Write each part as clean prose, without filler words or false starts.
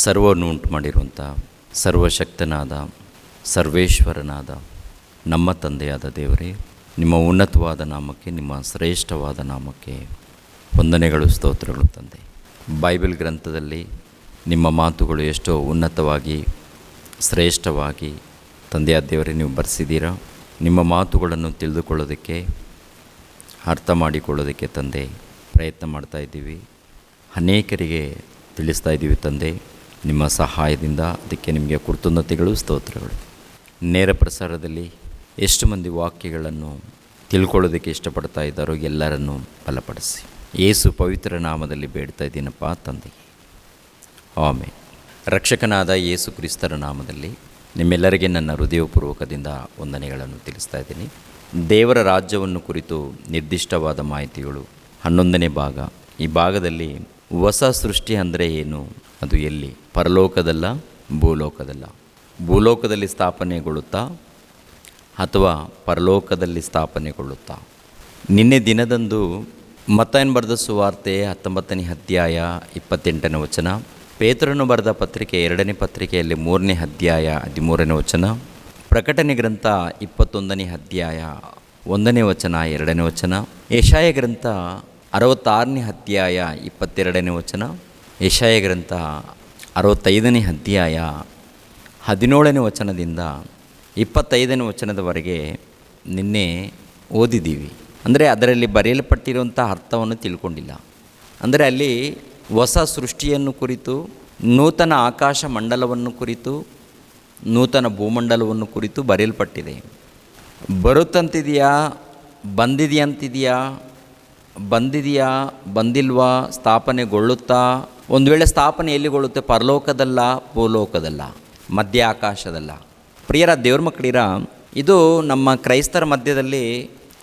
ಸರ್ವವನ್ನು ಉಂಟು ಮಾಡಿರುವಂಥ ಸರ್ವಶಕ್ತನಾದ ಸರ್ವೇಶ್ವರನಾದ ನಮ್ಮ ತಂದೆಯಾದ ದೇವರೇ, ನಿಮ್ಮ ಉನ್ನತವಾದ ನಾಮಕ್ಕೆ, ನಿಮ್ಮ ಶ್ರೇಷ್ಠವಾದ ನಾಮಕ್ಕೆ ವಂದನೆಗಳು, ಸ್ತೋತ್ರಗಳು ತಂದೆ. ಬೈಬಲ್ ಗ್ರಂಥದಲ್ಲಿ ನಿಮ್ಮ ಮಾತುಗಳು ಎಷ್ಟೋ ಉನ್ನತವಾಗಿ ಶ್ರೇಷ್ಠವಾಗಿ ತಂದೆಯಾದ ದೇವರೇ ನೀವು ಬರೆಸಿದ್ದೀರಾ. ನಿಮ್ಮ ಮಾತುಗಳನ್ನು ತಿಳಿದುಕೊಳ್ಳೋದಕ್ಕೆ, ಅರ್ಥ ಮಾಡಿಕೊಳ್ಳೋದಕ್ಕೆ ತಂದೆ ಪ್ರಯತ್ನ ಮಾಡ್ತಾಯಿದ್ದೀವಿ. ಅನೇಕರಿಗೆ ತಿಳಿಸ್ತಾ ಇದ್ದೀವಿ ತಂದೆ, ನಿಮ್ಮ ಸಹಾಯದಿಂದ. ಅದಕ್ಕೆ ನಿಮಗೆ ಕೃತಜ್ಞತೆಗಳು, ಸ್ತೋತ್ರಗಳು. ನೇರ ಪ್ರಸಾರದಲ್ಲಿ ಎಷ್ಟು ಮಂದಿ ವಾಕ್ಯಗಳನ್ನು ತಿಳ್ಕೊಳ್ಳೋದಕ್ಕೆ ಇಷ್ಟಪಡ್ತಾ ಇದ್ದಾರೋ ಎಲ್ಲರನ್ನೂ ಬಲಪಡಿಸಿ ಯೇಸು ಪವಿತ್ರ ನಾಮದಲ್ಲಿ ಬೇಡ್ತಾ ಇದ್ದೀನಪ್ಪ ತಂದೆ, ಆಮೆನ್. ರಕ್ಷಕನಾದ ಯೇಸು ಕ್ರಿಸ್ತರ ನಾಮದಲ್ಲಿ ನಿಮ್ಮೆಲ್ಲರಿಗೆ ನನ್ನ ಹೃದಯಪೂರ್ವಕದಿಂದ ವಂದನೆಗಳನ್ನು ತಿಳಿಸ್ತಾ ಇದ್ದೀನಿ. ದೇವರ ರಾಜ್ಯವನ್ನು ಕುರಿತು ನಿರ್ದಿಷ್ಟವಾದ ಮಾಹಿತಿಗಳು 11ನೇ ಭಾಗ. ಈ ಭಾಗದಲ್ಲಿ ಹೊಸ ಸೃಷ್ಟಿ ಅಂದರೆ ಏನು, ಅದು ಎಲ್ಲಿ, ಪರಲೋಕದಲ್ಲ ಭೂಲೋಕದಲ್ಲ, ಭೂಲೋಕದಲ್ಲಿ ಸ್ಥಾಪನೆಗೊಳ್ಳುತ್ತಾ ಅಥವಾ ಪರಲೋಕದಲ್ಲಿ ಸ್ಥಾಪನೆಗೊಳ್ಳುತ್ತಾ. ನಿನ್ನೆ ದಿನದಂದು ಮತ್ತಾಯನ ಬರೆದ ಸುವಾರ್ತೆ 19ನೇ ಅಧ್ಯಾಯ 28ನೇ ವಚನ, ಪೇತ್ರನು ಬರೆದ ಪತ್ರಿಕೆ 2ನೇ ಪತ್ರಿಕೆಯಲ್ಲಿ 3ನೇ ಅಧ್ಯಾಯ 13ನೇ ವಚನ, ಪ್ರಕಟಣೆ ಗ್ರಂಥ 21ನೇ ಅಧ್ಯಾಯ 1ನೇ ವಚನ 2ನೇ ವಚನ, ಯೆಶಾಯ ಗ್ರಂಥ 66ನೇ ಅಧ್ಯಾಯ 22ನೇ ವಚನ, ಯೆಶಾಯ ಗ್ರಂಥ 65ನೇ ಅಧ್ಯಾಯ 17ನೇ ವಚನದಿಂದ 25ನೇ ವಚನದವರೆಗೆ ನಿನ್ನೆ ಓದಿದ್ದೀವಿ. ಅಂದರೆ ಅದರಲ್ಲಿ ಬರೆಯಲ್ಪಟ್ಟಿರುವಂಥ ಅರ್ಥವನ್ನು ತಿಳ್ಕೊಂಡಿಲ್ಲ. ಅಂದರೆ ಅಲ್ಲಿ ಹೊಸ ಸೃಷ್ಟಿಯನ್ನು ಕುರಿತು, ನೂತನ ಆಕಾಶ ಮಂಡಲವನ್ನು ಕುರಿತು, ನೂತನ ಭೂಮಂಡಲವನ್ನು ಕುರಿತು ಬರೆಯಲ್ಪಟ್ಟಿದೆ. ಬರುತ್ತಂತಿದೆಯಾ, ಬಂದಿದೆಯಂತಿದೆಯಾ, ಬಂದಿದೆಯಾ, ಬಂದಿಲ್ವಾ, ಸ್ಥಾಪನೆಗೊಳ್ಳುತ್ತಾ, ಒಂದು ವೇಳೆ ಸ್ಥಾಪನೆ ಎಲ್ಲಿಗೊಳ್ಳುತ್ತೆ, ಪರಲೋಕದಲ್ಲ ಭೂಲೋಕದಲ್ಲ, ಮಧ್ಯ ಆಕಾಶದಲ್ಲ. ಪ್ರಿಯರ ದೇವ್ರ ಮಕ್ಕಳಿರ, ಇದು ನಮ್ಮ ಕ್ರೈಸ್ತರ ಮಧ್ಯದಲ್ಲಿ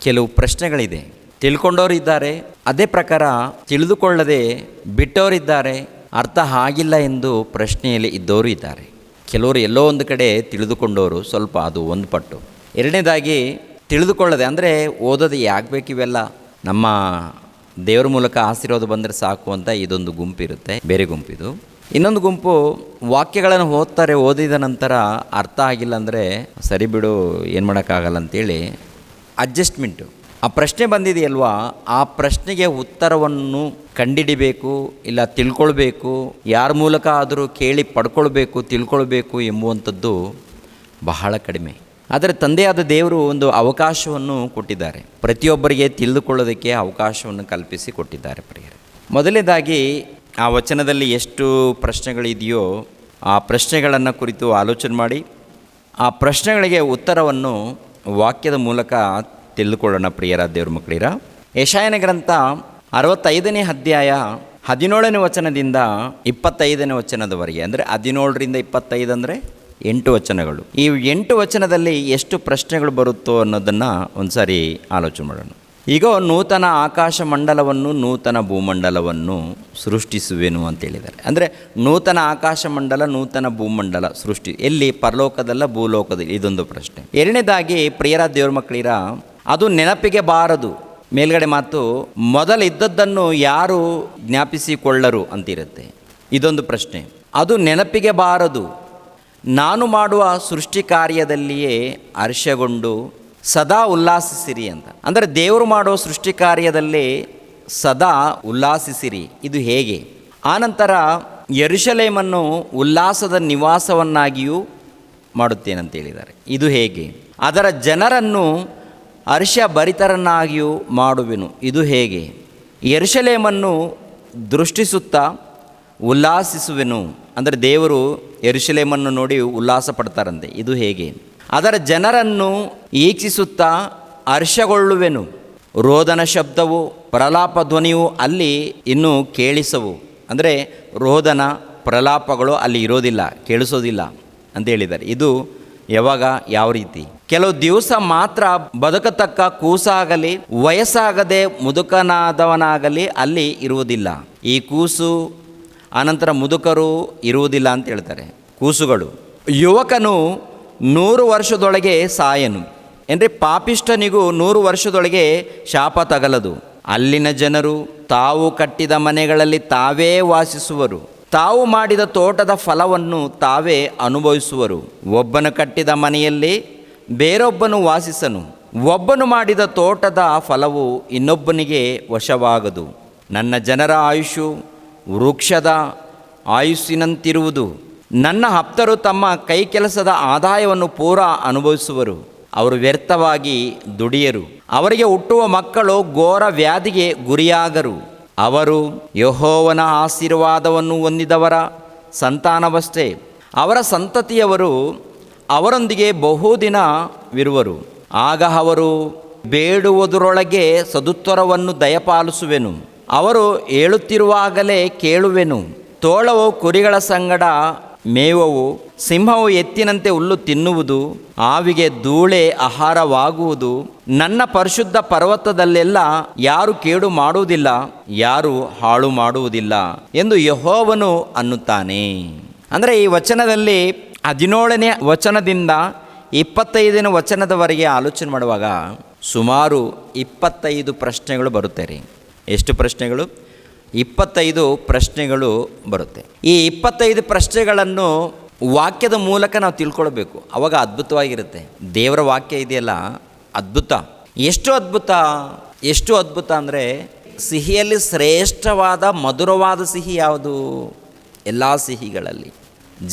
ಕೆಲವು ಪ್ರಶ್ನೆಗಳಿದೆ. ತಿಳ್ಕೊಂಡವರು ಇದ್ದಾರೆ, ಅದೇ ಪ್ರಕಾರ ತಿಳಿದುಕೊಳ್ಳದೆ ಬಿಟ್ಟವರಿದ್ದಾರೆ, ಅರ್ಥ ಆಗಿಲ್ಲ ಎಂದು ಪ್ರಶ್ನೆಯಲ್ಲಿ ಇದ್ದವರು ಇದ್ದಾರೆ. ಕೆಲವರು ಎಲ್ಲೋ ಒಂದು ಕಡೆ ತಿಳಿದುಕೊಂಡವರು ಸ್ವಲ್ಪ, ಅದು ಒಂದು ಪಟ್ಟು. ಎರಡನೇದಾಗಿ ತಿಳಿದುಕೊಳ್ಳದೆ, ಅಂದರೆ ಓದೋದು ಯಾಕೆ ಬೇಕಿವೆಲ್ಲ, ನಮ್ಮ ದೇವರ ಮೂಲಕ ಆಶೀರ್ವಾದ ಬಂದರೆ ಸಾಕು ಅಂತ ಇದೊಂದು ಗುಂಪಿರುತ್ತೆ, ಬೇರೆ ಗುಂಪಿದು. ಇನ್ನೊಂದು ಗುಂಪು ವಾಕ್ಯಗಳನ್ನು ಓದ್ತಾರೆ, ಓದಿದ ನಂತರ ಅರ್ಥ ಆಗಿಲ್ಲ ಅಂದರೆ ಸರಿ ಬಿಡು, ಏನು ಮಾಡೋಕ್ಕಾಗಲ್ಲ ಅಂತೇಳಿ ಅಡ್ಜಸ್ಟ್ಮೆಂಟು. ಆ ಪ್ರಶ್ನೆ ಬಂದಿದೆಯಲ್ವಾ, ಆ ಪ್ರಶ್ನೆಗೆ ಉತ್ತರವನ್ನು ಕಂಡಿಡಿಬೇಕು, ಇಲ್ಲ ತಿಳ್ಕೊಳ್ಬೇಕು, ಯಾರ ಮೂಲಕ ಆದರೂ ಕೇಳಿ ಪಡ್ಕೊಳ್ಬೇಕು, ತಿಳ್ಕೊಳ್ಬೇಕು ಎಂಬುವಂಥದ್ದು ಬಹಳ ಕಡಿಮೆ. ಆದರೆ ತಂದೆಯಾದ ದೇವರು ಒಂದು ಅವಕಾಶವನ್ನು ಕೊಟ್ಟಿದ್ದಾರೆ, ಪ್ರತಿಯೊಬ್ಬರಿಗೆ ತಿಳಿದುಕೊಳ್ಳೋದಕ್ಕೆ ಅವಕಾಶವನ್ನು ಕಲ್ಪಿಸಿ ಕೊಟ್ಟಿದ್ದಾರೆ. ಪ್ರಿಯರೇ, ಮೊದಲನೇದಾಗಿ ಆ ವಚನದಲ್ಲಿ ಎಷ್ಟು ಪ್ರಶ್ನೆಗಳಿದೆಯೋ ಆ ಪ್ರಶ್ನೆಗಳನ್ನು ಕುರಿತು ಆಲೋಚನೆ ಮಾಡಿ, ಆ ಪ್ರಶ್ನೆಗಳಿಗೆ ಉತ್ತರವನ್ನು ವಾಕ್ಯದ ಮೂಲಕ ತಿಳಿದುಕೊಳ್ಳೋಣ. ಪ್ರಿಯರ ದೇವ್ರ ಮಕ್ಕಳಿರ, ಯೆಶಾಯನ ಗ್ರಂಥ 65ನೇ ಅಧ್ಯಾಯ 17ನೇ ವಚನದಿಂದ 25ನೇ ವಚನದವರೆಗೆ, ಅಂದರೆ 17ರಿಂದ 25 ಅಂದರೆ 8 ವಚನಗಳು. ಈ 8 ವಚನದಲ್ಲಿ ಎಷ್ಟು ಪ್ರಶ್ನೆಗಳು ಬರುತ್ತೋ ಅನ್ನೋದನ್ನು ಒಂದು ಸಾರಿ ಆಲೋಚನೆ ಮಾಡೋಣ. ಈಗ ನೂತನ ಆಕಾಶ ಮಂಡಲವನ್ನು, ನೂತನ ಭೂಮಂಡಲವನ್ನು ಸೃಷ್ಟಿಸುವೆನು ಅಂತೇಳಿದ್ದಾರೆ. ಅಂದರೆ ನೂತನ ಆಕಾಶ ಮಂಡಲ, ನೂತನ ಭೂಮಂಡಲ ಸೃಷ್ಟಿ ಎಲ್ಲಿ, ಪರಲೋಕದಲ್ಲ ಭೂಲೋಕದಲ್ಲಿ, ಇದೊಂದು ಪ್ರಶ್ನೆ. ಎರಡನೇದಾಗಿ ಪ್ರಿಯರ ದೇವ್ರ ಮಕ್ಕಳಿರ, ಅದು ನೆನಪಿಗೆ ಬಾರದು. ಮೇಲ್ಗಡೆ ಮಾತು, ಮೊದಲಿದ್ದದ್ದನ್ನು ಯಾರು ಜ್ಞಾಪಿಸಿಕೊಳ್ಳರು ಅಂತಿರುತ್ತೆ, ಇದೊಂದು ಪ್ರಶ್ನೆ. ಅದು ನೆನಪಿಗೆ ಬಾರದು. ನಾನು ಮಾಡುವ ಸೃಷ್ಟಿ ಕಾರ್ಯದಲ್ಲಿಯೇ ಹರ್ಷಗೊಂಡು ಸದಾ ಉಲ್ಲಾಸಿಸಿರಿ ಅಂತ. ಅಂದರೆ ದೇವರು ಮಾಡೋ ಸೃಷ್ಟಿ ಕಾರ್ಯದಲ್ಲಿ ಸದಾ ಉಲ್ಲಾಸಿಸಿರಿ. ಇದು ಹೇಗೆ? ಆನಂತರ ಯೆರೂಸಲೇಮನ್ನು ಉಲ್ಲಾಸದ ನಿವಾಸವನ್ನಾಗಿಯೂ ಮಾಡುತ್ತೇನಂತ ಹೇಳಿದ್ದಾರೆ. ಇದು ಹೇಗೆ? ಅದರ ಜನರನ್ನು ಹರ್ಷಭರಿತರನ್ನಾಗಿಯೂ ಮಾಡುವೆನು. ಇದು ಹೇಗೆ? ಯೆರೂಸಲೇಮನ್ನು ದೃಷ್ಟಿಸುತ್ತಾ ಉಲ್ಲಾಸಿಸುವೆನು. ಅಂದರೆ ದೇವರು ಯೆರೂಸಲೇಮನ್ನು ನೋಡಿ ಉಲ್ಲಾಸ ಪಡ್ತಾರಂತೆ. ಇದು ಹೇಗೆ? ಅದರ ಜನರನ್ನು ಈಕ್ಷಿಸುತ್ತಾ ಹರ್ಷಗೊಳ್ಳುವೆನು. ರೋದನ ಶಬ್ದವು, ಪ್ರಲಾಪ ಧ್ವನಿಯು ಅಲ್ಲಿ ಇನ್ನೂ ಕೇಳಿಸವು. ಅಂದರೆ ರೋದನ ಪ್ರಲಾಪಗಳು ಅಲ್ಲಿ ಇರೋದಿಲ್ಲ, ಕೇಳಿಸೋದಿಲ್ಲ ಅಂತ ಹೇಳಿದ್ದಾರೆ. ಇದು ಯಾವಾಗ, ಯಾವ ರೀತಿ? ಕೆಲವು ದಿವಸ ಮಾತ್ರ ಬದುಕತಕ್ಕ ಕೂಸಾಗಲಿ, ವಯಸ್ಸಾಗದೆ ಮುದುಕನಾದವನಾಗಲಿ ಅಲ್ಲಿ ಇರುವುದಿಲ್ಲ. ಈ ಕೂಸು ಆನಂತರ ಮುದುಕರು ಇರುವುದಿಲ್ಲ ಅಂತ ಹೇಳ್ತಾರೆ, ಕೂಸುಗಳು. ಯುವಕನು 100 ವರ್ಷದೊಳಗೆ ಸಾಯನು. ಅಂದರೆ ಪಾಪಿಷ್ಠನಿಗೂ 100 ವರ್ಷದೊಳಗೆ ಶಾಪ ತಗಲದು. ಅಲ್ಲಿನ ಜನರು ತಾವು ಕಟ್ಟಿದ ಮನೆಗಳಲ್ಲಿ ತಾವೇ ವಾಸಿಸುವರು, ತಾವು ಮಾಡಿದ ತೋಟದ ಫಲವನ್ನು ತಾವೇ ಅನುಭವಿಸುವರು. ಒಬ್ಬನು ಕಟ್ಟಿದ ಮನೆಯಲ್ಲಿ ಬೇರೊಬ್ಬನು ವಾಸಿಸನು. ಒಬ್ಬನು ಮಾಡಿದ ತೋಟದ ಫಲವು ಇನ್ನೊಬ್ಬನಿಗೆ ವಶವಾಗದು. ನನ್ನ ಜನರ ಆಯುಷು ವೃಕ್ಷದ ಆಯುಸ್ಸಿನಂತಿರುವುದು. ನನ್ನ ಆಪ್ತರು ತಮ್ಮ ಕೈ ಕೆಲಸದ ಆದಾಯವನ್ನು ಪೂರಾ ಅನುಭವಿಸುವರು. ಅವರು ವ್ಯರ್ಥವಾಗಿ ದುಡಿಯರು. ಅವರಿಗೆ ಹುಟ್ಟುವ ಮಕ್ಕಳು ಘೋರ ವ್ಯಾಧಿಗೆ ಗುರಿಯಾಗರು. ಅವರು ಯೆಹೋವನ ಆಶೀರ್ವಾದವನ್ನು ಹೊಂದಿದವರ ಸಂತಾನವಷ್ಟೇ. ಅವರ ಸಂತತಿಯವರು ಅವರೊಂದಿಗೆ ಬಹುದಿನವಿರುವರು. ಆಗ ಅವರು ಬೇಡುವುದರೊಳಗೆ ಸದುತ್ತರವನ್ನು ದಯಪಾಲಿಸುವೆನು. ಅವರು ಹೇಳುತ್ತಿರುವಾಗಲೇ ಕೇಳುವೆನು. ತೋಳವು ಕುರಿಗಳ ಸಂಗಡ ಮೇವವು. ಸಿಂಹವು ಎತ್ತಿನಂತೆ ಹುಲ್ಲು ತಿನ್ನುವುದು. ಆವಿಗೆ ಧೂಳೆ ಆಹಾರವಾಗುವುದು. ನನ್ನ ಪರಿಶುದ್ಧ ಪರ್ವತದಲ್ಲೆಲ್ಲ ಯಾರು ಕೇಡು ಮಾಡುವುದಿಲ್ಲ, ಯಾರು ಹಾಳು ಮಾಡುವುದಿಲ್ಲ ಎಂದು ಯೆಹೋವನು ಅನ್ನುತ್ತಾನೆ. ಅಂದರೆ ಈ ವಚನದಲ್ಲಿ 17ನೇ ವಚನದಿಂದ 25ನೇ ವಚನದವರೆಗೆ ಆಲೋಚನೆ ಮಾಡುವಾಗ ಸುಮಾರು 25 ಪ್ರಶ್ನೆಗಳು ಬರುತ್ತೆ ರೀ. ಎಷ್ಟು ಪ್ರಶ್ನೆಗಳು? 25 ಪ್ರಶ್ನೆಗಳು ಬರುತ್ತೆ. ಈ 25 ಪ್ರಶ್ನೆಗಳನ್ನು ವಾಕ್ಯದ ಮೂಲಕ ನಾವು ತಿಳ್ಕೊಳ್ಬೇಕು. ಅವಾಗ ಅದ್ಭುತವಾಗಿರುತ್ತೆ. ದೇವರ ವಾಕ್ಯ ಇದೆಯಲ್ಲ, ಅದ್ಭುತ. ಎಷ್ಟು ಅದ್ಭುತ, ಎಷ್ಟು ಅದ್ಭುತ ಅಂದರೆ, ಸಿಹಿಯಲ್ಲಿ ಶ್ರೇಷ್ಠವಾದ ಮಧುರವಾದ ಸಿಹಿ ಯಾವುದು? ಎಲ್ಲ ಸಿಹಿಗಳಲ್ಲಿ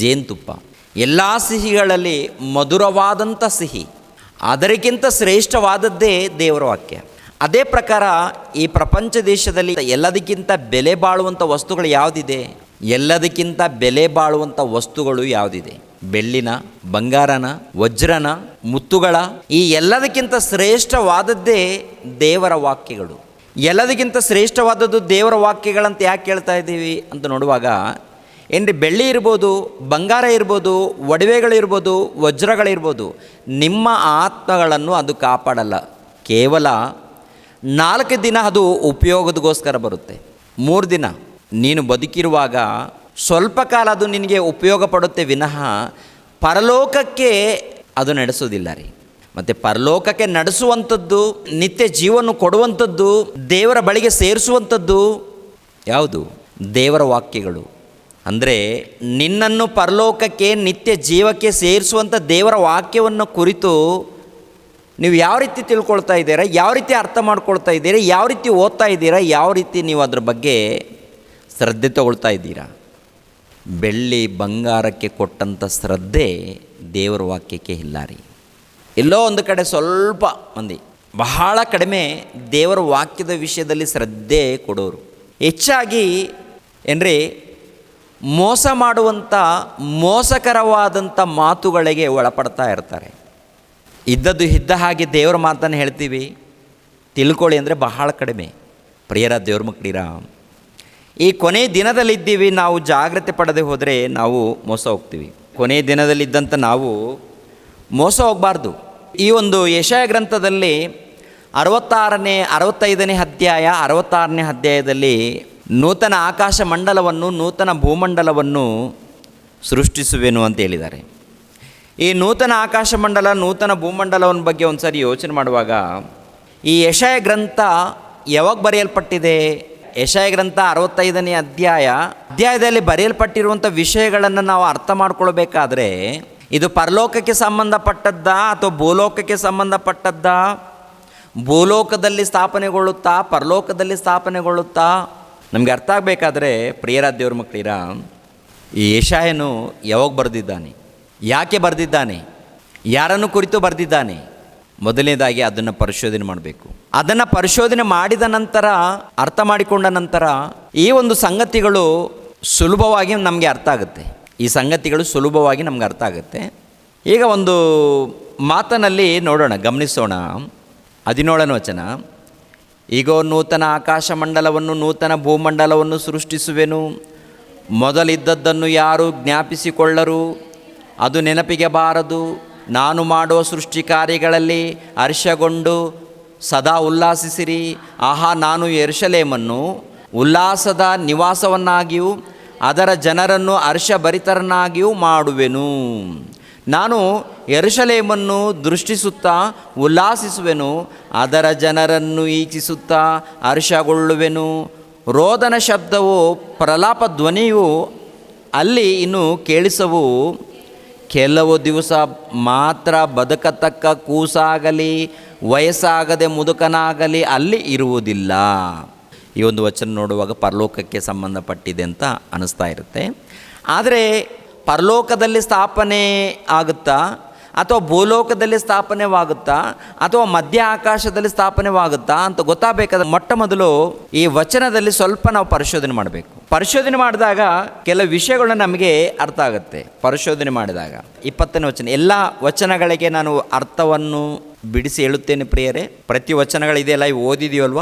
ಜೇನುತುಪ್ಪ. ಎಲ್ಲ ಸಿಹಿಗಳಲ್ಲಿ ಮಧುರವಾದಂಥ ಸಿಹಿ, ಅದಕ್ಕಿಂತ ಶ್ರೇಷ್ಠವಾದದ್ದೇ ದೇವರ ವಾಕ್ಯ. ಅದೇ ಪ್ರಕಾರ ಈ ಪ್ರಪಂಚ ದೇಶದಲ್ಲಿ ಎಲ್ಲದಕ್ಕಿಂತ ಬೆಲೆ ಬಾಳುವಂಥ ವಸ್ತುಗಳು ಯಾವುದಿದೆ? ಎಲ್ಲದಕ್ಕಿಂತ ಬೆಲೆ ಬಾಳುವಂಥ ವಸ್ತುಗಳು ಯಾವುದಿದೆ? ಬೆಳ್ಳಿನ, ಬಂಗಾರನ, ವಜ್ರನ, ಮುತ್ತುಗಳ, ಈ ಎಲ್ಲದಕ್ಕಿಂತ ಶ್ರೇಷ್ಠವಾದದ್ದೇ ದೇವರ ವಾಕ್ಯಗಳು. ಎಲ್ಲದಕ್ಕಿಂತ ಶ್ರೇಷ್ಠವಾದದ್ದು ದೇವರ ವಾಕ್ಯಗಳಂತ ಯಾಕೆ ಹೇಳ್ತಾ ಇದ್ದೀವಿ ಅಂತ ನೋಡುವಾಗ, ಏನ್ರಿ, ಬೆಳ್ಳಿ ಇರ್ಬೋದು, ಬಂಗಾರ ಇರ್ಬೋದು, ಒಡವೆಗಳಿರ್ಬೋದು, ವಜ್ರಗಳಿರ್ಬೋದು, ನಿಮ್ಮ ಆತ್ಮಗಳನ್ನು ಅದು ಕಾಪಾಡಲ್ಲ. ಕೇವಲ 4 ದಿನ ಅದು ಉಪಯೋಗದಗೋಸ್ಕರ ಬರುತ್ತೆ. 3 ದಿನ ನೀನು ಬದುಕಿರುವಾಗ ಸ್ವಲ್ಪ ಕಾಲ ಅದು ನಿನಗೆ ಉಪಯೋಗ ಪಡುತ್ತೆ ವಿನಃ ಪರಲೋಕಕ್ಕೆ ಅದು ನಡೆಸೋದಿಲ್ಲ ರೀ. ಮತ್ತು ಪರಲೋಕಕ್ಕೆ ನಡೆಸುವಂಥದ್ದು, ನಿತ್ಯ ಜೀವನ ಕೊಡುವಂಥದ್ದು, ದೇವರ ಬಳಿಗೆ ಸೇರಿಸುವಂಥದ್ದು ಯಾವುದು? ದೇವರ ವಾಕ್ಯಗಳು. ಅಂದರೆ ನಿನ್ನನ್ನು ಪರಲೋಕಕ್ಕೆ, ನಿತ್ಯ ಜೀವಕ್ಕೆ ಸೇರಿಸುವಂಥ ದೇವರ ವಾಕ್ಯವನ್ನು ಕುರಿತು ನೀವು ಯಾವ ರೀತಿ ತಿಳ್ಕೊಳ್ತಾ ಇದ್ದೀರಾ, ಯಾವ ರೀತಿ ಅರ್ಥ ಮಾಡ್ಕೊಳ್ತಾ ಇದ್ದೀರಾ, ಯಾವ ರೀತಿ ಓದ್ತಾ ಇದ್ದೀರಾ, ಯಾವ ರೀತಿ ನೀವು ಅದ್ರ ಬಗ್ಗೆ ಶ್ರದ್ಧೆ ತಗೊಳ್ತಾ ಇದ್ದೀರಾ? ಬೆಳ್ಳಿ ಬಂಗಾರಕ್ಕೆ ಕೊಟ್ಟಂಥ ಶ್ರದ್ಧೆ ದೇವರ ವಾಕ್ಯಕ್ಕೆ ಇಲ್ಲ ರೀ. ಎಲ್ಲೋ ಒಂದು ಕಡೆ ಸ್ವಲ್ಪ ಮಂದಿ, ಬಹಳ ಕಡಿಮೆ ದೇವರ ವಾಕ್ಯದ ವಿಷಯದಲ್ಲಿ ಶ್ರದ್ಧೆ ಕೊಡೋರು. ಹೆಚ್ಚಾಗಿ ಏನ್ರಿ, ಮೋಸ ಮಾಡುವಂಥ ಮೋಸಕರವಾದಂಥ ಮಾತುಗಳಿಗೆ ಒಳಪಡ್ತಾ ಇರ್ತಾರೆ. ಇದ್ದದ್ದು ಇದ್ದ ಹಾಗೆ ದೇವರ ಮಾತನ್ನು ಹೇಳ್ತೀವಿ, ತಿಳ್ಕೊಳ್ಳಿ ಅಂದರೆ ಬಹಳ ಕಡಿಮೆ. ಪ್ರಿಯರ ದೇವ್ರ ಮಕ್ಕಳಿರ, ಈ ಕೊನೆಯ ದಿನದಲ್ಲಿದ್ದೀವಿ. ನಾವು ಜಾಗ್ರತೆ ಪಡದೆ ಹೋದರೆ ನಾವು ಮೋಸ ಹೋಗ್ತೀವಿ. ಕೊನೆಯ ದಿನದಲ್ಲಿದ್ದಂಥ ನಾವು ಮೋಸ ಹೋಗಬಾರ್ದು. ಈ ಒಂದು ಯೆಶಾಯ ಗ್ರಂಥದಲ್ಲಿ 65ನೇ ಅಧ್ಯಾಯ 66ನೇ ಅಧ್ಯಾಯದಲ್ಲಿ ನೂತನ ಆಕಾಶ ಮಂಡಲವನ್ನು, ನೂತನ ಭೂಮಂಡಲವನ್ನು ಸೃಷ್ಟಿಸುವೆನು ಅಂತ ಹೇಳಿದ್ದಾರೆ. ಈ ನೂತನ ಆಕಾಶ ಮಂಡಲ, ನೂತನ ಭೂಮಂಡಲವನ್ನ ಬಗ್ಗೆ ಒಂದು ಸಾರಿ ಯೋಚನೆ ಮಾಡುವಾಗ, ಈ ಯೆಶಾಯ ಗ್ರಂಥ ಯಾವಾಗ ಬರೆಯಲ್ಪಟ್ಟಿದೆ? ಯೆಶಾಯ ಗ್ರಂಥ 65ನೇ ಅಧ್ಯಾಯದಲ್ಲಿ ಬರೆಯಲ್ಪಟ್ಟಿರುವಂಥ ವಿಷಯಗಳನ್ನು ನಾವು ಅರ್ಥ ಮಾಡ್ಕೊಳ್ಬೇಕಾದ್ರೆ, ಇದು ಪರಲೋಕಕ್ಕೆ ಸಂಬಂಧಪಟ್ಟದ್ದಾ ಅಥವಾ ಭೂಲೋಕಕ್ಕೆ ಸಂಬಂಧಪಟ್ಟದ್ದಾ? ಭೂಲೋಕದಲ್ಲಿ ಸ್ಥಾಪನೆಗೊಳ್ಳುತ್ತಾ, ಪರಲೋಕದಲ್ಲಿ ಸ್ಥಾಪನೆಗೊಳ್ಳುತ್ತಾ? ನಮಗೆ ಅರ್ಥ ಆಗಬೇಕಾದ್ರೆ, ಪ್ರಿಯರ ದೇವ್ರ ಮಕ್ಕಳಿರ, ಈ ಯೆಶಾಯನು ಯಾವಾಗ ಬರೆದಿದ್ದಾನೆ, ಯಾಕೆ ಬರೆದಿದ್ದಾನೆ, ಯಾರನ್ನು ಕುರಿತು ಬರೆದಿದ್ದಾನೆ? ಮೊದಲನೇದಾಗಿ ಅದನ್ನು ಪರಿಶೋಧನೆ ಮಾಡಬೇಕು. ಅದನ್ನು ಪರಿಶೋಧನೆ ಮಾಡಿದ ನಂತರ, ಅರ್ಥ ಮಾಡಿಕೊಂಡ ನಂತರ ಈ ಒಂದು ಸಂಗತಿಗಳು ಸುಲಭವಾಗಿ ನಮಗೆ ಅರ್ಥ ಆಗುತ್ತೆ. ಈ ಸಂಗತಿಗಳು ಸುಲಭವಾಗಿ ನಮ್ಗೆ ಅರ್ಥ ಆಗುತ್ತೆ. ಈಗ ಒಂದು ಮಾತನಲ್ಲಿ ನೋಡೋಣ, ಗಮನಿಸೋಣ. 17ನೇ ವಚನ, ಈಗೋ ನೂತನ ಆಕಾಶ ಮಂಡಲವನ್ನು, ನೂತನ ಭೂಮಂಡಲವನ್ನು ಸೃಷ್ಟಿಸುವೆನು. ಮೊದಲಿದ್ದದ್ದನ್ನು ಯಾರು ಜ್ಞಾಪಿಸಿಕೊಳ್ಳರು, ಅದು ನೆನಪಿಗೆ ಬಾರದು. ನಾನು ಮಾಡುವ ಸೃಷ್ಟಿ ಕಾರ್ಯಗಳಲ್ಲಿ ಹರ್ಷಗೊಂಡು ಸದಾ ಉಲ್ಲಾಸಿಸಿರಿ. ಆಹಾ, ನಾನು ಯೆರೂಸಲೇಮನ್ನು ಉಲ್ಲಾಸದ ನಿವಾಸವನ್ನಾಗಿಯೂ ಅದರ ಜನರನ್ನು ಹರ್ಷಭರಿತರನ್ನಾಗಿಯೂ ಮಾಡುವೆನು. ನಾನು ಯೆರೂಸಲೇಮನ್ನು ದೃಷ್ಟಿಸುತ್ತಾ ಉಲ್ಲಾಸಿಸುವೆನು, ಅದರ ಜನರನ್ನು ಈಚಿಸುತ್ತಾ ಹರ್ಷಗೊಳ್ಳುವೆನು. ರೋದನ ಶಬ್ದವು, ಪ್ರಲಾಪ ಧ್ವನಿಯು ಅಲ್ಲಿ ಇನ್ನು ಕೇಳಿಸವು ಕೆಲವು ದಿವಸ ಮಾತ್ರ ಬದುಕತಕ್ಕ ಕೂಸಾಗಲಿ ವಯಸ್ಸಾಗದೆ ಮುದುಕನಾಗಲಿ ಅಲ್ಲಿ ಇರುವುದಿಲ್ಲ. ಈ ಒಂದು ವಚನ ನೋಡುವಾಗ ಪರಲೋಕಕ್ಕೆ ಸಂಬಂಧಪಟ್ಟಿದೆ ಅಂತ ಅನ್ನಿಸ್ತಾ ಇರುತ್ತೆ. ಆದರೆ ಪರಲೋಕದಲ್ಲಿ ಸ್ಥಾಪನೆ ಆಗುತ್ತಾ ಅಥವಾ ಭೂಲೋಕದಲ್ಲಿ ಸ್ಥಾಪನೆವಾಗುತ್ತಾ ಅಥವಾ ಮಧ್ಯ ಆಕಾಶದಲ್ಲಿ ಸ್ಥಾಪನೆವಾಗುತ್ತಾ ಅಂತ ಗೊತ್ತಾಗಬೇಕಾದ್ರೆ ಮೊಟ್ಟ ಮೊದಲು ಈ ವಚನದಲ್ಲಿ ಸ್ವಲ್ಪ ನಾವು ಪರಿಶೋಧನೆ ಮಾಡಬೇಕು. ಪರಿಶೋಧನೆ ಮಾಡಿದಾಗ ಕೆಲವು ವಿಷಯಗಳು ನಮಗೆ ಅರ್ಥ ಆಗುತ್ತೆ. ಪರಿಶೋಧನೆ ಮಾಡಿದಾಗ 20ನೇ ವಚನ, ಎಲ್ಲ ವಚನಗಳಿಗೆ ನಾನು ಅರ್ಥವನ್ನು ಬಿಡಿಸಿ ಹೇಳುತ್ತೇನೆ ಪ್ರಿಯರೇ. ಪ್ರತಿ ವಚನಗಳಿದೆಯಲ್ಲ, ಇವು ಓದಿದೀವಲ್ವ,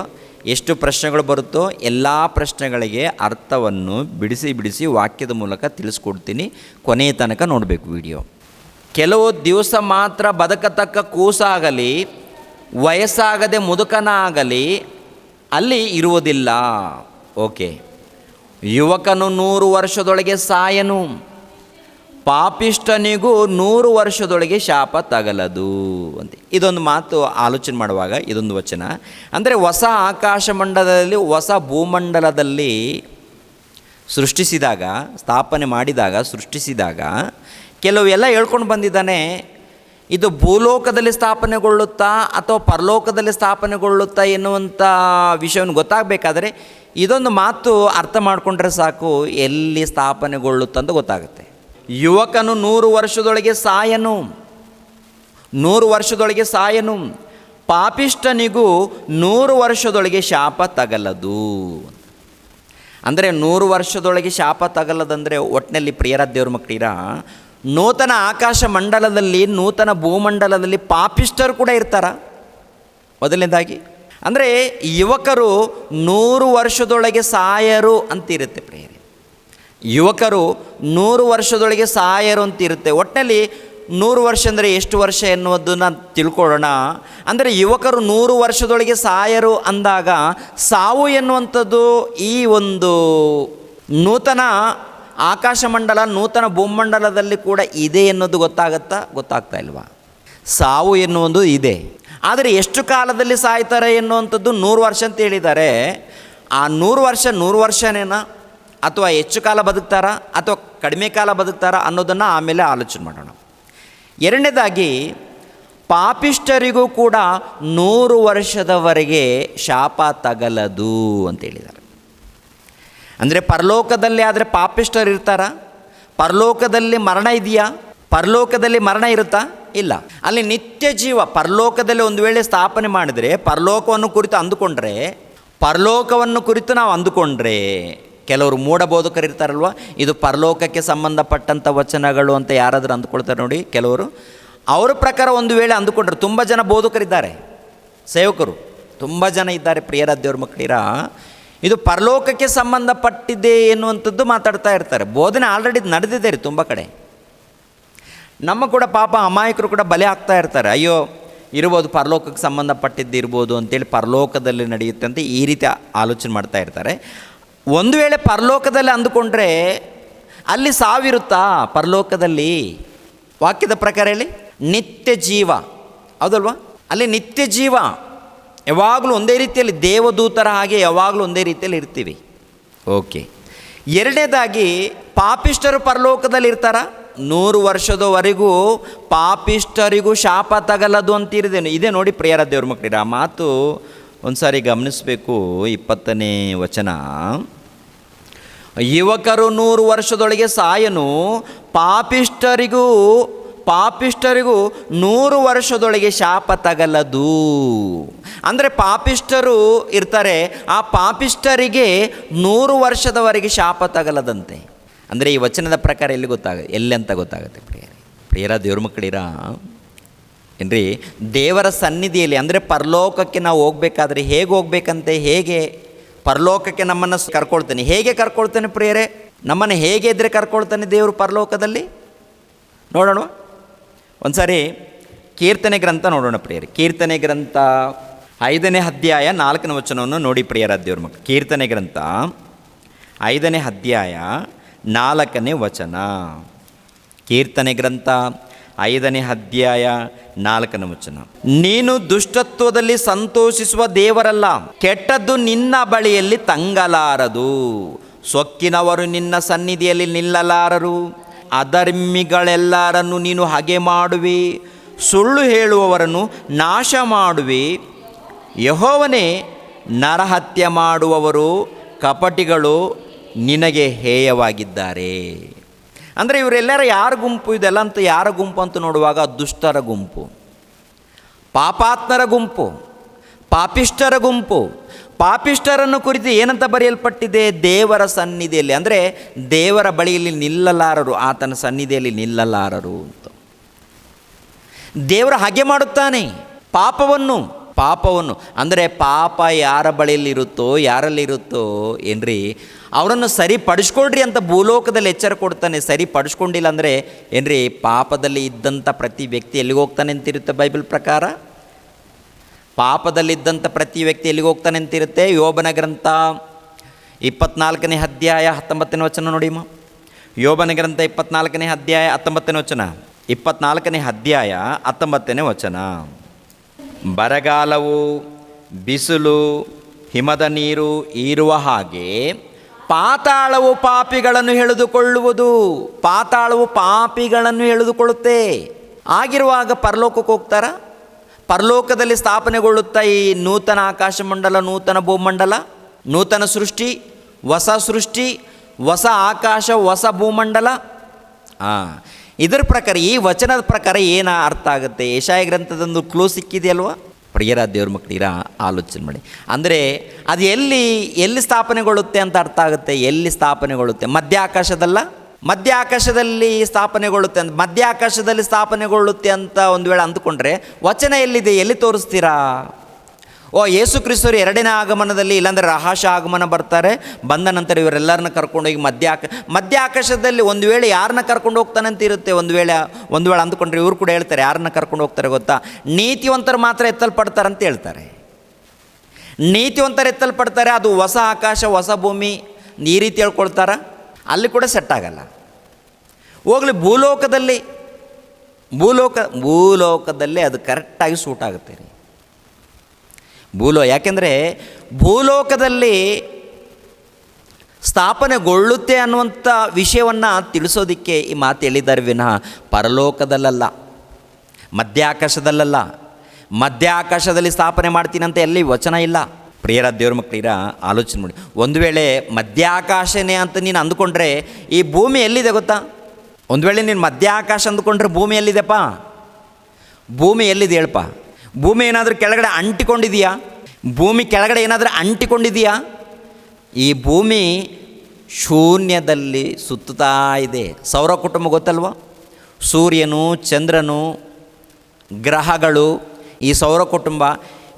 ಎಷ್ಟು ಪ್ರಶ್ನೆಗಳು ಬರುತ್ತೋ ಎಲ್ಲ ಪ್ರಶ್ನೆಗಳಿಗೆ ಅರ್ಥವನ್ನು ಬಿಡಿಸಿ ಬಿಡಿಸಿ ವಾಕ್ಯದ ಮೂಲಕ ತಿಳಿಸ್ಕೊಡ್ತೀನಿ. ಕೊನೆಯ ತನಕ ನೋಡಬೇಕು ವಿಡಿಯೋ. ಕೆಲವು ದಿವಸ ಮಾತ್ರ ಬದುಕತಕ್ಕ ಕೂಸಾಗಲಿ ವಯಸ್ಸಾಗದೆ ಮುದುಕನಾಗಲಿ ಅಲ್ಲಿ ಇರುವುದಿಲ್ಲ. ಓಕೆ. ಯುವಕನು 100 ವರ್ಷದೊಳಗೆ ಸಾಯನು, ಪಾಪಿಷ್ಠನಿಗೂ 100 ವರ್ಷದೊಳಗೆ ಶಾಪ ತಗಲದು ಅಂತ. ಇದೊಂದು ಮಾತು ಆಲೋಚನೆ ಮಾಡುವಾಗ ಇದೊಂದು ವಚನ ಅಂದರೆ ಹೊಸ ಆಕಾಶ ಮಂಡಲದಲ್ಲಿ ಹೊಸ ಭೂಮಂಡಲದಲ್ಲಿ ಸೃಷ್ಟಿಸಿದಾಗ, ಸ್ಥಾಪನೆ ಮಾಡಿದಾಗ, ಸೃಷ್ಟಿಸಿದಾಗ ಕೆಲವು ಎಲ್ಲ ಹೇಳ್ಕೊಂಡು ಬಂದಿದ್ದಾನೆ. ಇದು ಭೂಲೋಕದಲ್ಲಿ ಸ್ಥಾಪನೆಗೊಳ್ಳುತ್ತಾ ಅಥವಾ ಪರಲೋಕದಲ್ಲಿ ಸ್ಥಾಪನೆಗೊಳ್ಳುತ್ತಾ ಎನ್ನುವಂಥ ವಿಷಯವನ್ನು ಗೊತ್ತಾಗಬೇಕಾದ್ರೆ ಇದೊಂದು ಮಾತು ಅರ್ಥ ಮಾಡಿಕೊಂಡ್ರೆ ಸಾಕು, ಎಲ್ಲಿ ಸ್ಥಾಪನೆಗೊಳ್ಳುತ್ತಂತ ಗೊತ್ತಾಗುತ್ತೆ. ಯುವಕನು 100 ವರ್ಷದೊಳಗೆ ಸಾಯನು, 100 ವರ್ಷದೊಳಗೆ ಸಾಯನು, ಪಾಪಿಷ್ಠನಿಗೂ 100 ವರ್ಷದೊಳಗೆ ಶಾಪ ತಗಲದು. ಅಂದರೆ 100 ವರ್ಷದೊಳಗೆ ಶಾಪ ತಗಲದಂದರೆ ಒಟ್ಟಿನಲ್ಲಿ ಪ್ರಿಯರ ದೇವ್ರ ಮಕ್ಕಳಿರ, ನೂತನ ಆಕಾಶ ಮಂಡಲದಲ್ಲಿ, ನೂತನ ಭೂಮಂಡಲದಲ್ಲಿ ಪಾಪಿಷ್ಠರು ಕೂಡ ಇರ್ತಾರ. ಮೊದಲನೇದಾಗಿ ಅಂದರೆ ಯುವಕರು 100 ವರ್ಷದೊಳಗೆ ಸಾಯರು ಅಂತಿರುತ್ತೆ ಪ್ರಿಯರೇ. ಯುವಕರು 100 ವರ್ಷದೊಳಗೆ ಸಾಯರು ಅಂತಿರುತ್ತೆ. ಒಟ್ಟಿನಲ್ಲಿ 100 ವರ್ಷ ಅಂದರೆ ಎಷ್ಟು ವರ್ಷ ಎನ್ನುವುದನ್ನು ತಿಳ್ಕೊಳ್ಳೋಣ. ಅಂದರೆ ಯುವಕರು 100 ವರ್ಷದೊಳಗೆ ಸಾಯರು ಅಂದಾಗ ಸಾವು ಎನ್ನುವಂಥದ್ದು ಈ ಒಂದು ನೂತನ ಆಕಾಶಮಂಡಲ, ನೂತನ ಭೂಮಂಡಲದಲ್ಲಿ ಕೂಡ ಇದೆ ಎನ್ನುವುದು ಗೊತ್ತಾಗ್ತಾ ಇಲ್ವಾ? ಸಾವು ಎನ್ನುವುದು ಇದೆ. ಆದರೆ ಎಷ್ಟು ಕಾಲದಲ್ಲಿ ಸಾಯ್ತಾರೆ ಎನ್ನುವಂಥದ್ದು 100 ವರ್ಷ ಅಂತ ಹೇಳಿದ್ದಾರೆ. ಆ 100 ವರ್ಷನೇನಾ ಅಥವಾ ಹೆಚ್ಚು ಕಾಲ ಬದುಕ್ತಾರಾ ಅಥವಾ ಕಡಿಮೆ ಕಾಲ ಬದುಕ್ತಾರಾ ಅನ್ನೋದನ್ನು ಆಮೇಲೆ ಆಲೋಚನೆ ಮಾಡೋಣ. ಎರಡನೇದಾಗಿ ಪಾಪಿಷ್ಠರಿಗೂ ಕೂಡ 100 ವರ್ಷದವರೆಗೆ ಶಾಪ ತಗಲದು ಅಂತ ಹೇಳಿದ್ದಾರೆ. ಅಂದರೆ ಪರಲೋಕದಲ್ಲಿ ಆದರೆ ಪಾಪಿಷ್ಠರು ಇರ್ತಾರ? ಪರಲೋಕದಲ್ಲಿ ಮರಣ ಇದೆಯಾ? ಪರಲೋಕದಲ್ಲಿ ಮರಣ ಇರುತ್ತಾ? ಇಲ್ಲ. ಅಲ್ಲಿ ನಿತ್ಯ ಜೀವ. ಪರಲೋಕದಲ್ಲಿ ಒಂದು ವೇಳೆ ಸ್ಥಾಪನೆ ಮಾಡಿದರೆ, ಪರಲೋಕವನ್ನು ಕುರಿತು ಅಂದುಕೊಂಡ್ರೆ, ಪರಲೋಕವನ್ನು ಕುರಿತು ನಾವು ಅಂದುಕೊಂಡ್ರೆ, ಕೆಲವರು ಮೂಢ ಬೋಧಕರು ಇರ್ತಾರಲ್ವ, ಇದು ಪರಲೋಕಕ್ಕೆ ಸಂಬಂಧಪಟ್ಟಂಥ ವಚನಗಳು ಅಂತ ಯಾರಾದರೂ ಅಂದುಕೊಳ್ತಾರೆ ನೋಡಿ ಕೆಲವರು. ಅವರ ಪ್ರಕಾರ ಒಂದು ವೇಳೆ ಅಂದುಕೊಂಡ್ರೆ, ತುಂಬ ಜನ ಬೋಧಕರಿದ್ದಾರೆ, ಸೇವಕರು ತುಂಬ ಜನ ಇದ್ದಾರೆ ಪ್ರಿಯರ ದೇವ್ರ ಮಕ್ಕಳಿರ, ಇದು ಪರಲೋಕಕ್ಕೆ ಸಂಬಂಧಪಟ್ಟಿದೆ ಎನ್ನುವಂಥದ್ದು ಮಾತಾಡ್ತಾ ಇರ್ತಾರೆ. ಬೋಧನೆ ಆಲ್ರೆಡಿ ನಡೆದಿದೆ ರೀ ತುಂಬ ಕಡೆ. ನಮ್ಮ ಕೂಡ ಪಾಪ ಅಮಾಯಕರು ಕೂಡ ಬಲೆ ಆಗ್ತಾ ಇರ್ತಾರೆ. ಅಯ್ಯೋ ಇರ್ಬೋದು, ಪರಲೋಕಕ್ಕೆ ಸಂಬಂಧಪಟ್ಟಿದ್ದು ಇರ್ಬೋದು ಅಂತೇಳಿ ಪರಲೋಕದಲ್ಲಿ ನಡೆಯುತ್ತೆ ಅಂತ ಈ ರೀತಿ ಆಲೋಚನೆ ಮಾಡ್ತಾ ಇರ್ತಾರೆ. ಒಂದು ವೇಳೆ ಪರಲೋಕದಲ್ಲಿ ಅಂದುಕೊಂಡ್ರೆ ಅಲ್ಲಿ ಸಾವಿರುತ್ತಾ? ಪರಲೋಕದಲ್ಲಿ ವಾಕ್ಯದ ಪ್ರಕಾರ ಹೇಳಿ, ನಿತ್ಯ ಜೀವ, ಹೌದಲ್ವಾ? ಅಲ್ಲಿ ನಿತ್ಯ ಜೀವ, ಯಾವಾಗಲೂ ಒಂದೇ ರೀತಿಯಲ್ಲಿ ದೇವದೂತರ ಹಾಗೆ ಯಾವಾಗಲೂ ಒಂದೇ ರೀತಿಯಲ್ಲಿ ಇರ್ತೀವಿ. ಓಕೆ. ಎರಡನೇದಾಗಿ ಪಾಪಿಷ್ಠರು ಪರಲೋಕದಲ್ಲಿ ಇರ್ತಾರ? 100 ವರ್ಷದವರೆಗೂ ಪಾಪಿಷ್ಠರಿಗೂ ಶಾಪ ತಗಲದು ಅಂತಿರಿದೇನು ಇದೆ ನೋಡಿ ಪ್ರಿಯರ ದೇವ್ರ ಮಕ್ಕಳಿರ. ಆ ಮಾತು ಒಂದು ಸಾರಿ ಗಮನಿಸಬೇಕು. 20ನೇ ವಚನ, ಯುವಕರು 100 ವರ್ಷದೊಳಗೆ ಸಾಯನು, ಪಾಪಿಷ್ಠರಿಗೂ 100 ವರ್ಷದೊಳಗೆ ಶಾಪ ತಗಲದು. ಅಂದರೆ ಪಾಪಿಷ್ಠರು ಇರ್ತಾರೆ, ಆ ಪಾಪಿಷ್ಠರಿಗೆ 100 ವರ್ಷದವರೆಗೆ ಶಾಪ ತಗಲದಂತೆ. ಅಂದರೆ ಈ ವಚನದ ಪ್ರಕಾರ ಎಲ್ಲಿ ಅಂತ ಗೊತ್ತಾಗುತ್ತೆ ಪ್ರಿಯರ ದೇವ್ರ ಮಕ್ಕಳಿರ. ಏನ್ರಿ, ದೇವರ ಸನ್ನಿಧಿಯಲ್ಲಿ ಅಂದರೆ ಪರಲೋಕಕ್ಕೆ ನಾವು ಹೋಗ್ಬೇಕಾದ್ರೆ ಹೇಗೆ ಹೋಗ್ಬೇಕಂತೆ, ಹೇಗೆ ಪರಲೋಕಕ್ಕೆ ನಮ್ಮನ್ನು ಕರ್ಕೊಳ್ತಾನೆ, ಹೇಗೆ ಕರ್ಕೊಳ್ತಾನೆ ಪ್ರಿಯರೇ? ನಮ್ಮನ್ನು ಹೇಗೆ ಇದ್ದರೆ ಕರ್ಕೊಳ್ತಾನೆ ದೇವರು ಪರಲೋಕದಲ್ಲಿ? ನೋಡೋಣ ಒಂದು ಸಾರಿ ಕೀರ್ತನೆ ಗ್ರಂಥ ನೋಡೋಣ ಪ್ರಿಯರೇ. ಕೀರ್ತನೆ ಗ್ರಂಥ 5ನೇ ಅಧ್ಯಾಯ 4ನೇ ವಚನವನ್ನು ನೋಡಿ ಪ್ರಿಯರ ದೇವ್ರ ಮಕ್ಕಳು. ಕೀರ್ತನೆ ಗ್ರಂಥ 5ನೇ ಅಧ್ಯಾಯ 4ನೇ ವಚನ. ಕೀರ್ತನೆ ಗ್ರಂಥ 5ನೇ ಅಧ್ಯಾಯ 4ನೇ ವಚನ. ನೀನು ದುಷ್ಟತ್ವದಲ್ಲಿ ಸಂತೋಷಿಸುವ ದೇವರಲ್ಲ, ಕೆಟ್ಟದ್ದು ನಿನ್ನ ಬಳಿಯಲ್ಲಿ ತಂಗಲಾರದು. ಸೊಕ್ಕಿನವರು ನಿನ್ನ ಸನ್ನಿಧಿಯಲ್ಲಿ ನಿಲ್ಲಲಾರರು. ಅಧರ್ಮಿಗಳೆಲ್ಲರನ್ನು ನೀನು ಹಗೆ ಮಾಡುವಿ, ಸುಳ್ಳು ಹೇಳುವವರನ್ನು ನಾಶ ಮಾಡುವಿ. ಯೆಹೋವನೇ, ನರಹತ್ಯೆ ಮಾಡುವವರು ಕಪಟಿಗಳು ನಿನಗೆ ಹೇಯವಾಗಿದ್ದಾರೆ. ಅಂದರೆ ಇವರೆಲ್ಲರ ಯಾರ ಗುಂಪು? ಇದೆಲ್ಲ ಅಂತ ಯಾರ ಗುಂಪು ಅಂತ ನೋಡುವಾಗ ದುಷ್ಟರ ಗುಂಪು, ಪಾಪಾತ್ಮರ ಗುಂಪು, ಪಾಪಿಷ್ಠರ ಗುಂಪು. ಪಾಪಿಷ್ಠರನ್ನು ಕುರಿತು ಏನಂತ ಬರೆಯಲ್ಪಟ್ಟಿದೆ? ದೇವರ ಸನ್ನಿಧಿಯಲ್ಲಿ, ಅಂದರೆ ದೇವರ ಬಳಿಯಲ್ಲಿ ನಿಲ್ಲಲಾರರು, ಆತನ ಸನ್ನಿಧಿಯಲ್ಲಿ ನಿಲ್ಲಲಾರರು ಅಂತ. ದೇವರ ಹಾಗೆ ಮಾಡುತ್ತಾನೆ ಪಾಪವನ್ನು ಅಂದರೆ ಪಾಪ ಯಾರ ಬಳಿಯಲ್ಲಿರುತ್ತೋ, ಯಾರಲ್ಲಿರುತ್ತೋ ಏನ್ರಿ, ಅವರನ್ನು ಸರಿಪಡಿಸ್ಕೊಳ್ರಿ ಅಂತ ಭೂಲೋಕದಲ್ಲಿ ಎಚ್ಚರ ಕೊಡ್ತಾನೆ. ಸರಿಪಡಿಸ್ಕೊಂಡಿಲ್ಲ ಅಂದರೆ ಏನ್ರಿ, ಪಾಪದಲ್ಲಿ ಇದ್ದಂಥ ಪ್ರತಿ ವ್ಯಕ್ತಿ ಎಲ್ಲಿಗೆ ಹೋಗ್ತಾನೆ ಅಂತಿರುತ್ತೆ ಬೈಬಲ್ ಪ್ರಕಾರ? ಪಾಪದಲ್ಲಿದ್ದಂಥ ಪ್ರತಿ ವ್ಯಕ್ತಿ ಎಲ್ಲಿಗೆ ಹೋಗ್ತಾನೆ ಅಂತಿರುತ್ತೆ? ಯೋಬನ ಗ್ರಂಥ 24ನೇ ಅಧ್ಯಾಯ 19ನೇ ವಚನ ನೋಡಿಮ್ಮ. ಯೋಬನ ಗ್ರಂಥ 24ನೇ ಅಧ್ಯಾಯ 19ನೇ ವಚನ. 24ನೇ ಅಧ್ಯಾಯ 19ನೇ ವಚನ. ಬರಗಾಲವು ಬಿಸಿಲು ಹಿಮದ ನೀರು ಈರುವ ಹಾಗೆ ಪಾತಾಳವು ಪಾಪಿಗಳನ್ನು ಎಳೆದುಕೊಳ್ಳುವುದು. ಪಾತಾಳವು ಪಾಪಿಗಳನ್ನು ಎಳೆದುಕೊಳ್ಳುತ್ತೆ. ಆಗಿರುವಾಗ ಪರಲೋಕಕ್ಕೆ ಹೋಗ್ತಾರ? ಪರಲೋಕದಲ್ಲಿ ಸ್ಥಾಪನೆಗೊಳ್ಳುತ್ತಾ ಈ ನೂತನ ಆಕಾಶಮಂಡಲ, ನೂತನ ಭೂಮಂಡಲ, ನೂತನ ಸೃಷ್ಟಿ, ಹೊಸ ಆಕಾಶ, ಹೊಸ ಭೂಮಂಡಲ. ಇದರ ಪ್ರಕಾರ, ಈ ವಚನದ ಪ್ರಕಾರ ಏನು ಅರ್ಥ ಆಗುತ್ತೆ? ಯೆಶಾಯ ಗ್ರಂಥದೊಂದು ಕ್ಲೂ ಸಿಕ್ಕಿದೆಯಲ್ವ? ಪ್ರಿಯರ ದೇವ್ರ ಮಕ್ಕಳಿರ ಆಲೋಚನೆ ಮಾಡಿ. ಅಂದರೆ ಅದು ಎಲ್ಲಿ ಸ್ಥಾಪನೆಗೊಳ್ಳುತ್ತೆ ಅಂತ ಅರ್ಥ ಆಗುತ್ತೆ. ಎಲ್ಲಿ ಸ್ಥಾಪನೆಗೊಳ್ಳುತ್ತೆ? ಮಧ್ಯಾಕಾಶದಲ್ಲಿ ಸ್ಥಾಪನೆಗೊಳ್ಳುತ್ತೆ ಅಂತ. ಮಧ್ಯಾಕಾಶದಲ್ಲಿ ಸ್ಥಾಪನೆಗೊಳ್ಳುತ್ತೆ ಅಂತ ಒಂದು ವೇಳೆ ಅಂದುಕೊಂಡ್ರೆ ವಚನ ಎಲ್ಲಿದೆ? ಎಲ್ಲಿ ತೋರಿಸ್ತೀರಾ? ಯೇಸು ಕ್ರಿಸ್ತರು ಎರಡನೇ ಆಗಮನದಲ್ಲಿ, ಇಲ್ಲಾಂದರೆ ರಹಸ್ಯ ಆಗಮನ ಬರ್ತಾರೆ. ಬಂದ ನಂತರ ಇವರೆಲ್ಲರನ್ನ ಕರ್ಕೊಂಡೋಗಿ ಮಧ್ಯಾಕಾಶದಲ್ಲಿ ಒಂದು ವೇಳೆ ಯಾರನ್ನ ಕರ್ಕೊಂಡು ಹೋಗ್ತಾನೆ ಅಂತ ಇರುತ್ತೆ. ಒಂದು ವೇಳೆ ಅಂದುಕೊಂಡ್ರೆ ಇವರು ಕೂಡ ಹೇಳ್ತಾರೆ, ಯಾರನ್ನ ಕರ್ಕೊಂಡು ಹೋಗ್ತಾರೆ ಗೊತ್ತಾ? ನೀತಿವಂತರು ಮಾತ್ರ ಎತ್ತಲ್ಪಡ್ತಾರೆ ಅಂತ ಹೇಳ್ತಾರೆ. ನೀತಿವಂತರು ಎತ್ತಲ್ಪಡ್ತಾರೆ. ಅದು ಹೊಸ ಆಕಾಶ, ಹೊಸ ಭೂಮಿ, ಈ ರೀತಿ ಹೇಳ್ಕೊಳ್ತಾರ? ಅಲ್ಲಿ ಕೂಡ ಸೆಟ್ ಆಗಲ್ಲ. ಹೋಗಲಿ, ಭೂಲೋಕದಲ್ಲಿ ಅದು ಕರೆಕ್ಟಾಗಿ ಸೂಟ್ ಆಗುತ್ತೆ ರೀ. ಯಾಕೆಂದರೆ ಭೂಲೋಕದಲ್ಲಿ ಸ್ಥಾಪನೆಗೊಳ್ಳುತ್ತೆ ಅನ್ನುವಂಥ ವಿಷಯವನ್ನು ತಿಳಿಸೋದಕ್ಕೆ ಈ ಮಾತು ಹೇಳಿದ್ದಾರೆ ವಿನಃ ಪರಲೋಕದಲ್ಲಲ್ಲ, ಮಧ್ಯಾಕಾಶದಲ್ಲಲ್ಲ. ಮಧ್ಯಾಕಾಶದಲ್ಲಿ ಸ್ಥಾಪನೆ ಮಾಡ್ತೀನಂತ ಎಲ್ಲಿ ವಚನ ಇಲ್ಲ. ಪ್ರಿಯರ ದೇವ್ರ ಮಕ್ಕಳಿರ ಆಲೋಚನೆ ಮಾಡಿ. ಒಂದು ವೇಳೆ ಮಧ್ಯಾಕಾಶನೇ ಅಂತ ನೀನು ಅಂದುಕೊಂಡ್ರೆ ಈ ಭೂಮಿ ಎಲ್ಲಿದೆ ಗೊತ್ತಾ? ಒಂದು ವೇಳೆ ನೀನು ಮಧ್ಯಾಕಾಶ ಅಂದುಕೊಂಡ್ರೆ ಭೂಮಿ ಎಲ್ಲಿದೆಪ್ಪ? ಭೂಮಿ ಎಲ್ಲಿದೆ ಹೇಳಪ್ಪ? ಭೂಮಿ ಏನಾದರೂ ಕೆಳಗಡೆ ಅಂಟಿಕೊಂಡಿದೆಯಾ? ಭೂಮಿ ಕೆಳಗಡೆ ಏನಾದರೂ ಅಂಟಿಕೊಂಡಿದೆಯಾ? ಈ ಭೂಮಿ ಶೂನ್ಯದಲ್ಲಿ ಸುತ್ತುತ್ತಾ ಇದೆ. ಸೌರ ಕುಟುಂಬ ಗೊತ್ತಲ್ವ? ಸೂರ್ಯನು, ಚಂದ್ರನು, ಗ್ರಹಗಳು, ಈ ಸೌರ ಕುಟುಂಬ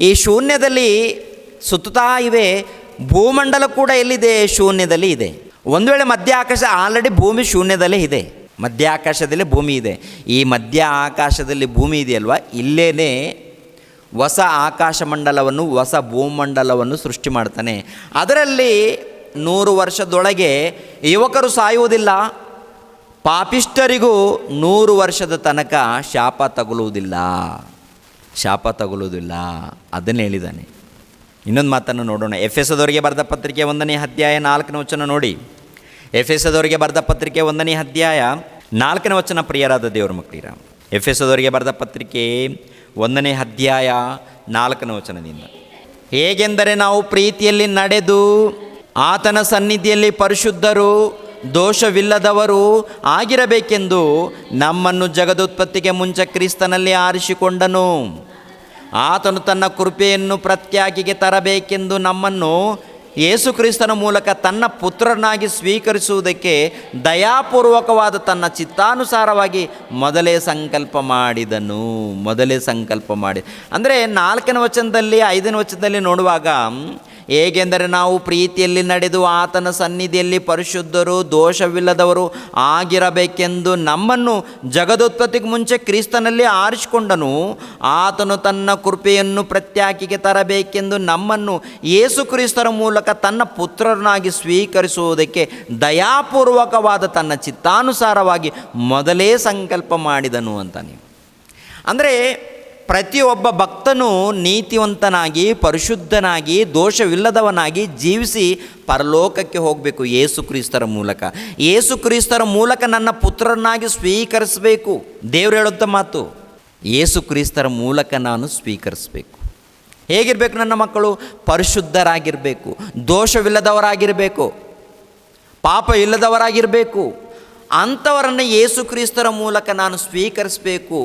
ಈ ಶೂನ್ಯದಲ್ಲಿ ಸುತ್ತುತ್ತಾ ಇವೆ. ಭೂಮಂಡಲ ಕೂಡ ಎಲ್ಲಿದೆ? ಶೂನ್ಯದಲ್ಲಿ ಇದೆ. ಒಂದು ವೇಳೆ ಮಧ್ಯಾಕಾಶ, ಆಲ್ರೆಡಿ ಭೂಮಿ ಶೂನ್ಯದಲ್ಲೇ ಇದೆ. ಮಧ್ಯಾಕಾಶದಲ್ಲಿ ಭೂಮಿ ಇದೆ. ಈ ಮಧ್ಯ ಆಕಾಶದಲ್ಲಿ ಭೂಮಿ ಇದೆಯಲ್ವ, ಇಲ್ಲೇ ಹೊಸ ಆಕಾಶ ಮಂಡಲವನ್ನು, ಹೊಸ ಭೂಮಂಡಲವನ್ನು ಸೃಷ್ಟಿ ಮಾಡ್ತಾನೆ. ಅದರಲ್ಲಿ 100 ವರ್ಷದೊಳಗೆ ಯುವಕರು ಸಾಯುವುದಿಲ್ಲ, ಪಾಪಿಷ್ಠರಿಗೂ 100 ವರ್ಷದ ತನಕ ಶಾಪ ತಗುಲುವುದಿಲ್ಲ. ಅದನ್ನು ಹೇಳಿದ್ದಾನೆ. ಇನ್ನೊಂದು ಮಾತನ್ನು ನೋಡೋಣ. ಎಫೆಸದವರಿಗೆ ಬರೆದ ಪತ್ರಿಕೆ 1ನೇ ಅಧ್ಯಾಯ 4ನೇ ವಚನ ನೋಡಿ. ಎಫೆಸದವರಿಗೆ ಬರೆದ ಪತ್ರಿಕೆ 1ನೇ ಅಧ್ಯಾಯ 4ನೇ ವಚನ. ಪ್ರಿಯರಾದ ದೇವರ ಮಕ್ಕಳಿರ, ಎಫೆಸದವರಿಗೆ ಬರೆದ ಪತ್ರಿಕೆ 1ನೇ ಅಧ್ಯಾಯ 4ನೇ ವಚನದಿಂದ, ಹೇಗೆಂದರೆ ನಾವು ಪ್ರೀತಿಯಲ್ಲಿ ನಡೆದು ಆತನ ಸನ್ನಿಧಿಯಲ್ಲಿ ಪರಿಶುದ್ಧರು, ದೋಷವಿಲ್ಲದವರು ಆಗಿರಬೇಕೆಂದು ನಮ್ಮನ್ನು ಜಗದುತ್ಪತ್ತಿಗೆ ಮುಂಚೆ ಕ್ರಿಸ್ತನಲ್ಲಿ ಆರಿಸಿಕೊಂಡನು. ಆತನು ತನ್ನ ಕೃಪೆಯನ್ನು ಪ್ರತ್ಯಾಗಿಗೆ ತರಬೇಕೆಂದು ನಮ್ಮನ್ನು ಯೇಸು ಕ್ರಿಸ್ತನ ಮೂಲಕ ತನ್ನ ಪುತ್ರನಾಗಿ ಸ್ವೀಕರಿಸುವುದಕ್ಕೆ ದಯಾಪೂರ್ವಕವಾದ ತನ್ನ ಚಿತ್ತಾನುಸಾರವಾಗಿ ಮೊದಲೇ ಸಂಕಲ್ಪ ಮಾಡಿದನು. ಅಂದರೆ 4ನೇ ವಚನದಲ್ಲಿ 5ನೇ ವಚನದಲ್ಲಿ ನೋಡುವಾಗ, ಹೇಗೆಂದರೆ ನಾವು ಪ್ರೀತಿಯಲ್ಲಿ ನಡೆದು ಆತನ ಸನ್ನಿಧಿಯಲ್ಲಿ ಪರಿಶುದ್ಧರು, ದೋಷವಿಲ್ಲದವರು ಆಗಿರಬೇಕೆಂದು ನಮ್ಮನ್ನು ಜಗದೋತ್ಪತ್ತಿಗೆ ಮುಂಚೆ ಕ್ರಿಸ್ತನಲ್ಲಿ ಆರಿಸಿಕೊಂಡನು. ಆತನು ತನ್ನ ಕೃಪೆಯನ್ನು ಪ್ರತ್ಯಾಗಿಗೆ ತರಬೇಕೆಂದು ನಮ್ಮನ್ನು ಯೇಸು ಕ್ರಿಸ್ತರ ಮೂಲಕ ತನ್ನ ಪುತ್ರನಾಗಿ ಸ್ವೀಕರಿಸುವುದಕ್ಕೆ ದಯಾಪೂರ್ವಕವಾದ ತನ್ನ ಚಿತ್ತಾನುಸಾರವಾಗಿ ಮೊದಲೇ ಸಂಕಲ್ಪ ಮಾಡಿದನು ಅಂತಾನೆ. ಅಂದರೆ ಪ್ರತಿಯೊಬ್ಬ ಭಕ್ತನು ನೀತಿವಂತನಾಗಿ ಪರಿಶುದ್ಧನಾಗಿ ದೋಷವಿಲ್ಲದವನಾಗಿ ಜೀವಿಸಿ ಪರಲೋಕಕ್ಕೆ ಹೋಗಬೇಕು ಯೇಸು ಕ್ರಿಸ್ತರ ಮೂಲಕ. ಯೇಸು ಕ್ರಿಸ್ತರ ಮೂಲಕ ನನ್ನ ಪುತ್ರರನ್ನಾಗಿ ಸ್ವೀಕರಿಸಬೇಕು. ದೇವರು ಹೇಳುತ್ತ ಮಾತು, ಯೇಸು ಕ್ರಿಸ್ತರ ಮೂಲಕ ನಾನು ಸ್ವೀಕರಿಸಬೇಕು. ಹೇಗಿರಬೇಕು ನನ್ನ ಮಕ್ಕಳು? ಪರಿಶುದ್ಧರಾಗಿರಬೇಕು, ದೋಷವಿಲ್ಲದವರಾಗಿರಬೇಕು, ಪಾಪ ಇಲ್ಲದವರಾಗಿರಬೇಕು. ಅಂಥವರನ್ನು ಯೇಸು ಕ್ರಿಸ್ತರ ಮೂಲಕ ನಾನು ಸ್ವೀಕರಿಸಬೇಕು.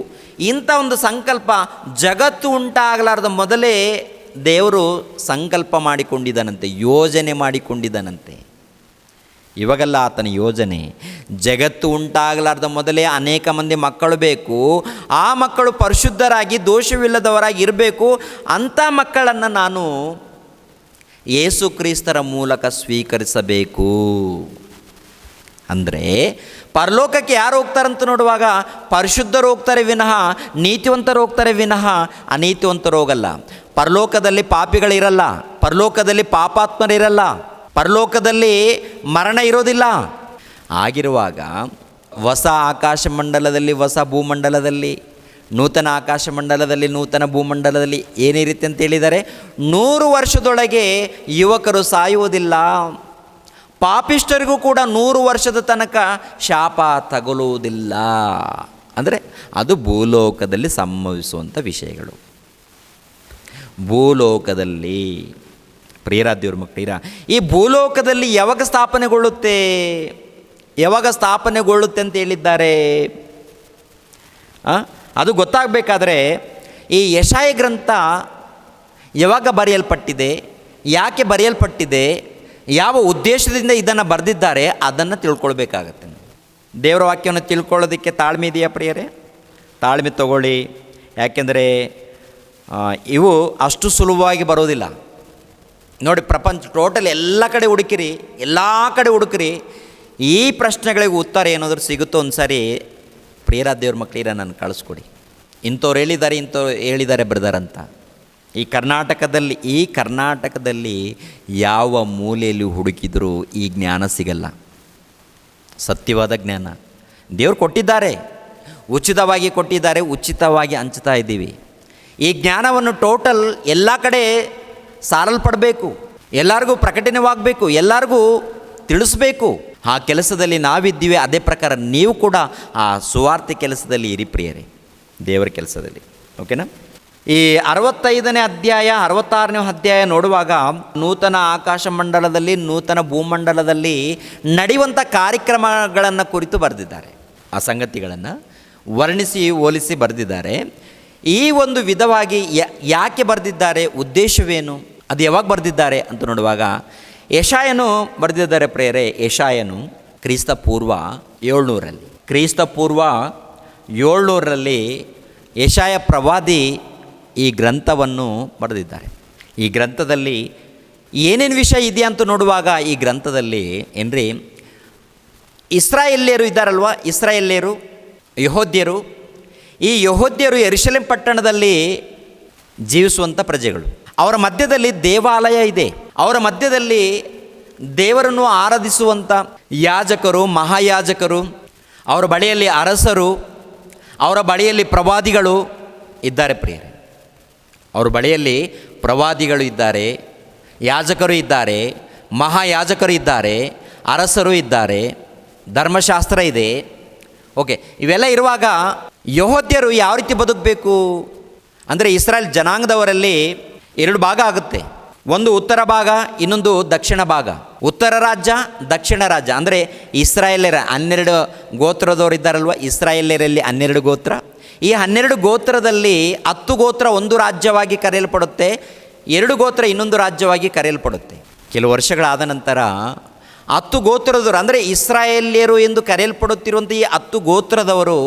ಇಂಥ ಒಂದು ಸಂಕಲ್ಪ ಜಗತ್ತು ಉಂಟಾಗಲಾರ್ದ ಮೊದಲೇ ದೇವರು ಸಂಕಲ್ಪ ಮಾಡಿಕೊಂಡಿದ್ದಾನಂತೆ, ಯೋಜನೆ ಮಾಡಿಕೊಂಡಿದ್ದಾನಂತೆ. ಇವಾಗೆಲ್ಲ ಆತನ ಯೋಜನೆ, ಜಗತ್ತು ಉಂಟಾಗಲಾರ್ದ ಮೊದಲೇ ಅನೇಕ ಮಂದಿ ಮಕ್ಕಳು ಬೇಕು. ಆ ಮಕ್ಕಳು ಪರಿಶುದ್ಧರಾಗಿ ದೋಷವಿಲ್ಲದವರಾಗಿ ಇರಬೇಕು. ಅಂಥ ಮಕ್ಕಳನ್ನು ನಾನು ಯೇಸು ಕ್ರಿಸ್ತರ ಮೂಲಕ ಸ್ವೀಕರಿಸಬೇಕು. ಅಂದರೆ ಪರಲೋಕಕ್ಕೆ ಯಾರು ಹೋಗ್ತಾರಂತ ನೋಡುವಾಗ ಪರಿಶುದ್ಧರು ಹೋಗ್ತಾರೆ ವಿನಃ, ನೀತಿವಂತರು ಹೋಗ್ತಾರೆ ವಿನಃ ಅನೀತಿವಂತರು ಹೋಗಲ್ಲ. ಪರಲೋಕದಲ್ಲಿ ಪಾಪಿಗಳಿರಲ್ಲ, ಪರಲೋಕದಲ್ಲಿ ಪಾಪಾತ್ಮರಿರಲ್ಲ, ಪರಲೋಕದಲ್ಲಿ ಮರಣ ಇರೋದಿಲ್ಲ. ಆಗಿರುವಾಗ ಹೊಸ ಆಕಾಶ ಮಂಡಲದಲ್ಲಿ, ಹೊಸ ಭೂಮಂಡಲದಲ್ಲಿ, ನೂತನ ಆಕಾಶ ಮಂಡಲದಲ್ಲಿ, ನೂತನ ಭೂಮಂಡಲದಲ್ಲಿ ಏನಿರುತ್ತೆ ಅಂತ ಹೇಳಿದ್ದಾರೆ, 100 ವರ್ಷದೊಳಗೆ ಯುವಕರು ಸಾಯುವುದಿಲ್ಲ. ಪಾಪಿಷ್ಠರಿಗೂ ಕೂಡ 100 ವರ್ಷದ ತನಕ ಶಾಪ ತಗುಲುವುದಿಲ್ಲ. ಅಂದರೆ ಅದು ಭೂಲೋಕದಲ್ಲಿ ಸಂಭವಿಸುವಂಥ ವಿಷಯಗಳು. ಭೂಲೋಕದಲ್ಲಿ ಪ್ರಿಯರ ದೇವ್ರ ಮಕ್ಕಳಿರ, ಈ ಭೂಲೋಕದಲ್ಲಿ ಯಾವಾಗ ಸ್ಥಾಪನೆಗೊಳ್ಳುತ್ತೆ, ಯಾವಾಗ ಸ್ಥಾಪನೆಗೊಳ್ಳುತ್ತೆ ಅಂತ ಹೇಳಿದ್ದಾರೆ. ಅದು ಗೊತ್ತಾಗಬೇಕಾದ್ರೆ ಈ ಯೆಶಾಯ ಗ್ರಂಥ ಯಾವಾಗ ಬರೆಯಲ್ಪಟ್ಟಿದೆ, ಯಾಕೆ ಬರೆಯಲ್ಪಟ್ಟಿದೆ, ಯಾವ ಉದ್ದೇಶದಿಂದ ಇದನ್ನು ಬರೆದಿದ್ದಾರೆ ಅದನ್ನು ತಿಳ್ಕೊಳ್ಬೇಕಾಗತ್ತೆ. ದೇವರ ವಾಕ್ಯವನ್ನು ತಿಳ್ಕೊಳ್ಳೋದಕ್ಕೆ ತಾಳ್ಮೆ ಇದೆಯಾ ಪ್ರಿಯರೇ? ತಾಳ್ಮೆ ತಗೊಳ್ಳಿ. ಯಾಕೆಂದರೆ ಇವು ಅಷ್ಟು ಸುಲಭವಾಗಿ ಬರೋದಿಲ್ಲ. ನೋಡಿ, ಪ್ರಪಂಚ ಟೋಟಲ್ ಎಲ್ಲ ಕಡೆ ಹುಡುಕಿರಿ, ಎಲ್ಲ ಕಡೆ ಹುಡುಕಿರಿ, ಈ ಪ್ರಶ್ನೆಗಳಿಗೆ ಉತ್ತರ ಏನಾದರೂ ಸಿಗುತ್ತೋ ಒಂದು ಸಾರಿ ಪ್ರಿಯರ ದೇವ್ರ ಮಕ್ಕಳಿರ ನಾನು ಕಳಿಸ್ಕೊಡಿ. ಇಂಥವ್ರು ಹೇಳಿದ್ದಾರೆ ಬ್ರದರ್ ಅಂತ. ಈ ಕರ್ನಾಟಕದಲ್ಲಿ ಯಾವ ಮೂಲೆಯಲ್ಲಿ ಹುಡುಕಿದರೂ ಈ ಜ್ಞಾನ ಸಿಗಲ್ಲ. ಸತ್ಯವಾದ ಜ್ಞಾನ ದೇವರು ಕೊಟ್ಟಿದ್ದಾರೆ, ಉಚಿತವಾಗಿ ಕೊಟ್ಟಿದ್ದಾರೆ, ಉಚಿತವಾಗಿ ಹಂಚ್ತಾ ಇದ್ದೀವಿ. ಈ ಜ್ಞಾನವನ್ನು ಟೋಟಲ್ ಎಲ್ಲ ಕಡೆ ಸಾರಲ್ಪಡಬೇಕು, ಎಲ್ಲರಿಗೂ ಪ್ರಕಟಣೆವಾಗಬೇಕು, ಎಲ್ಲರಿಗೂ ತಿಳಿಸ್ಬೇಕು. ಆ ಕೆಲಸದಲ್ಲಿ ನಾವಿದ್ದೀವಿ. ಅದೇ ಪ್ರಕಾರ ನೀವು ಕೂಡ ಆ ಸುವಾರ್ತೆ ಕೆಲಸದಲ್ಲಿ ಇರಿ ಪ್ರಿಯರೇ, ದೇವರ ಕೆಲಸದಲ್ಲಿ. ಓಕೆನಾ? ಈ 65ನೇ ಅಧ್ಯಾಯ 66ನೇ ಅಧ್ಯಾಯ ನೋಡುವಾಗ ನೂತನ ಆಕಾಶ ಮಂಡಲದಲ್ಲಿ, ನೂತನ ಭೂಮಂಡಲದಲ್ಲಿ ನಡೆಯುವಂಥ ಕಾರ್ಯಕ್ರಮಗಳನ್ನು ಕುರಿತು ಬರೆದಿದ್ದಾರೆ. ಆ ಸಂಗತಿಗಳನ್ನು ವರ್ಣಿಸಿ ಹೋಲಿಸಿ ಬರೆದಿದ್ದಾರೆ. ಈ ಒಂದು ವಿಧವಾಗಿ ಯಾಕೆ ಬರೆದಿದ್ದಾರೆ, ಉದ್ದೇಶವೇನು, ಅದು ಯಾವಾಗ ಬರೆದಿದ್ದಾರೆ ಅಂತ ನೋಡುವಾಗ ಯೆಶಾಯನು ಬರೆದಿದ್ದಾರೆ ಪ್ರಿಯರೇ. ಯೆಶಾಯನು ಕ್ರಿಸ್ತ ಪೂರ್ವ 700ರಲ್ಲಿ ಯೆಶಾಯ ಪ್ರವಾದಿ ಈ ಗ್ರಂಥವನ್ನು ಬರೆದಿದ್ದಾರೆ. ಈ ಗ್ರಂಥದಲ್ಲಿ ಏನೇನು ವಿಷಯ ಇದೆಯಾ ಅಂತ ನೋಡುವಾಗ ಈ ಗ್ರಂಥದಲ್ಲಿ ಏನ್ರಿ, ಇಸ್ರಾಯೇಲ್ಯರು ಇದ್ದಾರಲ್ವ, ಇಸ್ರಾಯೇಲ್ಯರು ಯೆಹೂದ್ಯರು, ಈ ಯೆಹೂದ್ಯರು ಯೆರೂಸಲೇಮ್ ಪಟ್ಟಣದಲ್ಲಿ ಜೀವಿಸುವಂಥ ಪ್ರಜೆಗಳು. ಅವರ ಮಧ್ಯದಲ್ಲಿ ದೇವಾಲಯ ಇದೆ. ಅವರ ಮಧ್ಯದಲ್ಲಿ ದೇವರನ್ನು ಆರಾಧಿಸುವಂಥ ಯಾಜಕರು, ಮಹಾಯಾಜಕರು, ಅವರ ಬಳಿಯಲ್ಲಿ ಅರಸರು, ಅವರ ಬಳಿಯಲ್ಲಿ ಪ್ರವಾದಿಗಳು ಇದ್ದಾರೆ ಪ್ರಿಯರೇ. ಅವ್ರ ಬಳಿಯಲ್ಲಿ ಪ್ರವಾದಿಗಳು ಇದ್ದಾರೆ, ಯಾಜಕರು ಇದ್ದಾರೆ, ಮಹಾಯಾಜಕರು ಇದ್ದಾರೆ, ಅರಸರು ಇದ್ದಾರೆ, ಧರ್ಮಶಾಸ್ತ್ರ ಇದೆ. ಓಕೆ, ಇವೆಲ್ಲ ಇರುವಾಗ ಯೆಹೂದ್ಯರು ಯಾವ ರೀತಿ ಬದುಕಬೇಕು ಅಂದರೆ, ಇಸ್ರಾಯೇಲ್ ಜನಾಂಗದವರಲ್ಲಿ 2 ಭಾಗ ಆಗುತ್ತೆ. ಒಂದು ಉತ್ತರ ಭಾಗ, ಇನ್ನೊಂದು ದಕ್ಷಿಣ ಭಾಗ. ಉತ್ತರ ರಾಜ್ಯ, ದಕ್ಷಿಣ ರಾಜ್ಯ. ಅಂದರೆ ಇಸ್ರಾಯೇಲ್ಯರ 12 ಗೋತ್ರದವರು ಇದ್ದಾರಲ್ವ, ಇಸ್ರಾಯೇಲ್ಯರಲ್ಲಿ 12 ಗೋತ್ರ. ಈ 12 ಗೋತ್ರದಲ್ಲಿ 10 ಗೋತ್ರ ಒಂದು ರಾಜ್ಯವಾಗಿ ಕರೆಯಲ್ಪಡುತ್ತೆ, 2 ಗೋತ್ರ ಇನ್ನೊಂದು ರಾಜ್ಯವಾಗಿ ಕರೆಯಲ್ಪಡುತ್ತೆ. ಕೆಲವು ವರ್ಷಗಳಾದ ನಂತರ 10 ಗೋತ್ರದವರು ಅಂದರೆ ಇಸ್ರಾಯೇಲ್ಯರು ಎಂದು ಕರೆಯಲ್ಪಡುತ್ತಿರುವಂಥ ಈ 10 ಗೋತ್ರದವರು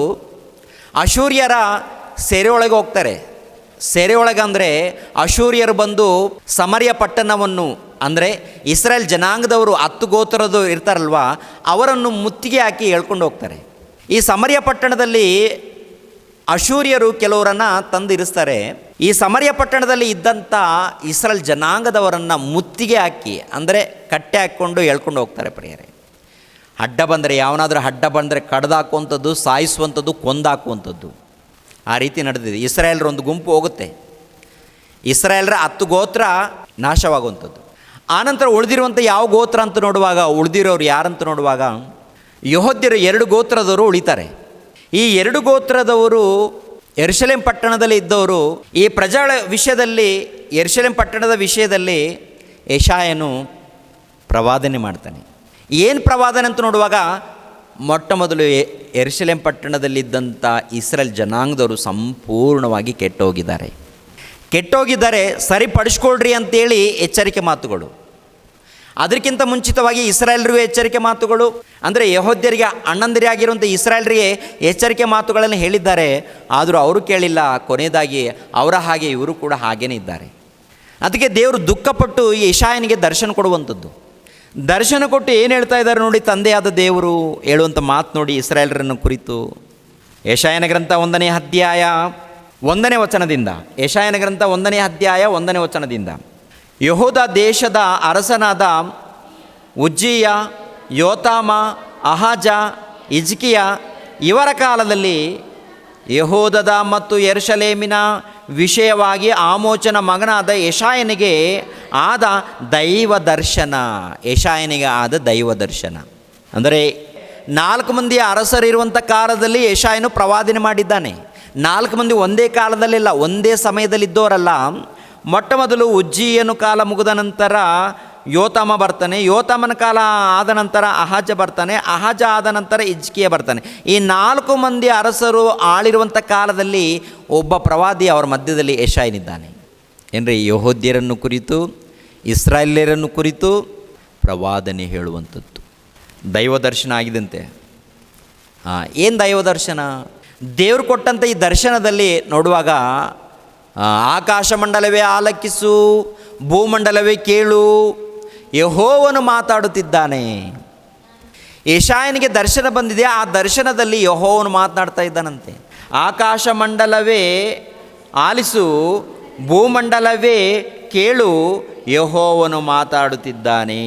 ಅಶೂರ್ಯರ ಸೆರೆಯೊಳಗೆ ಹೋಗ್ತಾರೆ. ಸೆರೆಯೊಳಗೆ ಅಂದರೆ ಅಶೂರ್ಯರು ಬಂದು ಸಮರ್ಯ ಪಟ್ಟಣವನ್ನು, ಅಂದರೆ ಇಸ್ರಾಯೇಲ್ ಜನಾಂಗದವರು 10 ಗೋತ್ರದವರು ಇರ್ತಾರಲ್ವ, ಅವರನ್ನು ಮುತ್ತಿಗೆ ಹಾಕಿ ಹೇಳ್ಕೊಂಡು ಹೋಗ್ತಾರೆ. ಈ ಸಮರ್ಯ ಪಟ್ಟಣದಲ್ಲಿ ಅಶೂರ್ಯರು ಕೆಲವರನ್ನು ತಂದು ಇರಿಸ್ತಾರೆ. ಈ ಸಮರ್ಯ ಪಟ್ಟಣದಲ್ಲಿ ಇದ್ದಂಥ ಇಸ್ರಾಯೇಲ್ ಜನಾಂಗದವರನ್ನು ಮುತ್ತಿಗೆ ಹಾಕಿ, ಅಂದರೆ ಕಟ್ಟೆ ಹಾಕ್ಕೊಂಡು ಹೇಳ್ಕೊಂಡು ಹೋಗ್ತಾರೆ ಪ್ರಿಯರೇ. ಅಡ್ಡ ಬಂದರೆ, ಯಾವನಾದರೂ ಅಡ್ಡ ಬಂದರೆ ಕಡ್ದು ಹಾಕುವಂಥದ್ದು, ಸಾಯಿಸುವಂಥದ್ದು, ಕೊಂದಾಕುವಂಥದ್ದು. ಆ ರೀತಿ ನಡೆದಿದೆ. ಇಸ್ರಾಯೇಲ್ರ ಒಂದು ಗುಂಪು ಹೋಗುತ್ತೆ, ಇಸ್ರಾಯೇಲ್ರ 10 ಗೋತ್ರ ನಾಶವಾಗುವಂಥದ್ದು. ಆನಂತರ ಉಳಿದಿರುವಂಥ ಯಾವ ಗೋತ್ರ ಅಂತ ನೋಡುವಾಗ, ಉಳಿದಿರೋರು ಯಾರಂತ ನೋಡುವಾಗ ಯೆಹೂದ್ಯರು 2 ಗೋತ್ರದವರು ಉಳಿತಾರೆ. ಈ 2 ಗೋತ್ರದವರು ಯೆರೂಸಲೇಮ್ ಪಟ್ಟಣದಲ್ಲಿ ಇದ್ದವರು. ಈ ಪ್ರಜೆಗಳ ವಿಷಯದಲ್ಲಿ, ಯೆರೂಸಲೇಮ್ ಪಟ್ಟಣದ ವಿಷಯದಲ್ಲಿ ಯೆಶಾಯನು ಪ್ರವಾದನೆ ಮಾಡ್ತಾನೆ. ಏನು ಪ್ರವಾದನೆ ಅಂತ ನೋಡುವಾಗ, ಮೊಟ್ಟ ಮೊದಲು ಯೆರೂಸಲೇಮ್ ಪಟ್ಟಣದಲ್ಲಿದ್ದಂಥ ಇಸ್ರೇಲ್ ಜನಾಂಗದವರು ಸಂಪೂರ್ಣವಾಗಿ ಕೆಟ್ಟೋಗಿದ್ದಾರೆ, ಸರಿಪಡಿಸ್ಕೊಳ್ರಿ ಅಂತೇಳಿ ಎಚ್ಚರಿಕೆ ಮಾತುಗಳು. ಅದಕ್ಕಿಂತ ಮುಂಚಿತವಾಗಿ ಇಸ್ರಾಯೇಲ್ರಿಗೂ ಎಚ್ಚರಿಕೆ ಮಾತುಗಳು, ಅಂದರೆ ಯೆಹೂದ್ಯರಿಗೆ ಅಣ್ಣಂದಿರಾಗಿರುವಂಥ ಇಸ್ರಾಯೇಲ್ರಿಗೆ ಎಚ್ಚರಿಕೆ ಮಾತುಗಳನ್ನು ಹೇಳಿದ್ದಾರೆ. ಆದರೂ ಅವರು ಕೇಳಿಲ್ಲ. ಕೊನೆಯದಾಗಿ ಅವರ ಹಾಗೆ ಇವರು ಕೂಡ ಹಾಗೇ ಇದ್ದಾರೆ. ಅದಕ್ಕೆ ದೇವರು ದುಃಖಪಟ್ಟು ಈ ಯೆಶಾಯನಿಗೆ ದರ್ಶನ ಕೊಡುವಂಥದ್ದು. ದರ್ಶನ ಕೊಟ್ಟು ಏನು ಹೇಳ್ತಾ ಇದ್ದಾರೆ ನೋಡಿ, ತಂದೆಯಾದ ದೇವರು ಹೇಳುವಂಥ ಮಾತು ನೋಡಿ ಇಸ್ರಾಯೇಲರನ್ನು ಕುರಿತು. ಯೆಶಾಯನ ಗ್ರಂಥ 1ನೇ ಅಧ್ಯಾಯ 1ನೇ ವಚನದಿಂದ, ಯೆಶಾಯನ ಗ್ರಂಥ 1ನೇ ಅಧ್ಯಾಯ 1ನೇ ವಚನದಿಂದ, ಯೆಹೂದ ದೇಶದ ಅರಸನಾದ ಉಜ್ಜೀಯ, ಯೋತಾಮ, ಅಹಾಜ, ಹಿಜ್ಕೀಯ ಇವರ ಕಾಲದಲ್ಲಿ ಯೆಹೂದದ ಮತ್ತು ಯೆರೂಸಲೇಮಿನ ವಿಷಯವಾಗಿ ಆಮೋಚನ ಮಗನಾದ ಯೆಶಾಯನಿಗೆ ಆದ ದೈವ ದರ್ಶನ. ಯೆಶಾಯನಿಗೆ ಆದ ದೈವ ದರ್ಶನ ಅಂದರೆ 4 ಮಂದಿ ಅರಸರಿರುವಂಥ ಕಾಲದಲ್ಲಿ ಯೆಶಾಯನು ಪ್ರವಾದನೆ ಮಾಡಿದ್ದಾನೆ. 4 ಮಂದಿ ಒಂದೇ ಕಾಲದಲ್ಲಿಲ್ಲ, ಒಂದೇ ಸಮಯದಲ್ಲಿದ್ದವರಲ್ಲ. ಮೊಟ್ಟ ಮೊದಲು ಉಜ್ಜೀಯನ ಕಾಲ ಮುಗಿದ ನಂತರ ಯೋತಾಮ ಬರ್ತಾನೆ, ಯೋತಾಮನ ಕಾಲ ಆದ ನಂತರ ಅಹಾಜ ಬರ್ತಾನೆ, ಅಹಾಜ ಆದ ನಂತರ ಹಿಜ್ಕೀಯ ಬರ್ತಾನೆ. ಈ 4 ಮಂದಿ ಅರಸರು ಆಳಿರುವಂಥ ಕಾಲದಲ್ಲಿ ಒಬ್ಬ ಪ್ರವಾದಿ ಅವರ ಮಧ್ಯದಲ್ಲಿ ಯೆಶಾಯನಿದ್ದಾನೆ. ಏನ್ರಿ, ಯೆಹೂದ್ಯರನ್ನು ಕುರಿತು, ಇಸ್ರಾಯೇಲ್ಯರನ್ನು ಕುರಿತು ಪ್ರವಾದನೆ ಹೇಳುವಂಥದ್ದು ದೈವ ದರ್ಶನ ಆಗಿದಂತೆ. ಏನು ದೈವ ದರ್ಶನ? ದೇವರು ಕೊಟ್ಟಂಥ ಈ ದರ್ಶನದಲ್ಲಿ ನೋಡುವಾಗ, ಆಕಾಶ ಮಂಡಲವೇ ಆಲಕಿಸು, ಭೂಮಂಡಲವೇ ಕೇಳು, ಯೆಹೋವನು ಮಾತಾಡುತ್ತಿದ್ದಾನೆ. ಯೆಶಾಯನಿಗೆ ದರ್ಶನ ಬಂದಿದೆ. ಆ ದರ್ಶನದಲ್ಲಿ ಯೆಹೋವನು ಮಾತನಾಡ್ತಾ ಇದ್ದಾನಂತೆ. ಆಕಾಶ ಮಂಡಲವೇ ಆಲಿಸು, ಭೂಮಂಡಲವೇ ಕೇಳು, ಯೆಹೋವನು ಮಾತಾಡುತ್ತಿದ್ದಾನೆ.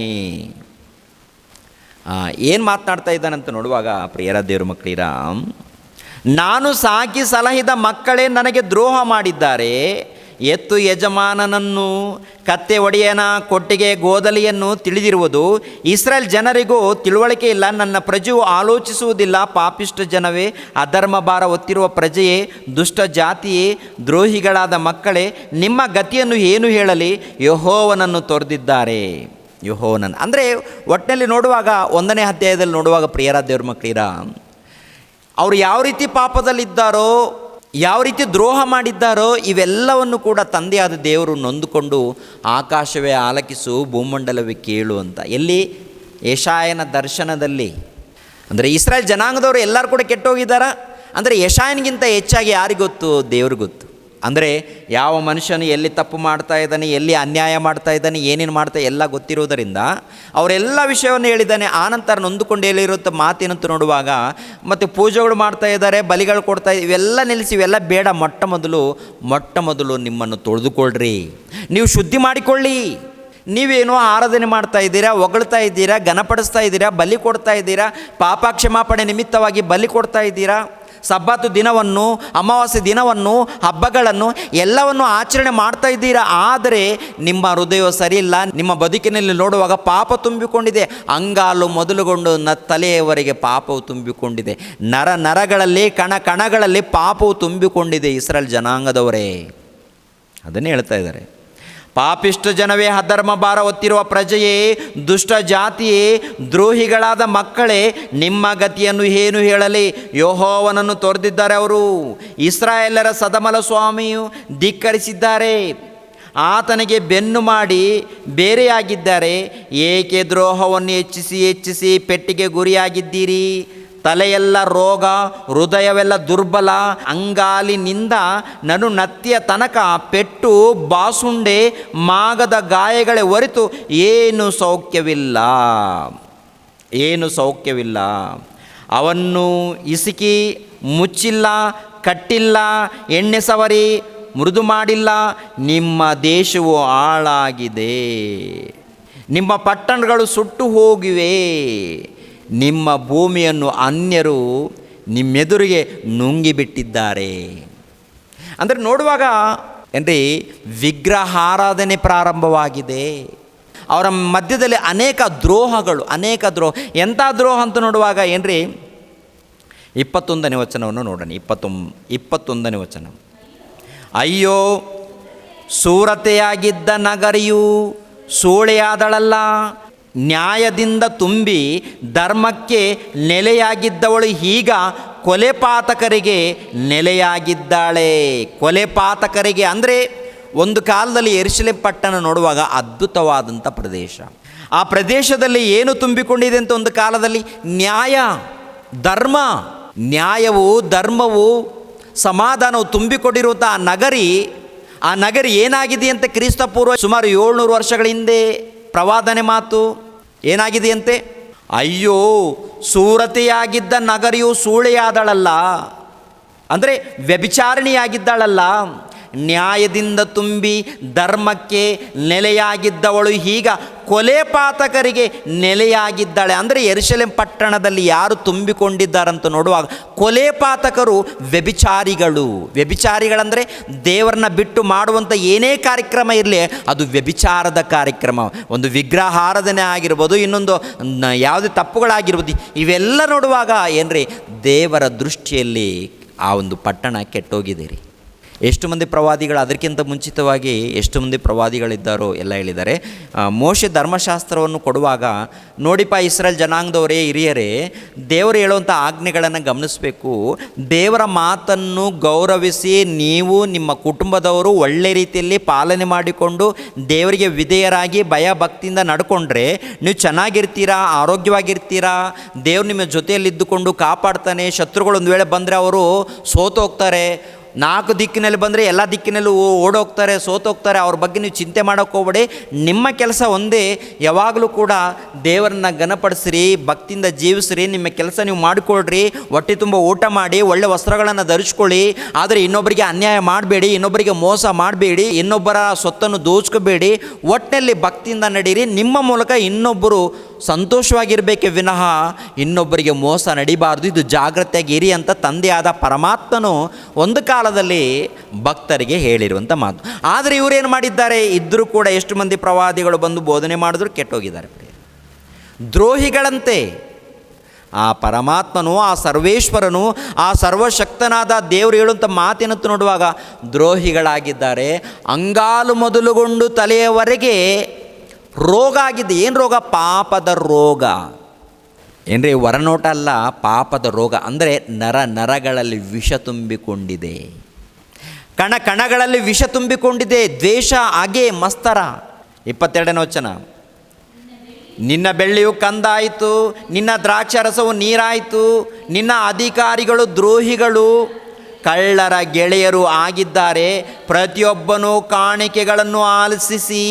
ಏನು ಮಾತನಾಡ್ತಾ ಇದ್ದಾನಂತ ನೋಡುವಾಗ, ಪ್ರಿಯರ ದೇವ್ರ ಮಕ್ಕಳಿರ, ನಾನು ಸಾಕಿ ಸಲಹಿದ ಮಕ್ಕಳೇ ನನಗೆ ದ್ರೋಹ ಮಾಡಿದ್ದಾರೆ. ಎತ್ತು ಯಜಮಾನನನ್ನು, ಕತ್ತೆ ಒಡೆಯನ ಕೊಟ್ಟಿಗೆ ಗೋದಲಿಯನ್ನು ತಿಳಿದಿರುವುದು. ಇಸ್ರಾಯೇಲ್ ಜನರಿಗೂ ತಿಳುವಳಿಕೆ ಇಲ್ಲ, ನನ್ನ ಪ್ರಜೆಯು ಆಲೋಚಿಸುವುದಿಲ್ಲ. ಪಾಪಿಷ್ಟ ಜನವೇ, ಅಧರ್ಮ ಭಾರ ಹೊತ್ತಿರುವ ಪ್ರಜೆಯೇ, ದುಷ್ಟ ಜಾತಿಯೇ, ದ್ರೋಹಿಗಳಾದ ಮಕ್ಕಳೇ, ನಿಮ್ಮ ಗತಿಯನ್ನು ಏನು ಹೇಳಲಿ? ಯೆಹೋವನನ್ನು ತೊರೆದಿದ್ದಾರೆ. ಯೆಹೋವನನ್ನು ಅಂದರೆ ಒಟ್ಟಿನಲ್ಲಿ ನೋಡುವಾಗ, 1ನೇ ಅಧ್ಯಾಯದಲ್ಲಿ ನೋಡುವಾಗ ಪ್ರಿಯರ ದೇವ್ರ ಮಕ್ಕಳಿರ, ಅವರು ಯಾವ ರೀತಿ ಪಾಪದಲ್ಲಿದ್ದಾರೋ, ಯಾವ ರೀತಿ ದ್ರೋಹ ಮಾಡಿದ್ದಾರೋ, ಇವೆಲ್ಲವನ್ನು ಕೂಡ ತಂದೆಯಾದ ದೇವರು ನೊಂದುಕೊಂಡು ಆಕಾಶವೇ ಆಲಕಿಸು, ಭೂಮಂಡಲವೇ ಕೇಳು ಅಂತ. ಎಲ್ಲಿ? ಯೆಶಾಯನ ದರ್ಶನದಲ್ಲಿ. ಅಂದರೆ ಇಸ್ರಾಯೇಲ್ ಜನಾಂಗದವರು ಎಲ್ಲರೂ ಕೂಡ ಕೆಟ್ಟೋಗಿದ್ದಾರ. ಅಂದರೆ ಯೆಶಾಯನಿಗಿಂತ ಹೆಚ್ಚಾಗಿ ಯಾರಿಗೆ ಗೊತ್ತು? ದೇವ್ರಿಗೆ ಗೊತ್ತು. ಅಂದರೆ ಯಾವ ಮನುಷ್ಯನು ಎಲ್ಲಿ ತಪ್ಪು ಮಾಡ್ತಾ ಇದ್ದಾನೆ, ಎಲ್ಲಿ ಅನ್ಯಾಯ ಮಾಡ್ತಾ ಇದ್ದಾನೆ, ಏನೇನು ಮಾಡ್ತಾ ಎಲ್ಲ ಗೊತ್ತಿರೋದರಿಂದ ಅವರೆಲ್ಲ ವಿಷಯವನ್ನು ಹೇಳಿದ್ದಾನೆ. ಆನಂತರ ನೊಂದುಕೊಂಡು ಹೇಳಿರುವಂಥ ಮಾತೇನಂತ ನೋಡುವಾಗ, ಮತ್ತು ಪೂಜೆಗಳು ಮಾಡ್ತಾ ಇದ್ದಾರೆ, ಬಲಿಗಳು ಕೊಡ್ತಾ, ಇವೆಲ್ಲ ನಿಲ್ಲಿಸಿ, ಇವೆಲ್ಲ ಬೇಡ. ಮೊಟ್ಟ ಮೊದಲು ನಿಮ್ಮನ್ನು ತೊಳೆದುಕೊಳ್ಳ್ರಿ, ನೀವು ಶುದ್ಧಿ ಮಾಡಿಕೊಳ್ಳಿ. ನೀವೇನೋ ಆರಾಧನೆ ಮಾಡ್ತಾ ಇದ್ದೀರಾ, ಹೊಗಳ್ತಾ ಇದ್ದೀರಾ, ಘನಪಡಿಸ್ತಾ ಇದ್ದೀರಾ, ಬಲಿ ಕೊಡ್ತಾ ಇದ್ದೀರಾ, ಪಾಪ ಕ್ಷಮಾಪಣೆ ನಿಮಿತ್ತವಾಗಿ ಬಲಿ ಕೊಡ್ತಾ ಇದ್ದೀರಾ, ಸಬ್ಬತ್ತು ದಿನವನ್ನು, ಅಮಾವಾಸ್ಯೆ ದಿನವನ್ನು, ಹಬ್ಬಗಳನ್ನು ಎಲ್ಲವನ್ನು ಆಚರಣೆ ಮಾಡ್ತಾ ಇದ್ದೀರಾ. ಆದರೆ ನಿಮ್ಮ ಹೃದಯ ಸರಿಯಿಲ್ಲ. ನಿಮ್ಮ ಬದುಕಿನಲ್ಲಿ ನೋಡುವಾಗ ಪಾಪ ತುಂಬಿಕೊಂಡಿದೆ. ಅಂಗಾಲು ಮೊದಲುಗೊಂಡು ತಲೆಯವರೆಗೆ ಪಾಪವು ತುಂಬಿಕೊಂಡಿದೆ. ನರಗಳಲ್ಲಿ, ಕಣಗಳಲ್ಲಿ ಪಾಪವು ತುಂಬಿಕೊಂಡಿದೆ. ಇಸ್ರಾಯೇಲ್ ಜನಾಂಗದವರೇ ಅದನ್ನೇ ಹೇಳ್ತಾ ಇದ್ದಾರೆ. ಪಾಪಿಷ್ಟ ಜನವೇ, ಅಧರ್ಮ ಭಾರ ಹೊತ್ತಿರುವ ಪ್ರಜೆಯೇ, ದುಷ್ಟ ಜಾತಿಯೇ, ದ್ರೋಹಿಗಳಾದ ಮಕ್ಕಳೇ, ನಿಮ್ಮ ಗತಿಯನ್ನು ಏನು ಹೇಳಲಿ? ಯೆಹೋವನನ್ನು ತೊರೆದಿದ್ದಾರೆ ಅವರು. ಇಸ್ರಾಯೇಲರ ಸದಮಲ ಸ್ವಾಮಿಯು ಧಿಕ್ಕರಿಸಿದ್ದಾರೆ, ಆತನಿಗೆ ಬೆನ್ನು ಮಾಡಿ ಬೇರೆಯಾಗಿದ್ದಾರೆ. ಏಕೆ ದ್ರೋಹವನ್ನು ಹೆಚ್ಚಿಸಿ ಪೆಟ್ಟಿಗೆ ಗುರಿಯಾಗಿದ್ದೀರಿ? ತಲೆಯೆಲ್ಲ ರೋಗ, ಹೃದಯವೆಲ್ಲ ದುರ್ಬಲ, ಅಂಗಾಲಿನಿಂದ ನತ್ತಿಯ ತನಕ ಪೆಟ್ಟು, ಬಾಸುಂಡೆ, ಮಾಗದ ಗಾಯಗಳೇ ಹೊರತು ಏನು ಸೌಖ್ಯವಿಲ್ಲ. ಅವನ್ನು ಇಸುಕಿ ಮುಚ್ಚಿಲ್ಲ, ಕಟ್ಟಿಲ್ಲ, ಎಣ್ಣೆ ಸವರಿ ಮೃದು ಮಾಡಿಲ್ಲ. ನಿಮ್ಮ ದೇಶವು ಹಾಳಾಗಿದೆ, ನಿಮ್ಮ ಪಟ್ಟಣಗಳು ಸುಟ್ಟು ಹೋಗಿವೆ. ನಿಮ್ಮ ಭೂಮಿಯನ್ನು ಅನ್ಯರು ನಿಮ್ಮೆದುರಿಗೆ ನುಂಗಿಬಿಟ್ಟಿದ್ದಾರೆ. ಅಂದರೆ ನೋಡುವಾಗ ಏನ್ರಿ ವಿಗ್ರಹಾರಾಧನೆ ಪ್ರಾರಂಭವಾಗಿದೆ. ಅವರ ಮಧ್ಯದಲ್ಲಿ ಅನೇಕ ದ್ರೋಹಗಳು, ಎಂಥ ದ್ರೋಹ ಅಂತ ನೋಡುವಾಗ ಏನ್ರಿ 21ನೇ ವಚನವನ್ನು ನೋಡೋಣ. 21ನೇ ವಚನ. ಅಯ್ಯೋ, ಸೂರತೆಯಾಗಿದ್ದ ನಗರಿಯು ಸೂಳೆಯಾದಳಲ್ಲ, ನ್ಯಾಯದಿಂದ ತುಂಬಿ ಧರ್ಮಕ್ಕೆ ನೆಲೆಯಾಗಿದ್ದವಳು ಈಗ ಕೊಲೆಪಾತಕರಿಗೆ ನೆಲೆಯಾಗಿದ್ದಾಳೆ. ಕೊಲೆಪಾತಕರಿಗೆ ಅಂದರೆ ಒಂದು ಕಾಲದಲ್ಲಿ ಯೆರೂಸಲೇಮ್ ಪಟ್ಟಣ ನೋಡುವಾಗ ಅದ್ಭುತವಾದಂಥ ಪ್ರದೇಶ. ಆ ಪ್ರದೇಶದಲ್ಲಿ ಏನು ತುಂಬಿಕೊಂಡಿದೆ ಅಂತ ಒಂದು ಕಾಲದಲ್ಲಿ ನ್ಯಾಯ, ಧರ್ಮ, ನ್ಯಾಯವು, ಧರ್ಮವು, ಸಮಾಧಾನವು ತುಂಬಿಕೊಂಡಿರುವಂಥ ಆ ನಗರಿ ಏನಾಗಿದೆ ಅಂತ ಕ್ರಿಸ್ತಪೂರ್ವ ಸುಮಾರು 700 ವರ್ಷಗಳ ಹಿಂದೆ ಪ್ರವಾದನೆ ಮಾತು ಏನಾಗಿದೆಯಂತೆ? ಅಯ್ಯೋ, ಸೂರತೆಯಾಗಿದ್ದ ನಗರಿಯು ಸೂಳೆಯಾದಳಲ್ಲ, ಅಂದರೆ ವ್ಯಭಿಚಾರಿಣಿಯಾಗಿದ್ದಾಳಲ್ಲ, ನ್ಯಾಯದಿಂದ ತುಂಬಿ ಧರ್ಮಕ್ಕೆ ನೆಲೆಯಾಗಿದ್ದವಳು ಈಗ ಕೊಲೆಪಾತಕರಿಗೆ ನೆಲೆಯಾಗಿದ್ದಾಳೆ. ಅಂದರೆ ಯೆರೂಸಲೇಮ್ ಪಟ್ಟಣದಲ್ಲಿ ಯಾರು ತುಂಬಿಕೊಂಡಿದ್ದಾರಂತ ನೋಡುವಾಗ ಕೊಲೆಪಾತಕರು ವ್ಯಭಿಚಾರಿಗಳಂದರೆ ದೇವರನ್ನ ಬಿಟ್ಟು ಮಾಡುವಂಥ ಏನೇ ಕಾರ್ಯಕ್ರಮ ಇರಲಿ ಅದು ವ್ಯಭಿಚಾರದ ಕಾರ್ಯಕ್ರಮ. ಒಂದು ವಿಗ್ರಹಾರಾಧನೆ ಆಗಿರ್ಬೋದು, ಇನ್ನೊಂದು ಯಾವುದೇ ತಪ್ಪುಗಳಾಗಿರ್ಬೋದು, ಇವೆಲ್ಲ ನೋಡುವಾಗ ಏನ್ರಿ ದೇವರ ದೃಷ್ಟಿಯಲ್ಲಿ ಆ ಒಂದು ಪಟ್ಟಣ ಕೆಟ್ಟೋಗಿದೆ ರೀ. ಎಷ್ಟು ಮಂದಿ ಪ್ರವಾದಿಗಳು, ಅದಕ್ಕಿಂತ ಮುಂಚಿತವಾಗಿ ಎಷ್ಟು ಮಂದಿ ಪ್ರವಾದಿಗಳಿದ್ದಾರೋ ಎಲ್ಲ ಹೇಳಿದ್ದಾರೆ. ಮೋಶೆ ಧರ್ಮಶಾಸ್ತ್ರವನ್ನು ಕೊಡುವಾಗ ನೋಡಿಪ ಇಸ್ರೇಲ್ ಜನಾಂಗದವರೇ, ಹಿರಿಯರೇ, ದೇವರು ಹೇಳುವಂಥ ಆಜ್ಞೆಗಳನ್ನು ಗಮನಿಸಬೇಕು. ದೇವರ ಮಾತನ್ನು ಗೌರವಿಸಿ ನೀವು ನಿಮ್ಮ ಕುಟುಂಬದವರು ಒಳ್ಳೆ ರೀತಿಯಲ್ಲಿ ಪಾಲನೆ ಮಾಡಿಕೊಂಡು ದೇವರಿಗೆ ವಿಧೇಯರಾಗಿ ಭಯ ಭಕ್ತಿಯಿಂದ ನಡ್ಕೊಂಡ್ರೆ ನೀವು ಚೆನ್ನಾಗಿರ್ತೀರಾ, ಆರೋಗ್ಯವಾಗಿರ್ತೀರಾ, ದೇವರು ನಿಮ್ಮ ಜೊತೆಯಲ್ಲಿದ್ದುಕೊಂಡು ಕಾಪಾಡ್ತಾನೆ. ಶತ್ರುಗಳು ಒಂದು ವೇಳೆ ಬಂದರೆ ಅವರು ಸೋತು ಹೋಗ್ತಾರೆ, 4 ದಿಕ್ಕಿನಲ್ಲಿ ಬಂದರೆ ಎಲ್ಲ ದಿಕ್ಕಿನಲ್ಲೂ ಓಡೋಗ್ತಾರೆ, ಸೋತೋಗ್ತಾರೆ. ಅವ್ರ ಬಗ್ಗೆ ನೀವು ಚಿಂತೆ ಮಾಡೋಕ್ಕೆ ಹೋಗ್ಬೇಡಿ. ನಿಮ್ಮ ಕೆಲಸ ಒಂದೇ, ಯಾವಾಗಲೂ ಕೂಡ ದೇವರನ್ನ ಘನಪಡಿಸ್ರಿ, ಭಕ್ತಿಯಿಂದ ಜೀವಿಸ್ರಿ, ನಿಮ್ಮ ಕೆಲಸ ನೀವು ಮಾಡಿಕೊಳ್ರಿ, ಹೊಟ್ಟೆ ತುಂಬ ಊಟ ಮಾಡಿ, ಒಳ್ಳೆ ವಸ್ತ್ರಗಳನ್ನು ಧರಿಸ್ಕೊಳ್ಳಿ. ಆದರೆ ಇನ್ನೊಬ್ಬರಿಗೆ ಅನ್ಯಾಯ ಮಾಡಬೇಡಿ, ಇನ್ನೊಬ್ಬರಿಗೆ ಮೋಸ ಮಾಡಬೇಡಿ, ಇನ್ನೊಬ್ಬರ ಸೊತ್ತನ್ನು ದೋಚ್ಕೋಬೇಡಿ. ಒಟ್ಟಿನಲ್ಲಿ ಭಕ್ತಿಯಿಂದ ನಡೀರಿ. ನಿಮ್ಮ ಮೂಲಕ ಇನ್ನೊಬ್ಬರು ಸಂತೋಷವಾಗಿರಬೇಕೆ ವಿನಃ ಇನ್ನೊಬ್ಬರಿಗೆ ಮೋಸ ನಡಿಬಾರ್ದು. ಇದು ಜಾಗ್ರತೆಯಾಗಿ ಇರಿ ಅಂತ ತಂದೆಯಾದ ಪರಮಾತ್ಮನು ಒಂದು ಕಾಲದಲ್ಲಿ ಭಕ್ತರಿಗೆ ಹೇಳಿರುವಂಥ ಮಾತು. ಆದರೆ ಇವರೇನು ಮಾಡಿದ್ದಾರೆ? ಇದ್ದರೂ ಕೂಡ ಎಷ್ಟು ಮಂದಿ ಪ್ರವಾದಿಗಳು ಬಂದು ಬೋಧನೆ ಮಾಡಿದ್ರು ಕೆಟ್ಟೋಗಿದ್ದಾರೆ, ದ್ರೋಹಿಗಳಂತೆ. ಆ ಪರಮಾತ್ಮನು, ಆ ಸರ್ವೇಶ್ವರನು, ಆ ಸರ್ವಶಕ್ತನಾದ ದೇವರು ಹೇಳುವಂಥ ಮಾತಿನಂತ ನೋಡುವಾಗ ದ್ರೋಹಿಗಳಾಗಿದ್ದಾರೆ. ಅಂಗಾಲು ಮೊದಲುಗೊಂಡು ತಲೆಯವರೆಗೆ ರೋಗ ಆಗಿದೆ. ಏನು ರೋಗ? ಪಾಪದ ರೋಗ. ಏನ್ರಿ, ಹೊರನೋಟ ಅಲ್ಲ, ಪಾಪದ ರೋಗ. ಅಂದರೆ ನರಗಳಲ್ಲಿ ವಿಷ ತುಂಬಿಕೊಂಡಿದೆ, ಕಣಗಳಲ್ಲಿ ವಿಷ ತುಂಬಿಕೊಂಡಿದೆ. ದ್ವೇಷ, ಹಾಗೆ ಮತ್ಸರ. 22ನೇ ವಚನ. ನಿನ್ನ ಬೆಳ್ಳಿಯು ಕಂದಾಯಿತು, ನಿನ್ನ ದ್ರಾಕ್ಷಾರಸವು ನೀರಾಯಿತು, ನಿನ್ನ ಅಧಿಕಾರಿಗಳು ದ್ರೋಹಿಗಳು, ಕಳ್ಳರ ಗೆಳೆಯರು ಆಗಿದ್ದಾರೆ. ಪ್ರತಿಯೊಬ್ಬನು ಕಾಣಿಕೆಗಳನ್ನು ಆಲಿಸಿ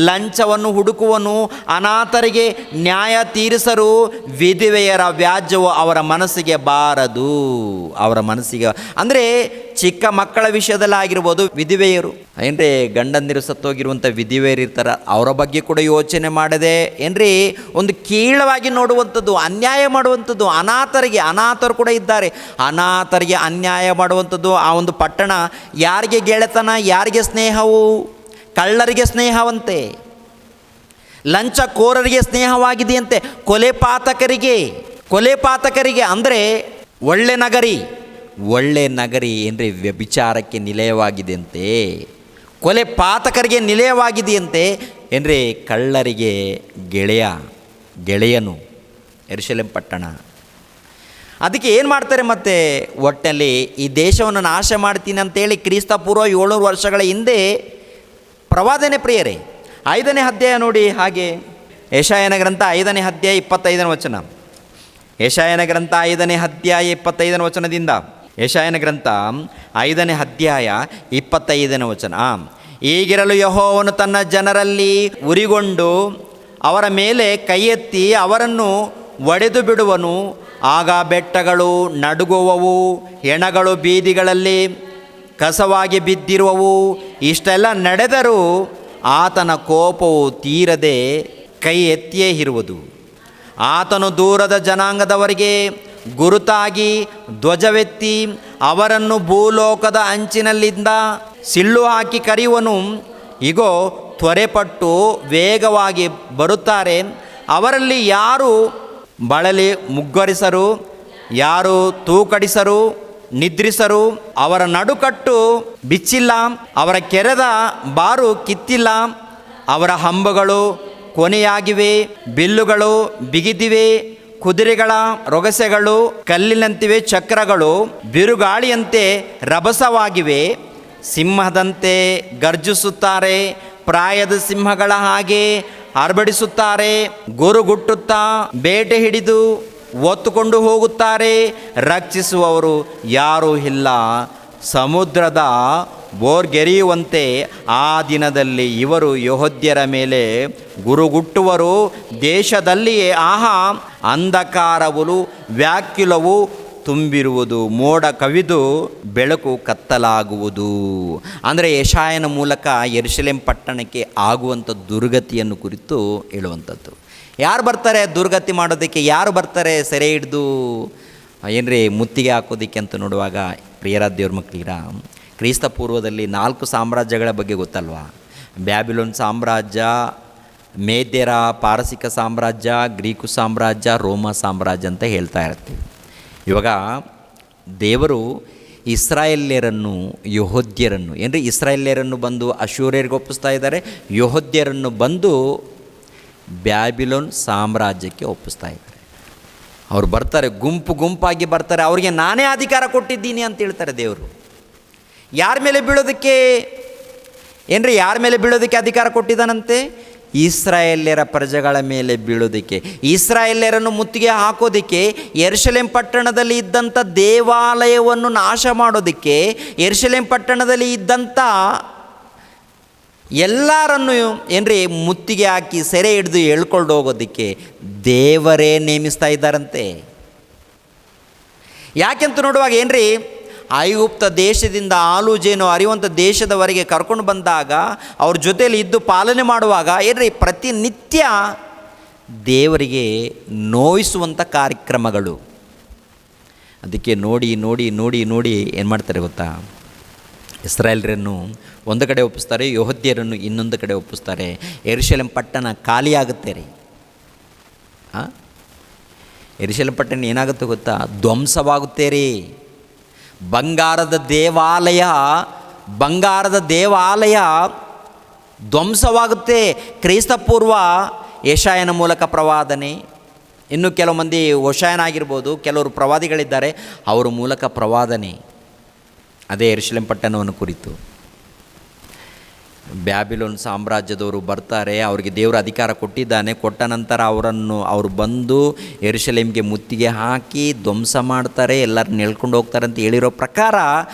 ಲಂಚವನ್ನು ಹುಡುಕುವನು. ಅನಾಥರಿಗೆ ನ್ಯಾಯ ತೀರಿಸರು. ವಿಧವೆಯರ ವ್ಯಾಜ್ಯವು ಅವರ ಮನಸ್ಸಿಗೆ ಬಾರದು. ಅವರ ಮನಸ್ಸಿಗೆ ಅಂದರೆ ಚಿಕ್ಕ ಮಕ್ಕಳ ವಿಷಯದಲ್ಲಿ ಆಗಿರ್ಬೋದು, ವಿಧವೆಯರು ಏನ್ರಿ, ಗಂಡಂದಿರು ಸತ್ತೋಗಿರುವಂಥ ವಿಧವೆಯರು ಇರ್ತಾರೆ, ಅವರ ಬಗ್ಗೆ ಕೂಡ ಯೋಚನೆ ಮಾಡದೆ ಏನ್ರಿ ಒಂದು ಕೀಳವಾಗಿ ನೋಡುವಂಥದ್ದು, ಅನ್ಯಾಯ ಮಾಡುವಂಥದ್ದು. ಅನಾಥರು ಕೂಡ ಇದ್ದಾರೆ. ಅನಾಥರಿಗೆ ಅನ್ಯಾಯ ಮಾಡುವಂಥದ್ದು. ಆ ಒಂದು ಪಟ್ಟಣ ಯಾರಿಗೆ ಗೆಳೆತನ, ಯಾರಿಗೆ ಸ್ನೇಹವು? ಕಳ್ಳರಿಗೆ ಸ್ನೇಹವಂತೆ, ಲಂಚಕೋರರಿಗೆ ಸ್ನೇಹವಾಗಿದೆಯಂತೆ, ಕೊಲೆಪಾತಕರಿಗೆ. ಅಂದರೆ ಒಳ್ಳೆ ನಗರಿ ಏನ್ರಿ ವ್ಯಭಿಚಾರಕ್ಕೆ ನಿಲಯವಾಗಿದೆಯಂತೆ, ಕೊಲೆಪಾತಕರಿಗೆ ನಿಲಯವಾಗಿದೆಯಂತೆ. ಏನ್ರಿ ಕಳ್ಳರಿಗೆ ಗೆಳೆಯನು ಯೆರೂಸಲೇಮ್ ಪಟ್ಟಣ. ಅದಕ್ಕೆ ಏನು ಮಾಡ್ತಾರೆ ಮತ್ತೆ? ಒಟ್ಟಿನಲ್ಲಿ ಈ ದೇಶವನ್ನು ನಾಶ ಮಾಡ್ತೀನಿ ಅಂತೇಳಿ ಕ್ರಿಸ್ತಪೂರ್ವ 700 ವರ್ಷಗಳ ಹಿಂದೆ ಪ್ರವಾದನೆ. ಪ್ರಿಯರೇ, 5ನೇ ಅಧ್ಯಾಯ ನೋಡಿ. ಹಾಗೆ ಯೆಶಾಯನ ಗ್ರಂಥ 5ನೇ ಅಧ್ಯಾಯ 25ನೇ ವಚನ. ಯೆಶಾಯನ ಗ್ರಂಥ 5ನೇ ಅಧ್ಯಾಯ 25ನೇ ವಚನದಿಂದ. ಯೆಶಾಯನ ಗ್ರಂಥ 5ನೇ ಅಧ್ಯಾಯ 25ನೇ ವಚನ. ಹೀಗಿರಲು ಯೆಹೋವನು ತನ್ನ ಜನರಲ್ಲಿ ಉರಿಗೊಂಡು ಅವರ ಮೇಲೆ ಕೈ ಎತ್ತಿ ಅವರನ್ನು ಒಡೆದು ಬಿಡುವನು. ಆಗ ಬೆಟ್ಟಗಳು ನಡುಗುವವು, ಹೆಣಗಳು ಬೀದಿಗಳಲ್ಲಿ ಕಸವಾಗಿ ಬಿದ್ದಿರುವವು. ಇಷ್ಟೆಲ್ಲ ನಡೆದರೂ ಆತನ ಕೋಪವು ತೀರದೆ ಕೈ ಎತ್ತಿಯೇ ಇರುವುದು. ಆತನು ದೂರದ ಜನಾಂಗದವರಿಗೆ ಗುರುತಾಗಿ ಧ್ವಜವೆತ್ತಿ ಅವರನ್ನು ಭೂಲೋಕದ ಅಂಚಿನಲ್ಲಿಂದ ಸಿಳ್ಳು ಹಾಕಿ ಕರೆಯುವನು. ಇಗೋ, ತ್ವರೆಪಟ್ಟು ವೇಗವಾಗಿ ಬರುತ್ತಾರೆ. ಅವರಲ್ಲಿ ಯಾರು ಬಳಲಿ ಮುಗ್ಗರಿಸರು, ಯಾರು ತೂಕಡಿಸರು, ನಿದ್ರಿಸರು. ಅವರ ನಡುಕಟ್ಟು ಬಿಚ್ಚಿಲ್ಲ, ಅವರ ಕೆರೆದ ಬಾರು ಕಿತ್ತಿಲ್ಲ. ಅವರ ಹಂಬುಗಳು ಕೊನೆಯಾಗಿವೆ, ಬಿಲ್ಲುಗಳು ಬಿಗಿದಿವೆ, ಕುದುರೆಗಳ ರೊಗಸೆಗಳು ಕಲ್ಲಿನಂತಿವೆ, ಚಕ್ರಗಳು ಬಿರುಗಾಳಿಯಂತೆ ರಭಸವಾಗಿವೆ. ಸಿಂಹದಂತೆ ಗರ್ಜಿಸುತ್ತಾರೆ, ಪ್ರಾಯದ ಸಿಂಹಗಳ ಹಾಗೆ ಹರ್ಬಡಿಸುತ್ತಾರೆ. ಗುರುಗುಟ್ಟುತ್ತಾ ಬೇಟೆ ಹಿಡಿದು ಒತ್ತುಕೊಂಡು ಹೋಗುತ್ತಾರೆ. ರಕ್ಷಿಸುವವರು ಯಾರೂ ಇಲ್ಲ. ಸಮುದ್ರದ ಬೋರ್ಗೆರೆಯುವಂತೆ ಆ ದಿನದಲ್ಲಿ ಇವರು ಯೆಹೂದ್ಯರ ಮೇಲೆ ಗುರುಗುಟ್ಟುವರು. ದೇಶದಲ್ಲಿಯೇ ಅಂಧಕಾರವು ವ್ಯಾಕುಲವು ತುಂಬಿರುವುದು, ಮೋಡ ಕವಿದು ಬೆಳಕು ಕತ್ತಲಾಗುವುದು. ಅಂದರೆ ಯೆಶಾಯನ ಮೂಲಕ ಯೆರೂಸಲೇಮ್ ಪಟ್ಟಣಕ್ಕೆ ಆಗುವಂಥ ದುರ್ಗತಿಯನ್ನು ಕುರಿತು ಹೇಳುವಂಥದ್ದು. ಯಾರು ಬರ್ತಾರೆ ದುರ್ಗತಿ ಮಾಡೋದಕ್ಕೆ? ಯಾರು ಬರ್ತಾರೆ ಸೆರೆ ಹಿಡಿದು ಏನ್ರಿ ಮುತ್ತಿಗೆ ಹಾಕೋದಕ್ಕೆ ಅಂತ ನೋಡುವಾಗ, ಪ್ರಿಯರಾದ ದೇವ್ರ ಮಕ್ಕಳಿರ, ಕ್ರಿಸ್ತ ಪೂರ್ವದಲ್ಲಿ 4 ಸಾಮ್ರಾಜ್ಯಗಳ ಬಗ್ಗೆ ಗೊತ್ತಲ್ವಾ? ಬ್ಯಾಬಿಲೋನ್ ಸಾಮ್ರಾಜ್ಯ, ಮೇದ್ಯರ ಪಾರಸಿಕ ಸಾಮ್ರಾಜ್ಯ, ಗ್ರೀಕು ಸಾಮ್ರಾಜ್ಯ, ರೋಮ ಸಾಮ್ರಾಜ್ಯ ಅಂತ ಹೇಳ್ತಾ ಇರ್ತೀವಿ. ಇವಾಗ ದೇವರು ಇಸ್ರಾಯೇಲ್ಯರನ್ನು ಯೆಹೂದ್ಯರನ್ನು ಏನ್ರಿ ಇಸ್ರಾಯೇಲ್ಯರನ್ನು ಬಂದು ಅಶ್ಶೂರ್ಯರಿಗೆ ಒಪ್ಪಿಸ್ತಾ ಇದ್ದಾರೆ, ಯೆಹೂದ್ಯರನ್ನು ಬಂದು ಬ್ಯಾಬಿಲೋನ್ ಸಾಮ್ರಾಜ್ಯಕ್ಕೆ ಒಪ್ಪಿಸ್ತಾ ಇದ್ದಾರೆ. ಅವ್ರು ಬರ್ತಾರೆ, ಗುಂಪು ಗುಂಪಾಗಿ ಬರ್ತಾರೆ. ಅವರಿಗೆ ನಾನೇ ಅಧಿಕಾರ ಕೊಟ್ಟಿದ್ದೀನಿ ಅಂತ ಹೇಳ್ತಾರೆ ದೇವರು. ಯಾರ ಮೇಲೆ ಬೀಳೋದಕ್ಕೆ ಏನ್ರಿ ಯಾರ ಮೇಲೆ ಬೀಳೋದಕ್ಕೆ ಅಧಿಕಾರ ಕೊಟ್ಟಿದ್ದಾನಂತೆ? ಇಸ್ರಾಯೇಲ್ಯರ ಪ್ರಜೆಗಳ ಮೇಲೆ ಬೀಳೋದಕ್ಕೆ, ಇಸ್ರಾಯೇಲ್ಯರನ್ನು ಮುತ್ತಿಗೆ ಹಾಕೋದಕ್ಕೆ, ಯೆರೂಸಲೇಮ್ ಪಟ್ಟಣದಲ್ಲಿ ಇದ್ದಂಥ ದೇವಾಲಯವನ್ನು ನಾಶ ಮಾಡೋದಕ್ಕೆ, ಯೆರೂಸಲೇಮ್ ಪಟ್ಟಣದಲ್ಲಿ ಇದ್ದಂಥ ಎಲ್ಲರನ್ನು ಏನ್ರಿ ಮುತ್ತಿಗೆ ಹಾಕಿ ಸೆರೆ ಹಿಡಿದು ಎಳ್ಕೊಂಡು ಹೋಗೋದಕ್ಕೆ ದೇವರೇ ನೇಮಿಸ್ತಾ ಇದ್ದಾರಂತೆ. ಯಾಕೆಂತ ನೋಡುವಾಗ ಏನ್ರಿ ಐಗುಪ್ತ ದೇಶದಿಂದ ಹಾಲು ಜೇನು ಹರಿಯುವಂಥ ದೇಶದವರೆಗೆ ಕರ್ಕೊಂಡು ಬಂದಾಗ ಅವ್ರ ಜೊತೆಯಲ್ಲಿ ಇದ್ದು ಪಾಲನೆ ಮಾಡುವಾಗ ಏನ್ರಿ ಪ್ರತಿನಿತ್ಯ ದೇವರಿಗೆ ನೋಯಿಸುವಂಥ ಕಾರ್ಯಕ್ರಮಗಳು. ಅದಕ್ಕೆ ನೋಡಿ ನೋಡಿ ನೋಡಿ ನೋಡಿ ಏನು ಮಾಡ್ತಾರೆ ಗೊತ್ತಾ? ಇಸ್ರಾಯೇಲ್ಯರನ್ನು ಒಂದು ಕಡೆ ಒಪ್ಪಿಸ್ತಾರೆ, ಯೆಹೂದ್ಯರನ್ನು ಇನ್ನೊಂದು ಕಡೆ ಒಪ್ಪಿಸ್ತಾರೆ. ಯೆರೂಸಲೇಮ್ ಪಟ್ಟಣ ಖಾಲಿಯಾಗುತ್ತೆ ರೀ. ಯೆರೂಸಲೇಮ್ ಪಟ್ಟಣ ಏನಾಗುತ್ತೆ ಗೊತ್ತಾ? ಧ್ವಂಸವಾಗುತ್ತೆ ರೀ. ಬಂಗಾರದ ದೇವಾಲಯ ಧ್ವಂಸವಾಗುತ್ತೆ. ಕ್ರಿಸ್ತಪೂರ್ವ ಯೆಶಾಯನ ಮೂಲಕ ಪ್ರವಾದನೆ, ಇನ್ನು ಕೆಲವು ಮಂದಿ ಹೋಶಾಯನ ಆಗಿರ್ಬೋದು, ಕೆಲವರು ಪ್ರವಾದಿಗಳಿದ್ದಾರೆ, ಅವರ ಮೂಲಕ ಪ್ರವಾದನೆ ಅದೇ ಯೆರೂಸಲೇಮ್ ಪಟ್ಟಣವನ್ನು ಕುರಿತು. ಬ್ಯಾಬಿಲೋನ್ ಸಾಮ್ರಾಜ್ಯದವರು ಬರ್ತಾರೆ, ಅವರಿಗೆ ದೇವರು ಅಧಿಕಾರ ಕೊಟ್ಟಿದ್ದಾನೆ. ಕೊಟ್ಟ ನಂತರ ಅವರು ಬಂದು ಯೆರೂಸಲೇಮ್ಗೆ ಮುತ್ತಿಗೆ ಹಾಕಿ ಧ್ವಂಸ ಮಾಡ್ತಾರೆ, ಎಲ್ಲರನ್ನ ಎಳ್ಕೊಂಡು ಹೋಗ್ತಾರೆ ಅಂತ ಹೇಳಿರೋ ಪ್ರಕಾರ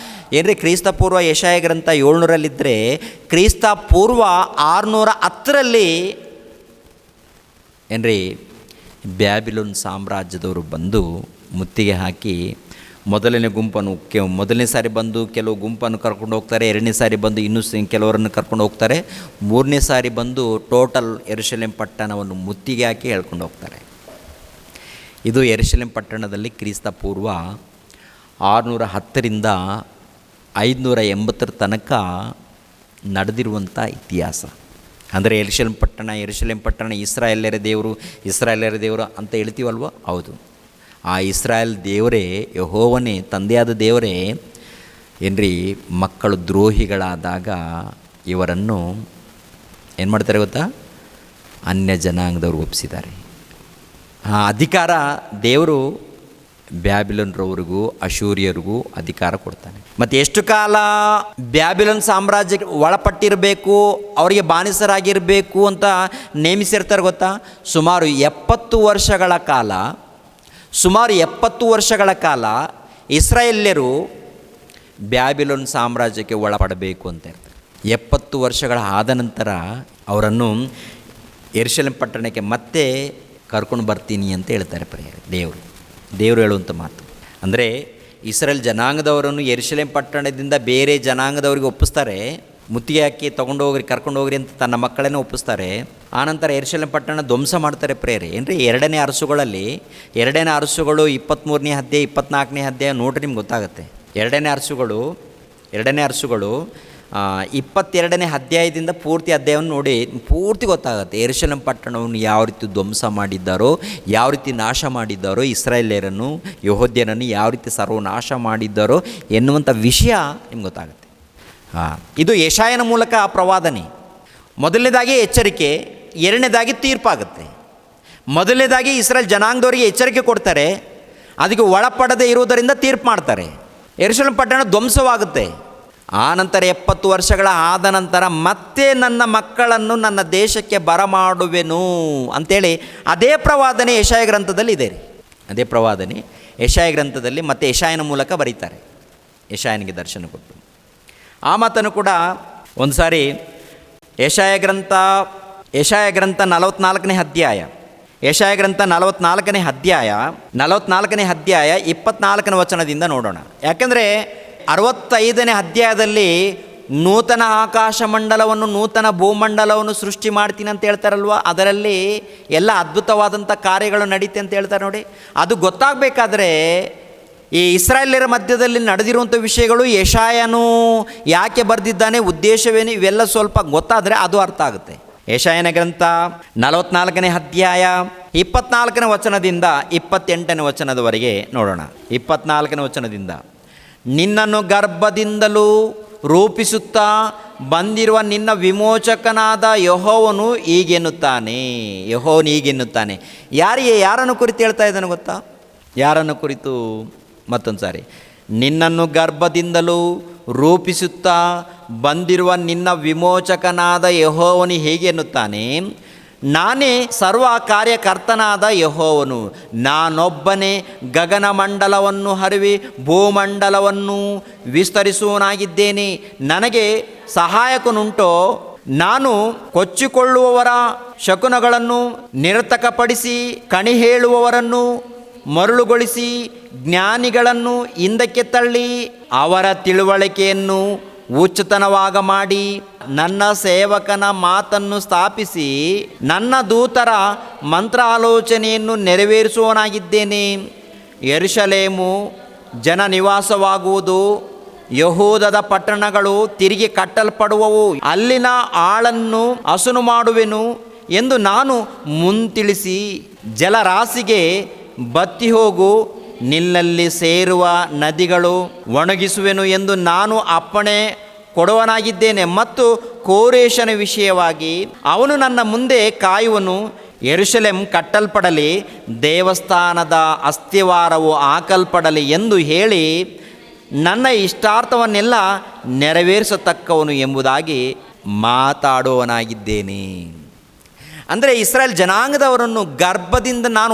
ಏನ್ರಿ ಕ್ರಿಸ್ತಪೂರ್ವ ಯೆಶಾಯ ಗ್ರಂಥ 700ರಲ್ಲಿದ್ದರೆ ಕ್ರಿಸ್ತಪೂರ್ವ 610ರಲ್ಲಿ ಏನ್ರಿ ಬ್ಯಾಬಿಲೋನ್ ಸಾಮ್ರಾಜ್ಯದವರು ಬಂದು ಮುತ್ತಿಗೆ ಹಾಕಿ ಮೊದಲನೇ ಸಾರಿ ಬಂದು ಕೆಲವು ಗುಂಪನ್ನು ಕರ್ಕೊಂಡು ಹೋಗ್ತಾರೆ, ಎರಡನೇ ಸಾರಿ ಬಂದು ಇನ್ನೂ ಕೆಲವರನ್ನು ಕರ್ಕೊಂಡು ಹೋಗ್ತಾರೆ, ಮೂರನೇ ಸಾರಿ ಬಂದು ಟೋಟಲ್ ಯೆರೂಸಲೇಮ್ ಪಟ್ಟಣವನ್ನು ಮುತ್ತಿಗೆ ಹಾಕಿ ಹೇಳ್ಕೊಂಡು ಹೋಗ್ತಾರೆ. ಇದು ಯೆರೂಸಲೇಮ್ ಪಟ್ಟಣದಲ್ಲಿ ಕ್ರಿಸ್ತಪೂರ್ವ 610ರಿಂದ 580 ತನಕ ನಡೆದಿರುವಂಥ ಇತಿಹಾಸ. ಅಂದರೆ ಯೆರೂಸಲೇಮ್ ಪಟ್ಟಣ ಇಸ್ರಾಯೇಲ್ಯರ ದೇವರು ಅಂತ ಹೇಳ್ತೀವಲ್ವ? ಹೌದು. ಆ ಇಸ್ರಾಯೇಲ್ ದೇವರೇ, ಯೆಹೋವನೇ, ತಂದೆಯಾದ ದೇವರೇ ಏನ್ರಿ ಮಕ್ಕಳು ದ್ರೋಹಿಗಳಾದಾಗ ಇವರನ್ನು ಏನು ಮಾಡ್ತಾರೆ ಗೊತ್ತಾ? ಅನ್ಯ ಜನಾಂಗದವ್ರು ಒಪ್ಪಿಸಿದ್ದಾರೆ. ಆ ಅಧಿಕಾರ ದೇವರು ಬ್ಯಾಬಿಲೋನ್ರವ್ರಿಗೂ ಅಶೂರಿಯರಿಗೂ ಅಧಿಕಾರ ಕೊಡ್ತಾನೆ. ಮತ್ತು ಎಷ್ಟು ಕಾಲ ಬ್ಯಾಬಿಲೋನ್ ಸಾಮ್ರಾಜ್ಯಕ್ಕೆ ಒಳಪಟ್ಟಿರಬೇಕು, ಅವರಿಗೆ ಬಾನಿಸರಾಗಿರಬೇಕು ಅಂತ ನೇಮಿಸಿರ್ತಾರೆ ಗೊತ್ತಾ? ಸುಮಾರು 70 ವರ್ಷಗಳ ಕಾಲ ಇಸ್ರಾಯೇಲ್ಯರು ಬ್ಯಾಬಿಲೋನ್ ಸಾಮ್ರಾಜ್ಯಕ್ಕೆ ಒಳಪಡಬೇಕು ಅಂತ ಇರ್ತಾರೆ. 70 ವರ್ಷಗಳ ಆದ ನಂತರ ಅವರನ್ನು ಯೆರೂಸಲೇಮ್ ಪಟ್ಟಣಕ್ಕೆ ಮತ್ತೆ ಕರ್ಕೊಂಡು ಬರ್ತೀನಿ ಅಂತ ಹೇಳ್ತಾರೆ ದೇವರು ಹೇಳುವಂಥ ಮಾತು. ಅಂದರೆ ಇಸ್ರೇಲ್ ಜನಾಂಗದವರನ್ನು ಯೆರೂಸಲೇಮ್ ಪಟ್ಟಣದಿಂದ ಬೇರೆ ಜನಾಂಗದವರಿಗೆ ಒಪ್ಪಿಸ್ತಾರೆ. ಮುತ್ತಿಗೆ ಹಾಕಿ ತೊಗೊಂಡೋಗ್ರಿ ಕರ್ಕೊಂಡೋಗ್ರಿ ಅಂತ ತನ್ನ ಮಕ್ಕಳನ್ನೇ ಒಪ್ಪಿಸ್ತಾರೆ. ಆನಂತರ ಯೆರೂಸಲೇಮ್ ಪಟ್ಟಣ ಧ್ವಂಸ ಮಾಡ್ತಾರೆ ಪ್ರೇರೆ. ಏನ್ರಿ ಎರಡನೇ ಅರಸುಗಳಲ್ಲಿ 23ನೇ ಅಧ್ಯಾಯ 24ನೇ ಅಧ್ಯಾಯ ನೋಡ್ರಿ, ನಿಮ್ಗೆ ಗೊತ್ತಾಗುತ್ತೆ. ಎರಡನೇ ಅರಸುಗಳು 22ನೇ ಅಧ್ಯಾಯದಿಂದ ಪೂರ್ತಿ ಅಧ್ಯಾಯವನ್ನು ನೋಡಿ, ಪೂರ್ತಿ ಗೊತ್ತಾಗುತ್ತೆ ಯೆರೂಸಲೇಮ್ ಪಟ್ಟಣವನ್ನು ಯಾವ ರೀತಿ ಧ್ವಂಸ ಮಾಡಿದ್ದಾರೋ, ಯಾವ ರೀತಿ ನಾಶ ಮಾಡಿದ್ದಾರೋ, ಇಸ್ರಾಯೇಲ್ಯರನ್ನು ಯೆಹೂದ್ಯರನ್ನು ಯಾವ ರೀತಿ ಸರ್ವನಾಶ ಮಾಡಿದ್ದಾರೋ ಎನ್ನುವಂಥ ವಿಷಯ ನಿಮ್ಗೆ ಗೊತ್ತಾಗುತ್ತೆ. ಇದು ಯೆಶಾಯನ ಮೂಲಕ ಪ್ರವಾದನೆ. ಮೊದಲನೇದಾಗಿ ಎಚ್ಚರಿಕೆ, ಎರಡನೇದಾಗಿ ತೀರ್ಪಾಗುತ್ತೆ. ಮೊದಲನೇದಾಗಿ ಇಸ್ರಾಯೇಲ್ ಜನಾಂಗದವರಿಗೆ ಎಚ್ಚರಿಕೆ ಕೊಡ್ತಾರೆ, ಅದಕ್ಕೆ ಒಳಪಡದೆ ಇರುವುದರಿಂದ ತೀರ್ಪು ಮಾಡ್ತಾರೆ. ಯೆರೂಸಲೇಮ್ ಪಟ್ಟಣ ಧ್ವಂಸವಾಗುತ್ತೆ. ಆ ನಂತರ 70 ವರ್ಷಗಳ ಆದ ನಂತರ ಮತ್ತೆ ನನ್ನ ಮಕ್ಕಳನ್ನು ನನ್ನ ದೇಶಕ್ಕೆ ಬರಮಾಡುವೆನು ಅಂಥೇಳಿ ಅದೇ ಪ್ರವಾದನೆ ಯೆಶಾಯ ಗ್ರಂಥದಲ್ಲಿ ಇದೆ ರೀ. ಅದೇ ಪ್ರವಾದನೆ ಯೆಶಾಯ ಗ್ರಂಥದಲ್ಲಿ ಮತ್ತೆ ಯೆಶಾಯನ ಮೂಲಕ ಬರೀತಾರೆ. ಯೆಶಾಯನಿಗೆ ದರ್ಶನ ಕೊಟ್ಟು ಆ ಮಾತನ್ನು ಕೂಡ ಒಂದು ಸಾರಿ ಯೆಶಾಯ ಗ್ರಂಥ 44ನೇ ಅಧ್ಯಾಯ, ಯೆಶಾಯ ಗ್ರಂಥ 44ನೇ ಅಧ್ಯಾಯ 24ನೇ ವಚನದಿಂದ ನೋಡೋಣ. ಯಾಕೆಂದರೆ 65ನೇ ಅಧ್ಯಾಯದಲ್ಲಿ ನೂತನ ಆಕಾಶ ಮಂಡಲವನ್ನು, ನೂತನ ಭೂಮಂಡಲವನ್ನು ಸೃಷ್ಟಿ ಮಾಡ್ತೀನಿ ಅಂತ ಹೇಳ್ತಾರಲ್ವ, ಅದರಲ್ಲಿ ಎಲ್ಲ ಅದ್ಭುತವಾದಂಥ ಕಾರ್ಯಗಳು ನಡೀತೆ ಅಂತ ಹೇಳ್ತಾರೆ ನೋಡಿ. ಅದು ಗೊತ್ತಾಗಬೇಕಾದ್ರೆ ಈ ಇಸ್ರಾಯೇಲ್ಯರ ಮಧ್ಯದಲ್ಲಿ ನಡೆದಿರುವಂಥ ವಿಷಯಗಳು, ಯೆಶಾಯನು ಯಾಕೆ ಬರೆದಿದ್ದಾನೆ, ಉದ್ದೇಶವೇನು, ಇವೆಲ್ಲ ಸ್ವಲ್ಪ ಗೊತ್ತಾದರೆ ಅದು ಅರ್ಥ ಆಗುತ್ತೆ. ಯೆಶಾಯನ ಗ್ರಂಥ 44ನೇ ಅಧ್ಯಾಯ 24ನೇ ವಚನದಿಂದ 28ನೇ ವಚನದವರೆಗೆ ನೋಡೋಣ. 24ನೇ ವಚನದಿಂದ, ನಿನ್ನನ್ನು ಗರ್ಭದಿಂದಲೂ ರೂಪಿಸುತ್ತಾ ಬಂದಿರುವ ನಿನ್ನ ವಿಮೋಚಕನಾದ ಯೆಹೋವನು ಹೀಗೆನ್ನುತ್ತಾನೆ. ಯಾರನ್ನು ಕುರಿತು ಹೇಳ್ತಾ ಇದ್ದಾನೆ ಗೊತ್ತಾ? ಯಾರನ್ನು ಕುರಿತು? ಮತ್ತೊಂದು ಸಾರಿ, ನಿನ್ನನ್ನು ಗರ್ಭದಿಂದಲೂ ರೂಪಿಸುತ್ತಾ ಬಂದಿರುವ ನಿನ್ನ ವಿಮೋಚಕನಾದ ಯೆಹೋವನು ಹೀಗೆನ್ನುತ್ತಾನೆ, ನಾನೇ ಸರ್ವ ಕಾರ್ಯಕರ್ತನಾದ ಯೆಹೋವನು, ನಾನೊಬ್ಬನೇ ಗಗನಮಂಡಲವನ್ನು ಹರಿವಿ ಭೂಮಂಡಲವನ್ನು ವಿಸ್ತರಿಸುವನಾಗಿದ್ದೇನೆ. ನನಗೆ ಸಹಾಯಕನುಂಟೋ? ನಾನು ಕೊಚ್ಚಿಕೊಳ್ಳುವವರ ಶಕುನಗಳನ್ನು ನಿರರ್ಥಕಪಡಿಸಿ ಕಣಿ ಹೇಳುವವರನ್ನು ಮರುಳುಗೊಳಿಸಿ ಜ್ಞಾನಿಗಳನ್ನು ಹಿಂದಕ್ಕೆ ತಳ್ಳಿ ಅವರ ತಿಳುವಳಿಕೆಯನ್ನು ಉಚ್ಚತನವಾಗ ಮಾಡಿ ನನ್ನ ಸೇವಕನ ಮಾತನ್ನು ಸ್ಥಾಪಿಸಿ ನನ್ನ ದೂತರ ಮಂತ್ರಾಲೋಚನೆಯನ್ನು ನೆರವೇರಿಸುವನಾಗಿದ್ದೇನೆ. ಯೆರೂಸಲೇಮು ಜನ ನಿವಾಸವಾಗುವುದು, ಯಹೂದದ ಪಟ್ಟಣಗಳು ತಿರುಗಿ ಕಟ್ಟಲ್ಪಡುವವು, ಅಲ್ಲಿನ ಆಳನ್ನು ಹಸನು ಮಾಡುವೆನು ಎಂದು ನಾನು ಮುಂತಿಳಿಸಿ ಜಲರಾಶಿಗೆ ಬತ್ತಿ ಹೋಗು, ನಿನ್ನಲ್ಲಿ ಸೇರುವ ನದಿಗಳು ಒಣಗಿಸುವೆನು ಎಂದು ನಾನು ಅಪ್ಪಣೆ ಕೊಡುವನಾಗಿದ್ದೇನೆ. ಮತ್ತು ಕೋರೇಶನ ವಿಷಯವಾಗಿ ಅವನು ನನ್ನ ಮುಂದೆ ಕಾಯುವನು. ಯೆರೂಸಲೇಮ್ ಕಟ್ಟಲ್ಪಡಲಿ, ದೇವಸ್ಥಾನದ ಅಸ್ತಿವಾರವು ಹಾಕಲ್ಪಡಲಿ ಎಂದು ಹೇಳಿ ನನ್ನ ಇಷ್ಟಾರ್ಥವನ್ನೆಲ್ಲ ನೆರವೇರಿಸತಕ್ಕವನು ಎಂಬುದಾಗಿ ಮಾತಾಡುವನಾಗಿದ್ದೇನೆ. ಅಂದರೆ ಇಸ್ರಾಯೇಲ್ ಜನಾಂಗದವರನ್ನು ಗರ್ಭದಿಂದ ನಾನು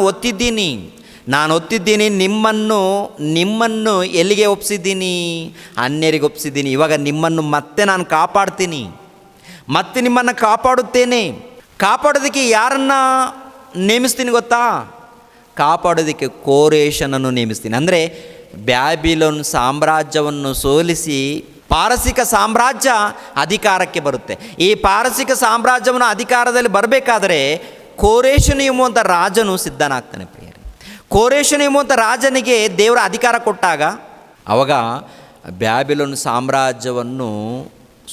ಒತ್ತಿದ್ದೀನಿ, ನಿಮ್ಮನ್ನು ಎಲ್ಲಿಗೆ ಒಪ್ಪಿಸಿದ್ದೀನಿ? ಅನ್ಯರಿಗೆ ಒಪ್ಪಿಸಿದ್ದೀನಿ. ಇವಾಗ ನಿಮ್ಮನ್ನು ಮತ್ತೆ ನಾನು ಕಾಪಾಡ್ತೀನಿ, ಮತ್ತೆ ನಿಮ್ಮನ್ನು ಕಾಪಾಡುತ್ತೇನೆ. ಕಾಪಾಡೋದಕ್ಕೆ ಯಾರನ್ನು ನೇಮಿಸ್ತೀನಿ ಗೊತ್ತಾ? ಕಾಪಾಡೋದಕ್ಕೆ ಕೋರೇಶನನ್ನು ನೇಮಿಸ್ತೀನಿ. ಅಂದರೆ ಬ್ಯಾಬಿಲೋನ್ ಸಾಮ್ರಾಜ್ಯವನ್ನು ಸೋಲಿಸಿ ಪಾರಸಿಕ ಸಾಮ್ರಾಜ್ಯ ಅಧಿಕಾರಕ್ಕೆ ಬರುತ್ತೆ. ಈ ಪಾರಸಿಕ ಸಾಮ್ರಾಜ್ಯವನ್ನು ಅಧಿಕಾರದಲ್ಲಿ ಬರಬೇಕಾದರೆ ಕೋರೇಶನು ಎಂಬುವಂಥ ರಾಜನು ಸಿದ್ಧನಾಗ್ತಾನೆ ಪ್ರಿಯರೇ. ಕೋರೇಶನು ಎಂಬುವಂಥ ರಾಜನಿಗೆ ದೇವರ ಅಧಿಕಾರ ಕೊಟ್ಟಾಗ ಅವಾಗ ಬ್ಯಾಬಿಲೋನ್ ಸಾಮ್ರಾಜ್ಯವನ್ನು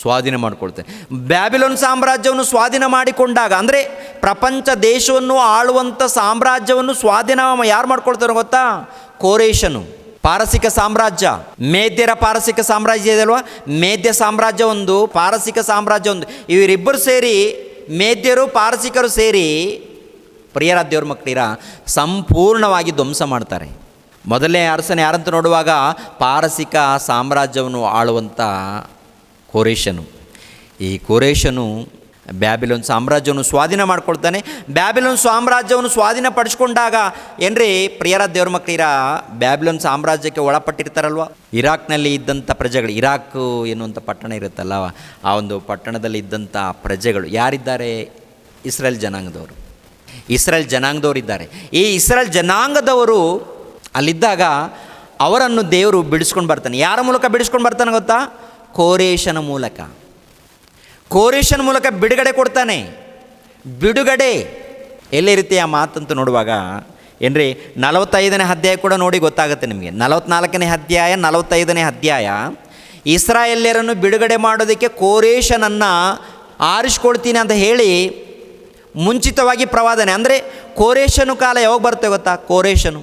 ಸ್ವಾಧೀನ ಮಾಡಿಕೊಳ್ತಾನೆ. ಬ್ಯಾಬಿಲೋನ್ ಸಾಮ್ರಾಜ್ಯವನ್ನು ಸ್ವಾಧೀನ ಮಾಡಿಕೊಂಡಾಗ ಅಂದರೆ ಪ್ರಪಂಚ ದೇಶವನ್ನು ಆಳುವಂಥ ಸಾಮ್ರಾಜ್ಯವನ್ನು ಸ್ವಾಧೀನ ಯಾರು ಮಾಡ್ಕೊಳ್ತಾರೋ ಗೊತ್ತಾ? ಕೋರೇಶನು. ಪಾರಸಿಕ ಸಾಮ್ರಾಜ್ಯ, ಮೇದ್ಯರ ಪಾರಸಿಕ ಸಾಮ್ರಾಜ್ಯ ಇದೆಯಲ್ವ, ಮೇದ್ಯ ಸಾಮ್ರಾಜ್ಯ ಒಂದು, ಪಾರಸಿಕ ಸಾಮ್ರಾಜ್ಯ ಒಂದು. ಇವರಿಬ್ಬರು ಸೇರಿ, ಮೇದ್ಯರು ಪಾರಸಿಕರು ಸೇರಿ ಪ್ರಿಯರ ದೇವ್ರ ಮಕ್ಕಳಿರ ಸಂಪೂರ್ಣವಾಗಿ ಧ್ವಂಸ ಮಾಡ್ತಾರೆ. ಮೊದಲನೇ ಅರಸನೇ ಯಾರಂತ ನೋಡುವಾಗ ಪಾರಸಿಕ ಸಾಮ್ರಾಜ್ಯವನ್ನು ಆಳುವಂಥ ಕೋರೇಶನು. ಈ ಕೋರೇಶನು ಬ್ಯಾಬಿಲೋನ್ ಸಾಮ್ರಾಜ್ಯವನ್ನು ಸ್ವಾಧೀನ ಮಾಡ್ಕೊಳ್ತಾನೆ. ಬ್ಯಾಬಿಲೋನ್ ಸಾಮ್ರಾಜ್ಯವನ್ನು ಸ್ವಾಧೀನಪಡಿಸ್ಕೊಂಡಾಗ ಏನ್ರಿ ಪ್ರಿಯರ ದೇವ್ರ ಮಕ್ಕಳಿರ, ಬ್ಯಾಬಿಲೋನ್ ಸಾಮ್ರಾಜ್ಯಕ್ಕೆ ಒಳಪಟ್ಟಿರ್ತಾರಲ್ವ, ಇರಾಕ್ನಲ್ಲಿ ಇದ್ದಂಥ ಪ್ರಜೆಗಳು, ಇರಾಕ್ ಎನ್ನುವಂಥ ಪಟ್ಟಣ ಇರುತ್ತಲ್ಲ, ಆ ಒಂದು ಪಟ್ಟಣದಲ್ಲಿ ಇದ್ದಂಥ ಪ್ರಜೆಗಳು ಯಾರಿದ್ದಾರೆ? ಇಸ್ರೇಲ್ ಜನಾಂಗದವರು. ಇಸ್ರೇಲ್ ಜನಾಂಗದವರಿದ್ದಾರೆ. ಈ ಇಸ್ರೇಲ್ ಜನಾಂಗದವರು ಅಲ್ಲಿದ್ದಾಗ ಅವರನ್ನು ದೇವರು ಬಿಡಿಸ್ಕೊಂಡು ಬರ್ತಾನೆ. ಯಾರ ಮೂಲಕ ಬಿಡಿಸ್ಕೊಂಡು ಬರ್ತಾನೆ ಗೊತ್ತಾ? ಕೋರೇಶನ ಮೂಲಕ. ಕೋರೇಶನ ಮೂಲಕ ಬಿಡುಗಡೆ ಕೊಡ್ತಾನೆ. ಬಿಡುಗಡೆ ಎಲ್ಲಿರುತ್ತೆ ಆ ಮಾತಂತ ನೋಡುವಾಗ ಏನ್ರಿ 45ನೇ ಅಧ್ಯಾಯ ಕೂಡ ನೋಡಿ ಗೊತ್ತಾಗುತ್ತೆ ನಿಮಗೆ. 44ನೇ ಅಧ್ಯಾಯ 45ನೇ ಅಧ್ಯಾಯ ಇಸ್ರಾಯೇಲ್ಯರನ್ನು ಬಿಡುಗಡೆ ಮಾಡೋದಕ್ಕೆ ಕೋರೇಶನನ್ನು ಆರಿಸ್ಕೊಳ್ತೀನಿ ಅಂತ ಹೇಳಿ ಮುಂಚಿತವಾಗಿ ಪ್ರವಾದನೆ. ಅಂದರೆ ಕೋರೇಶನು ಕಾಲ ಯಾವಾಗ ಬರುತ್ತೆ ಗೊತ್ತಾ? ಕೋರೇಶನು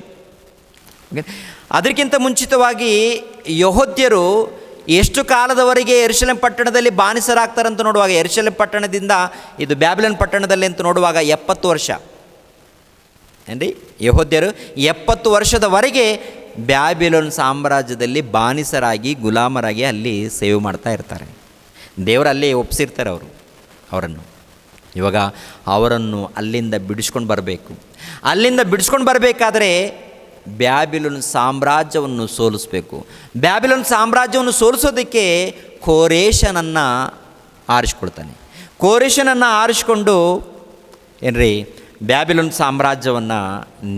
ಅದಕ್ಕಿಂತ ಮುಂಚಿತವಾಗಿ ಯೆಹೂದ್ಯರು ಎಷ್ಟು ಕಾಲದವರೆಗೆ ಯೆರೂಸಲೇಮ್ ಪಟ್ಟಣದಲ್ಲಿ ಬಾನಿಸರಾಗ್ತಾರಂತ ನೋಡುವಾಗ, ಯೆರೂಸಲೇಮ್ ಪಟ್ಟಣದಿಂದ ಇದು ಬ್ಯಾಬಿಲೋನ್ ಪಟ್ಟಣದಲ್ಲಿ ಅಂತ ನೋಡುವಾಗ 70 ವರ್ಷ ಏನ್ರಿ, ಯೆಹೂದ್ಯರು 70 ವರ್ಷದವರೆಗೆ ಬ್ಯಾಬಿಲೋನ್ ಸಾಮ್ರಾಜ್ಯದಲ್ಲಿ ಬಾನಿಸರಾಗಿ ಗುಲಾಮರಾಗಿ ಅಲ್ಲಿ ಸೇವೆ ಮಾಡ್ತಾ ಇರ್ತಾರೆ. ದೇವರಲ್ಲಿ ಒಪ್ಪಿಸಿರ್ತಾರೆ ಅವರನ್ನು. ಇವಾಗ ಅವರನ್ನು ಅಲ್ಲಿಂದ ಬಿಡಿಸ್ಕೊಂಡು ಬರಬೇಕು. ಅಲ್ಲಿಂದ ಬಿಡಿಸ್ಕೊಂಡು ಬರಬೇಕಾದ್ರೆ ಬ್ಯಾಬಿಲೋನ್ ಸಾಮ್ರಾಜ್ಯವನ್ನು ಸೋಲಿಸಬೇಕು. ಬ್ಯಾಬಿಲೋನ್ ಸಾಮ್ರಾಜ್ಯವನ್ನು ಸೋಲಿಸೋದಕ್ಕೆ ಕೋರೇಶನನ್ನು ಆರಿಸ್ಕೊಳ್ತಾನೆ. ಕೋರೇಶನನ್ನು ಆರಿಸ್ಕೊಂಡು ಏನ್ರಿ ಬ್ಯಾಬಿಲೋನ್ ಸಾಮ್ರಾಜ್ಯವನ್ನು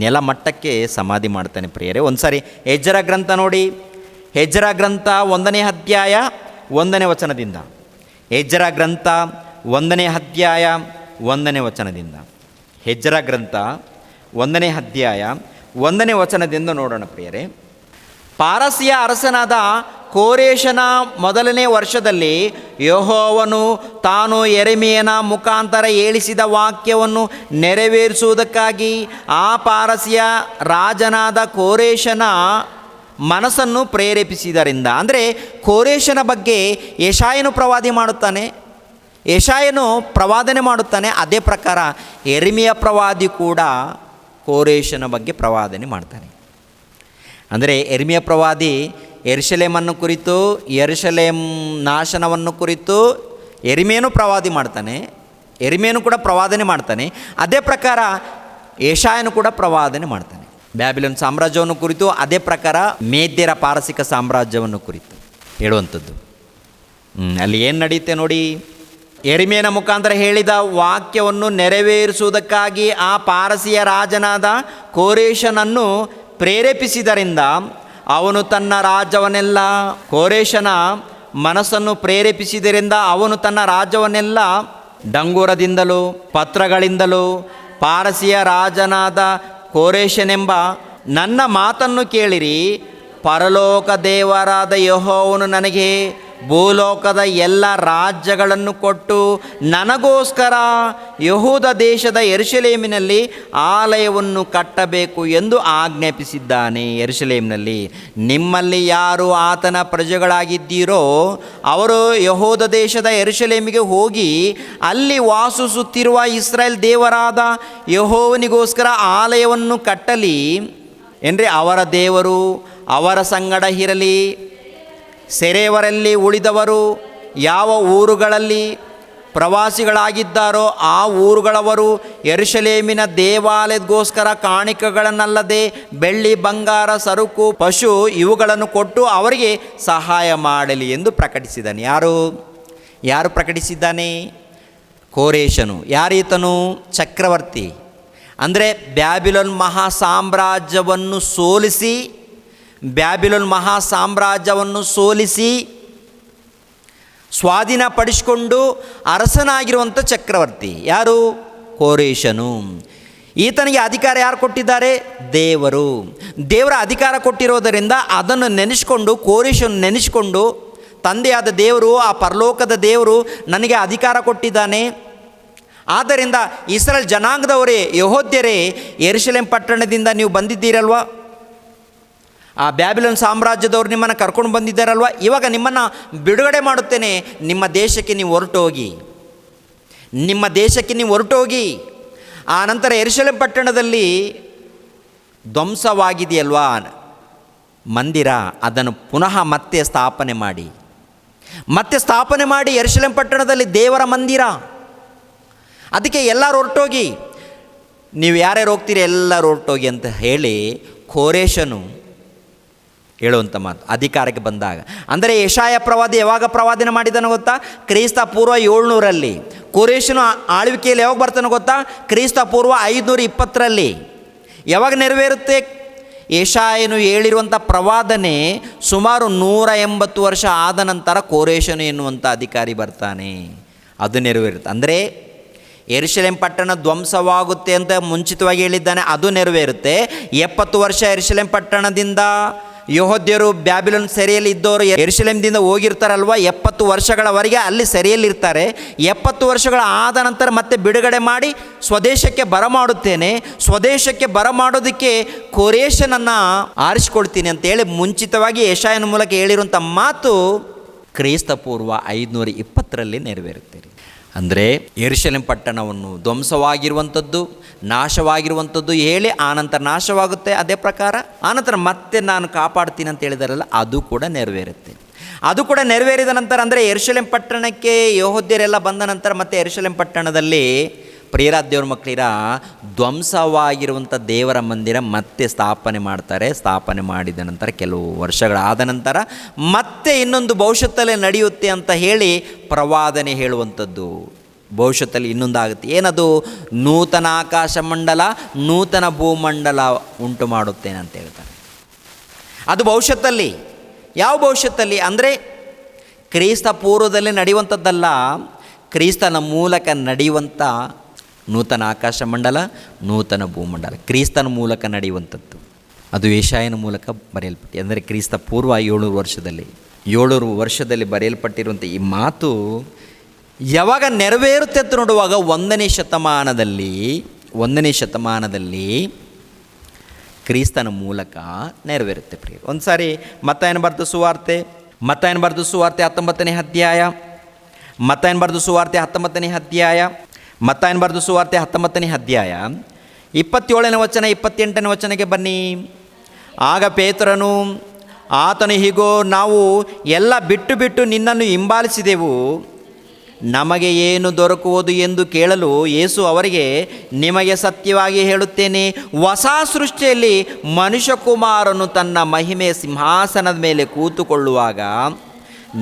ನೆಲಮಟ್ಟಕ್ಕೆ ಸಮಾಧಿ ಮಾಡ್ತಾನೆ. ಪ್ರಿಯರೇ, ಒಂದು ಸಾರಿ ಎಜ್ರ ಗ್ರಂಥ ನೋಡಿ. ಎಜ್ರ ಗ್ರಂಥ 1ನೇ ಅಧ್ಯಾಯ 1ನೇ ವಚನದಿಂದ. ಎಜ್ರ ಗ್ರಂಥ 1ನೇ ಅಧ್ಯಾಯ 1ನೇ ವಚನದಿಂದ. ಎಜ್ರ ಗ್ರಂಥ 1ನೇ ಅಧ್ಯಾಯ 1ನೇ ವಚನದಿಂದ ನೋಡೋಣ ಪ್ರಿಯರೇ. ಪಾರಸಿಯ ಅರಸನಾದ ಕೋರೇಶನ 1ನೇ ವರ್ಷದಲ್ಲಿ ಯೆಹೋವನು ತಾನು ಯೆರೆಮೀಯನ ಮುಖಾಂತರ ಹೇಳಿಸಿದ ವಾಕ್ಯವನ್ನು ನೆರವೇರಿಸುವುದಕ್ಕಾಗಿ ಆ ಪಾರಸಿಯ ರಾಜನಾದ ಕೋರೇಶನ ಮನಸ್ಸನ್ನು ಪ್ರೇರೇಪಿಸಿದರಿಂದ. ಅಂದರೆ ಕೋರೇಶನ ಬಗ್ಗೆ ಯೆಶಾಯನು ಪ್ರವಾದಿ ಮಾಡುತ್ತಾನೆ, ಯೆಶಾಯನು ಪ್ರವಾದನೆ ಮಾಡುತ್ತಾನೆ. ಅದೇ ಪ್ರಕಾರ ಯೆರೆಮೀಯ ಪ್ರವಾದಿ ಕೂಡ ಕೋರೇಶನ ಬಗ್ಗೆ ಪ್ರವಾದನೆ ಮಾಡ್ತಾನೆ. ಅಂದರೆ ಯೆರೆಮೀಯ ಪ್ರವಾದಿ ಯೆರೂಸಲೇಮನ್ನು ಕುರಿತು, ಯೆರೂಸಲೇಮ್ ನಾಶನವನ್ನು ಕುರಿತು ಯೆರೆಮೀಯನು ಪ್ರವಾದಿ ಮಾಡ್ತಾನೆ, ಯೆರೆಮೀಯನು ಕೂಡ ಪ್ರವಾದನೆ ಮಾಡ್ತಾನೆ. ಅದೇ ಪ್ರಕಾರ ಯೆಶಾಯನು ಕೂಡ ಪ್ರವಾದನೆ ಮಾಡ್ತಾನೆ. ಬ್ಯಾಬಿಲೋನ್ ಸಾಮ್ರಾಜ್ಯವನ್ನು ಕುರಿತು, ಅದೇ ಪ್ರಕಾರ ಮೇದ್ಯರ ಪಾರಸಿಕ ಸಾಮ್ರಾಜ್ಯವನ್ನು ಕುರಿತು ಹೇಳುವಂಥದ್ದು. ಅಲ್ಲಿ ಏನು ನಡೆಯುತ್ತೆ ನೋಡಿ. ಯೆರೆಮೀಯನ ಮುಖಾಂತರ ಹೇಳಿದ ವಾಕ್ಯವನ್ನು ನೆರವೇರಿಸುವುದಕ್ಕಾಗಿ ಆ ಪಾರಸಿಯ ರಾಜನಾದ ಕೋರೇಶನನ್ನು ಪ್ರೇರೇಪಿಸಿದರಿಂದ ಅವನು ತನ್ನ ರಾಜ್ಯವನ್ನೆಲ್ಲ, ಕೋರೇಶನ ಮನಸ್ಸನ್ನು ಪ್ರೇರೇಪಿಸಿದರಿಂದ ಅವನು ತನ್ನ ರಾಜ್ಯವನ್ನೆಲ್ಲ ಡಂಗೂರದಿಂದಲೂ ಪತ್ರಗಳಿಂದಲೂ ಪಾರಸಿಯ ರಾಜನಾದ ಕೋರೇಶನೆಂಬ ನನ್ನ ಮಾತನ್ನು ಕೇಳಿರಿ, ಪರಲೋಕ ದೇವರಾದ ಯೆಹೋವನು ನನಗೆ ಭೂಲೋಕದ ಎಲ್ಲ ರಾಜ್ಯಗಳನ್ನು ಕೊಟ್ಟು ನನಗೋಸ್ಕರ ಯೆಹೂದ ದೇಶದ ಯೆರೂಸಲೇಮಿನಲ್ಲಿ ಆಲಯವನ್ನು ಕಟ್ಟಬೇಕು ಎಂದು ಆಜ್ಞಾಪಿಸಿದ್ದಾನೆ. ಯೆರೂಸಲೇಮಿನಲ್ಲಿ ನಿಮ್ಮಲ್ಲಿ ಯಾರು ಆತನ ಪ್ರಜೆಗಳಾಗಿದ್ದೀರೋ ಅವರು ಯೆಹೂದ ದೇಶದ ಯೆರೂಸಲೇಮಿಗೆ ಹೋಗಿ ಅಲ್ಲಿ ವಾಸಿಸುತ್ತಿರುವ ಇಸ್ರಾಯೇಲ್ ದೇವರಾದ ಯೆಹೋವನಿಗೋಸ್ಕರ ಆಲಯವನ್ನು ಕಟ್ಟಲಿ. ಏನ್ರಿ, ಅವರ ದೇವರು ಅವರ ಸಂಗಡ ಇರಲಿ. ಸೆರೆಯವರಲ್ಲಿ ಉಳಿದವರು ಯಾವ ಊರುಗಳಲ್ಲಿ ಪ್ರವಾಸಿಗಳಾಗಿದ್ದಾರೋ ಆ ಊರುಗಳವರು ಯೆರೂಸಲೇಮಿನ ದೇವಾಲಯಕ್ಕೋಸ್ಕರ ಕಾಣಿಕೆಗಳನ್ನಲ್ಲದೆ ಬೆಳ್ಳಿ ಬಂಗಾರ ಸರಕು ಪಶು ಇವುಗಳನ್ನು ಕೊಟ್ಟು ಅವರಿಗೆ ಸಹಾಯ ಮಾಡಲಿ ಎಂದು ಪ್ರಕಟಿಸಿದ್ದಾನೆ. ಯಾರು ಪ್ರಕಟಿಸಿದ್ದಾನೆ? ಕೋರೇಶನು. ಯಾರೀತನು? ಚಕ್ರವರ್ತಿ. ಅಂದರೆ ಬ್ಯಾಬಿಲೋನ್ ಮಹಾ ಸಾಮ್ರಾಜ್ಯವನ್ನು ಸೋಲಿಸಿ, ಬ್ಯಾಬಿಲೋನ್ ಮಹಾ ಸಾಮ್ರಾಜ್ಯವನ್ನು ಸೋಲಿಸಿ ಸ್ವಾಧೀನಪಡಿಸಿಕೊಂಡು ಅರಸನಾಗಿರುವಂಥ ಚಕ್ರವರ್ತಿ ಯಾರು? ಕೋರೇಶನು. ಈತನಿಗೆ ಅಧಿಕಾರ ಯಾರು ಕೊಟ್ಟಿದ್ದಾರೆ? ದೇವರು. ದೇವರ ಅಧಿಕಾರ ಕೊಟ್ಟಿರೋದರಿಂದ ಅದನ್ನು ನೆನೆಸ್ಕೊಂಡು, ಕೋರೇಶನು ನೆನೆಸ್ಕೊಂಡು, ತಂದೆಯಾದ ದೇವರು, ಆ ಪರಲೋಕದ ದೇವರು ನನಗೆ ಅಧಿಕಾರ ಕೊಟ್ಟಿದ್ದಾನೆ. ಆದ್ದರಿಂದ ಇಸ್ರಾಯೇಲ್ ಜನಾಂಗದವರೇ, ಯೆಹೂದ್ಯರೇ, ಯೆರೂಸಲೇಮ್ ಪಟ್ಟಣದಿಂದ ನೀವು ಬಂದಿದ್ದೀರಲ್ವ, ಆ ಬ್ಯಾಬಿಲೋನ್ ಸಾಮ್ರಾಜ್ಯದವರು ನಿಮ್ಮನ್ನು ಕರ್ಕೊಂಡು ಬಂದಿದ್ದಾರಲ್ವ, ಇವಾಗ ನಿಮ್ಮನ್ನು ಬಿಡುಗಡೆ ಮಾಡುತ್ತೇನೆ. ನಿಮ್ಮ ದೇಶಕ್ಕೆ ನೀವು ಹೊರಟೋಗಿ, ನಿಮ್ಮ ದೇಶಕ್ಕೆ ನೀವು ಹೊರಟೋಗಿ. ಆ ನಂತರ ಯೆರೂಸಲೇಮ್ ಪಟ್ಟಣದಲ್ಲಿ ಧ್ವಂಸವಾಗಿದೆಯಲ್ವಾ ಮಂದಿರ, ಅದನ್ನು ಪುನಃ ಮತ್ತೆ ಸ್ಥಾಪನೆ ಮಾಡಿ ಯೆರೂಸಲೇಮ್ ಪಟ್ಟಣದಲ್ಲಿ ದೇವರ ಮಂದಿರ. ಅದಕ್ಕೆ ಎಲ್ಲರೂ ಹೊರಟೋಗಿ, ನೀವು ಯಾರ್ಯಾರು ಹೋಗ್ತೀರಿ ಎಲ್ಲರೂ ಹೊರಟೋಗಿ ಅಂತ ಹೇಳಿ ಕೋರೇಶನು ಹೇಳುವಂಥ ಮಾತು ಅಧಿಕಾರಕ್ಕೆ ಬಂದಾಗ. ಅಂದರೆ ಯೆಶಾಯ ಪ್ರವಾದಿ ಯಾವಾಗ ಪ್ರವಾದನೆ ಮಾಡಿದನೋ ಗೊತ್ತಾ? ಕ್ರಿಸ್ತ ಪೂರ್ವ 700ರಲ್ಲಿ. ಕೋರೇಶನು ಆಳ್ವಿಕೆಯಲ್ಲಿ ಯಾವಾಗ ಬರ್ತಾನೋ ಗೊತ್ತಾ? ಕ್ರಿಸ್ತ ಪೂರ್ವ 520ರಲ್ಲಿ. ಯಾವಾಗ ನೆರವೇರುತ್ತೆ? ಯೆಶಾಯನು ಹೇಳಿರುವಂಥ ಪ್ರವಾದನೆ ಸುಮಾರು 180 ವರ್ಷ ಆದ ನಂತರ ಕೋರೇಶನು ಎನ್ನುವಂಥ ಅಧಿಕಾರಿ ಬರ್ತಾನೆ. ಅದು ನೆರವೇರುತ್ತೆ. ಅಂದರೆ ಯೆರೂಸಲೇಮ್ ಪಟ್ಟಣ ಧ್ವಂಸವಾಗುತ್ತೆ ಅಂತ ಮುಂಚಿತವಾಗಿ ಹೇಳಿದ್ದಾನೆ, ಅದು ನೆರವೇರುತ್ತೆ. 70 ವರ್ಷ ಯೆರೂಸಲೇಮ್ ಪಟ್ಟಣದಿಂದ ಯೆಹೂದ್ಯರು ಬ್ಯಾಬಿಲೋನ್ ಸೆರೆಯಲ್ಲಿ ಇದ್ದವರು ಯೆರೂಸಲೇಮ್ದಿಂದ ಹೋಗಿರ್ತಾರಲ್ವ, 70 ವರ್ಷಗಳವರೆಗೆ ಅಲ್ಲಿ ಸೆರೆಯಲ್ಲಿರ್ತಾರೆ. 70 ವರ್ಷಗಳ ಆದ ನಂತರ ಮತ್ತೆ ಬಿಡುಗಡೆ ಮಾಡಿ ಸ್ವದೇಶಕ್ಕೆ ಬರಮಾಡುತ್ತೇನೆ, ಸ್ವದೇಶಕ್ಕೆ ಬರಮಾಡೋದಕ್ಕೆ ಕೋರೇಶನನ್ನು ಆರಿಸ್ಕೊಳ್ತೀನಿ ಅಂತೇಳಿ ಮುಂಚಿತವಾಗಿ ಯೆಶಾಯನ ಮೂಲಕ ಹೇಳಿರುವಂಥ ಮಾತು ಕ್ರಿಸ್ತಪೂರ್ವ 520 ನೆರವೇರುತ್ತೆ. ಅಂದರೆ ಯೆರೂಸಲೇಮ್ ಪಟ್ಟಣವನ್ನು ಧ್ವಂಸವಾಗಿರುವಂಥದ್ದು, ನಾಶವಾಗಿರುವಂಥದ್ದು ಹೇಳಿ ಆನಂತರ ನಾಶವಾಗುತ್ತೆ. ಅದೇ ಪ್ರಕಾರ ಆನಂತರ ಮತ್ತೆ ನಾನು ಕಾಪಾಡ್ತೀನಿ ಅಂತ ಹೇಳಿದಾರಲ್ಲ, ಅದು ಕೂಡ ನೆರವೇರುತ್ತೆ. ಅದು ಕೂಡ ನೆರವೇರಿದ ನಂತರ ಅಂದರೆ ಯೆರೂಸಲೇಮ್ ಪಟ್ಟಣಕ್ಕೆ ಯೆಹೂದ್ಯರೆಲ್ಲ ಬಂದ ನಂತರ ಮತ್ತೆ ಯೆರೂಸಲೇಮ್ ಪಟ್ಟಣದಲ್ಲಿ ಪ್ರಿಯರಾದ ದೇವ್ರ ಮಕ್ಕಳಿರ ಧ್ವಂಸವಾಗಿರುವಂಥ ದೇವರ ಮಂದಿರ ಮತ್ತೆ ಸ್ಥಾಪನೆ ಮಾಡ್ತಾರೆ. ಸ್ಥಾಪನೆ ಮಾಡಿದ ನಂತರ ಕೆಲವು ವರ್ಷಗಳಾದ ನಂತರ ಮತ್ತೆ ಇನ್ನೊಂದು ಭವಿಷ್ಯತ್ತಲ್ಲೇ ನಡೆಯುತ್ತೆ ಅಂತ ಹೇಳಿ ಪ್ರವಾದನೆ ಹೇಳುವಂಥದ್ದು. ಭವಿಷ್ಯತ್ತಲ್ಲಿ ಇನ್ನೊಂದಾಗುತ್ತೆ. ಏನದು? ನೂತನ ಆಕಾಶ ಮಂಡಲ, ನೂತನ ಭೂಮಂಡಲ ಉಂಟು ಮಾಡುತ್ತೇನೆ ಅಂತ ಹೇಳ್ತಾರೆ. ಅದು ಭವಿಷ್ಯತ್ತಲ್ಲಿ. ಯಾವ ಭವಿಷ್ಯತ್ತಲ್ಲಿ ಅಂದರೆ ಕ್ರಿಸ್ತ ಪೂರ್ವದಲ್ಲಿ ನಡೆಯುವಂಥದ್ದಲ್ಲ, ಕ್ರಿಸ್ತನ ಮೂಲಕ ನಡೆಯುವಂಥ ನೂತನ ಆಕಾಶ ಮಂಡಲ, ನೂತನ ಭೂಮಂಡಲ ಕ್ರಿಸ್ತನ ಮೂಲಕ ನಡೆಯುವಂಥದ್ದು. ಅದು ಯೆಶಾಯನ ಮೂಲಕ ಬರೆಯಲ್ಪಟ್ಟು, ಅಂದರೆ ಕ್ರಿಸ್ತ ಪೂರ್ವ 700 ವರ್ಷದಲ್ಲಿ ಬರೆಯಲ್ಪಟ್ಟಿರುವಂಥ ಈ ಮಾತು ಯಾವಾಗ ನೆರವೇರುತ್ತೆ ಅಂತ ನೋಡುವಾಗ 1ನೇ ಶತಮಾನದಲ್ಲಿ ಕ್ರಿಸ್ತನ ಮೂಲಕ ನೆರವೇರುತ್ತೆ. ಪ್ರಿಯ ಒಂದು ಸಾರಿ ಮತ್ತಾಯನ ಬರೆದ ಸುವಾರ್ತೆ 19ನೇ ಅಧ್ಯಾಯ, ಮತ್ತಾಯನ ಬರೆದ ಸುವಾರ್ತೆ 19ನೇ ಅಧ್ಯಾಯ 27ನೇ ವಚನ 28ನೇ ವಚನಕ್ಕೆ ಬನ್ನಿ. ಆಗ ಪೇತ್ರನು ಆತನು, ಹೀಗೋ ನಾವು ಎಲ್ಲ ಬಿಟ್ಟು ನಿನ್ನನ್ನು ಹಿಂಬಾಲಿಸಿದೆವು, ನಮಗೆ ಏನು ದೊರಕುವುದು ಎಂದು ಕೇಳಲು ಯೇಸು ಅವರಿಗೆ, ನಿಮಗೆ ಸತ್ಯವಾಗಿ ಹೇಳುತ್ತೇನೆ, ಹೊಸ ಸೃಷ್ಟಿಯಲ್ಲಿ ಮನುಷ್ಯಕುಮಾರನು ತನ್ನ ಮಹಿಮೆಯ ಸಿಂಹಾಸನದ ಮೇಲೆ ಕೂತುಕೊಳ್ಳುವಾಗ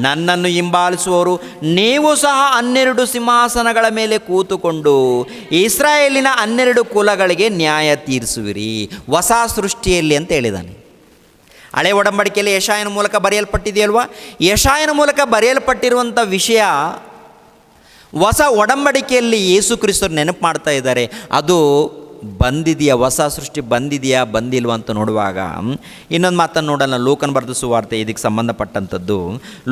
ನನ್ನನ್ನು ಹಿಂಬಾಲಿಸುವವರು ನೀವು ಸಹ 12 ಸಿಂಹಾಸನಗಳ ಮೇಲೆ ಕೂತುಕೊಂಡು ಇಸ್ರಾಯೇಲಿನ 12 ಕುಲಗಳಿಗೆ ನ್ಯಾಯ ತೀರಿಸುವಿರಿ. ಹೊಸ ಸೃಷ್ಟಿಯಲ್ಲಿ ಅಂತ ಹೇಳಿದ್ದಾನೆ. ಹಳೆ ಒಡಂಬಡಿಕೆಯಲ್ಲಿ ಯೆಶಾಯನ ಮೂಲಕ ಬರೆಯಲ್ಪಟ್ಟಿದೆಯಲ್ವಾ? ಯೆಶಾಯನ ಮೂಲಕ ಬರೆಯಲ್ಪಟ್ಟಿರುವಂಥ ವಿಷಯ ಹೊಸ ಒಡಂಬಡಿಕೆಯಲ್ಲಿ ಯೇಸು ಕ್ರಿಸ್ತರು ನೆನಪು ಮಾಡ್ತಾ ಇದ್ದಾರೆ. ಅದು ಬಂದಿದೆಯಾ? ಹೊಸ ಸೃಷ್ಟಿ ಬಂದಿದೆಯಾ ಬಂದಿಲ್ವ ಅಂತ ನೋಡುವಾಗ ಇನ್ನೊಂದು ಮಾತನ್ನು ನೋಡೋಣ. ಲೂಕನ ಬರೆದ ಸುವಾರ್ತೆ ಇದಕ್ಕೆ ಸಂಬಂಧಪಟ್ಟಂಥದ್ದು.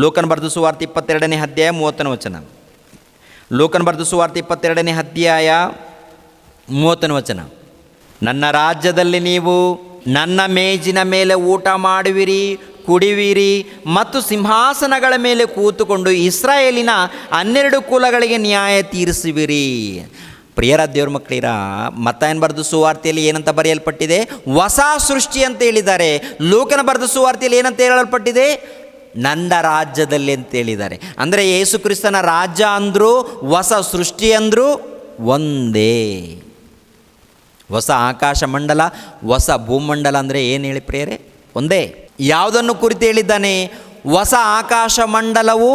ಲೂಕನ ಬರೆದ ಸುವಾರ್ತೆ 22ನೇ ಅಧ್ಯಾಯ 30ನೇ ವಚನ. ಲೂಕನ ಬರೆದ ಸುವಾರ್ತೆ 22ನೇ ಅಧ್ಯಾಯ 30ನೇ ವಚನ. ನನ್ನ ರಾಜ್ಯದಲ್ಲಿ ನೀವು ನನ್ನ ಮೇಜಿನ ಮೇಲೆ ಊಟ ಮಾಡುವಿರಿ, ಕುಡಿವಿರಿ ಮತ್ತು ಸಿಂಹಾಸನಗಳ ಮೇಲೆ ಕೂತುಕೊಂಡು ಇಸ್ರಾಯೇಲಿನ 12 ಕುಲಗಳಿಗೆ ನ್ಯಾಯ ತೀರಿಸುವಿರಿ. ಪ್ರಿಯರಾದ ದೇವ್ರ ಮಕ್ಕಳಿರ, ಮತ್ತಾಯನ ಬರೆದ ಸುವಾರ್ತೆಯಲ್ಲಿ ಏನಂತ ಬರೆಯಲ್ಪಟ್ಟಿದೆ? ಹೊಸ ಸೃಷ್ಟಿ ಅಂತ ಹೇಳಿದ್ದಾರೆ. ಲೂಕನ ಬರೆದ ಸುವಾರ್ತೆಯಲ್ಲಿ ಏನಂತ ಹೇಳಲ್ಪಟ್ಟಿದೆ? ನನ್ನ ರಾಜ್ಯದಲ್ಲಿ ಅಂತ ಹೇಳಿದ್ದಾರೆ. ಅಂದರೆ ಯೇಸು ಕ್ರಿಸ್ತನ ರಾಜ್ಯ ಅಂದರು, ಹೊಸ ಸೃಷ್ಟಿ ಅಂದರು ಒಂದೇ. ಹೊಸ ಆಕಾಶ ಮಂಡಲ, ಹೊಸ ಭೂಮಂಡಲ ಅಂದರೆ ಏನು ಹೇಳಿ ಪ್ರಿಯರೇ? ಒಂದೇ. ಯಾವುದನ್ನು ಕುರಿತು ಹೇಳಿದ್ದಾನೆ? ಹೊಸ ಆಕಾಶ ಮಂಡಲವು,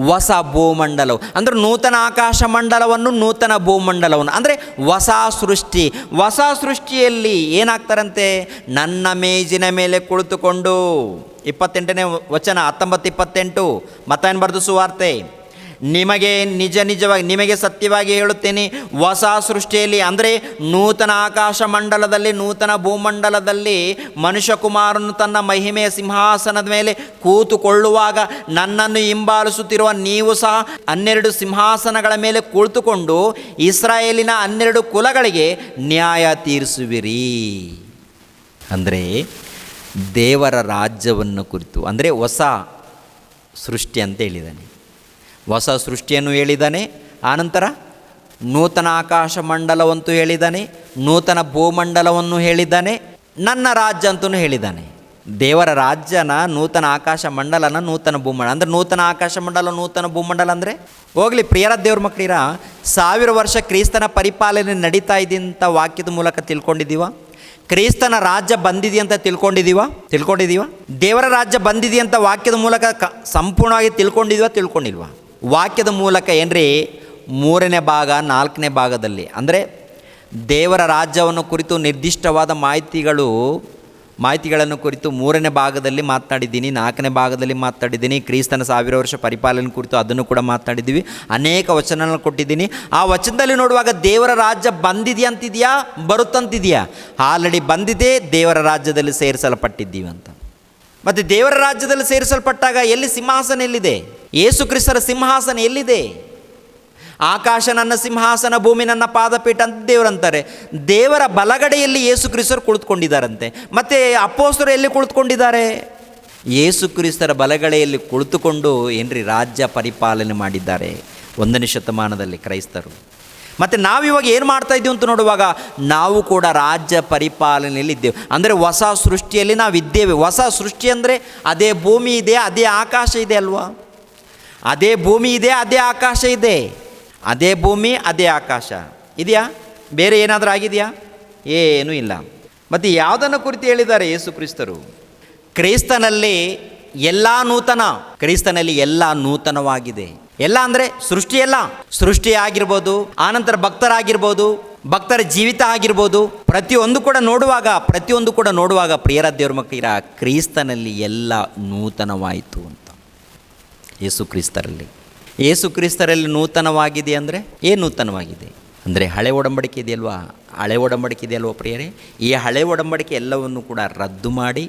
ಹೊಸ ಭೂಮಂಡಲವು. ಅಂದರೆ ನೂತನ ಆಕಾಶ ಮಂಡಲವನ್ನು, ನೂತನ ಭೂಮಂಡಲವನ್ನು, ಅಂದರೆ ಹೊಸ ಸೃಷ್ಟಿ. ಹೊಸ ಸೃಷ್ಟಿಯಲ್ಲಿ ಏನಾಗ್ತಾರಂತೆ? ನನ್ನ ಮೇಜಿನ ಮೇಲೆ ಕುಳಿತುಕೊಂಡು 28ನೇ ವಚನ 19-28 ಮತ್ತಾಯನ ಬರೆದ ಸುವಾರ್ತೆ. ನಿಮಗೆ ಸತ್ಯವಾಗಿ ಹೇಳುತ್ತೇನೆ, ಹೊಸ ಸೃಷ್ಟಿಯಲ್ಲಿ ಅಂದರೆ ನೂತನ ಆಕಾಶ ಮಂಡಲದಲ್ಲಿ, ನೂತನ ಭೂಮಂಡಲದಲ್ಲಿ ಮನುಷ್ಯಕುಮಾರನು ತನ್ನ ಮಹಿಮೆಯ ಸಿಂಹಾಸನದ ಮೇಲೆ ಕೂತುಕೊಳ್ಳುವಾಗ ನನ್ನನ್ನು ಹಿಂಬಾಲಿಸುತ್ತಿರುವ ನೀವು ಸಹ 12 ಸಿಂಹಾಸನಗಳ ಮೇಲೆ ಕುಳಿತುಕೊಂಡು ಇಸ್ರಾಯೇಲಿನ 12 ಕುಲಗಳಿಗೆ ನ್ಯಾಯ ತೀರಿಸುವಿರಿ. ಅಂದರೆ ದೇವರ ರಾಜ್ಯವನ್ನು ಕುರಿತು, ಅಂದರೆ ಹೊಸ ಸೃಷ್ಟಿ ಅಂತ ಹೇಳಿದ್ದಾನೆ. ಹೊಸ ಸೃಷ್ಟಿಯನ್ನು ಹೇಳಿದ್ದಾನೆ. ಆನಂತರ ನೂತನ ಆಕಾಶ ಮಂಡಲವಂತೂ ಹೇಳಿದ್ದಾನೆ, ನೂತನ ಭೂಮಂಡಲವನ್ನು ಹೇಳಿದ್ದಾನೆ, ನನ್ನ ರಾಜ್ಯ ಅಂತೂ ಹೇಳಿದ್ದಾನೆ. ದೇವರ ರಾಜ್ಯನ, ನೂತನ ಆಕಾಶ ಮಂಡಲನ, ನೂತನ ಭೂಮಂಡಲ. ಅಂದರೆ ನೂತನ ಆಕಾಶ ಮಂಡಲ, ನೂತನ ಭೂಮಂಡಲ ಅಂದರೆ ಹೋಗಲಿ ಪ್ರಿಯರ ದೇವ್ರ ಮಕ್ಕಳಿರ, 1000 ವರ್ಷ ಕ್ರಿಸ್ತನ ಪರಿಪಾಲನೆ ನಡೀತಾ ಇದ್ದಂಥ ವಾಕ್ಯದ ಮೂಲಕ ತಿಳ್ಕೊಂಡಿದ್ದೀವ. ಕ್ರಿಸ್ತನ ರಾಜ್ಯ ಬಂದಿದೆಯಂತ ತಿಳ್ಕೊಂಡಿದ್ದೀವ. ದೇವರ ರಾಜ್ಯ ಬಂದಿದೆಯಂತ ವಾಕ್ಯದ ಮೂಲಕ ಸಂಪೂರ್ಣವಾಗಿ ತಿಳ್ಕೊಂಡಿಲ್ವಾ? ವಾಕ್ಯದ ಮೂಲಕ ಏನ್ರಿ 3ನೇ ಭಾಗ 4ನೇ ಭಾಗದಲ್ಲಿ ಅಂದರೆ ದೇವರ ರಾಜ್ಯವನ್ನು ಕುರಿತು ನಿರ್ದಿಷ್ಟವಾದ ಮಾಹಿತಿಗಳು ಮಾಹಿತಿಗಳನ್ನು ಕುರಿತು 3ನೇ ಭಾಗದಲ್ಲಿ ಮಾತನಾಡಿದ್ದೀನಿ, 4ನೇ ಭಾಗದಲ್ಲಿ ಮಾತನಾಡಿದ್ದೀನಿ. ಕ್ರಿಸ್ತನ 1000 ವರ್ಷ ಪರಿಪಾಲನೆ ಕುರಿತು ಅದನ್ನು ಕೂಡ ಮಾತನಾಡಿದ್ದೀವಿ. ಅನೇಕ ವಚನಗಳನ್ನು ಕೊಟ್ಟಿದ್ದೀನಿ. ಆ ವಚನದಲ್ಲಿ ನೋಡುವಾಗ ದೇವರ ರಾಜ್ಯ ಬಂದಿದೆಯಾ ಅಂತಿದೆಯಾ, ಬರುತ್ತಂತಿದೆಯಾ? ಆಲ್ರೆಡಿ ಬಂದಿದೆ, ದೇವರ ರಾಜ್ಯದಲ್ಲಿ ಸೇರಿಸಲ್ಪಟ್ಟಿದ್ದೀವಿ ಅಂತ. ಮತ್ತು ದೇವರ ರಾಜ್ಯದಲ್ಲಿ ಸೇರಿಸಲ್ಪಟ್ಟಾಗ ಎಲ್ಲಿ ಸಿಂಹಾಸನ ಎಲ್ಲಿದೆ? ಯೇಸು ಕ್ರಿಸ್ತರ ಸಿಂಹಾಸನ ಎಲ್ಲಿದೆ? ಆಕಾಶ ನನ್ನ ಸಿಂಹಾಸನ, ಭೂಮಿ ನನ್ನ ಪಾದಪೀಠ ಅಂತ ದೇವರಂತಾರೆ. ದೇವರ ಬಲಗಡೆಯಲ್ಲಿ ಯೇಸು ಕ್ರಿಸ್ತರು ಕುಳಿತುಕೊಂಡಿದ್ದಾರಂತೆ. ಮತ್ತು ಅಪೊಸ್ತಲರು ಎಲ್ಲಿ ಕುಳಿತುಕೊಂಡಿದ್ದಾರೆ? ಯೇಸು ಕ್ರಿಸ್ತರ ಬಲಗಡೆಯಲ್ಲಿ ಕುಳಿತುಕೊಂಡು ಏನ್ರಿ ರಾಜ್ಯ ಪರಿಪಾಲನೆ ಮಾಡಿದ್ದಾರೆ 1ನೇ ಶತಮಾನದಲ್ಲಿ ಕ್ರೈಸ್ತರು. ಮತ್ತು ನಾವಿವಾಗ ಏನು ಮಾಡ್ತಾಯಿದ್ದೀವಿ ಅಂತ ನೋಡುವಾಗ ನಾವು ಕೂಡ ರಾಜ್ಯ ಪರಿಪಾಲನೆಯಲ್ಲಿ ಇದ್ದೇವೆ. ಅಂದರೆ ಹೊಸ ಸೃಷ್ಟಿಯಲ್ಲಿ ನಾವಿದ್ದೇವೆ. ಹೊಸ ಸೃಷ್ಟಿ ಅಂದರೆ ಅದೇ ಭೂಮಿ ಇದೆ, ಅದೇ ಆಕಾಶ ಇದೆ ಅಲ್ವಾ? ಅದೇ ಭೂಮಿ ಇದೆ, ಅದೇ ಆಕಾಶ ಇದೆ. ಅದೇ ಭೂಮಿ, ಅದೇ ಆಕಾಶ ಇದೆಯಾ? ಬೇರೆ ಏನಾದರೂ ಆಗಿದೆಯಾ? ಏನೂ ಇಲ್ಲ. ಮತ್ತು ಯಾವುದನ್ನು ಕುರಿತು ಹೇಳಿದ್ದಾರೆ ಯೇಸು ಕ್ರಿಸ್ತರು? ಕ್ರಿಸ್ತನಲ್ಲಿ ಎಲ್ಲ ನೂತನ, ಕ್ರಿಸ್ತನಲ್ಲಿ ಎಲ್ಲ ನೂತನವಾಗಿದೆ. ಎಲ್ಲ ಅಂದರೆ ಸೃಷ್ಟಿ ಆಗಿರ್ಬೋದು, ಆನಂತರ ಭಕ್ತರಾಗಿರ್ಬೋದು, ಭಕ್ತರ ಜೀವಿತ ಆಗಿರ್ಬೋದು, ಪ್ರತಿಯೊಂದು ಕೂಡ ನೋಡುವಾಗ ಪ್ರಿಯರ ದೇವ್ರ ಮಕ್ಕಳಿರ ಕ್ರಿಸ್ತನಲ್ಲಿ ಎಲ್ಲ ನೂತನವಾಯಿತು ಅಂತ. ಯೇಸು ಕ್ರಿಸ್ತರಲ್ಲಿ ನೂತನವಾಗಿದೆ ಅಂದರೆ ಏನು ನೂತನವಾಗಿದೆ ಅಂದರೆ ಹಳೆ ಒಡಂಬಡಿಕೆ ಇದೆಯಲ್ವಾ ಪ್ರಿಯರೇ? ಈ ಹಳೆ ಒಡಂಬಡಿಕೆ ಎಲ್ಲವನ್ನು ಕೂಡ ರದ್ದು ಮಾಡಿ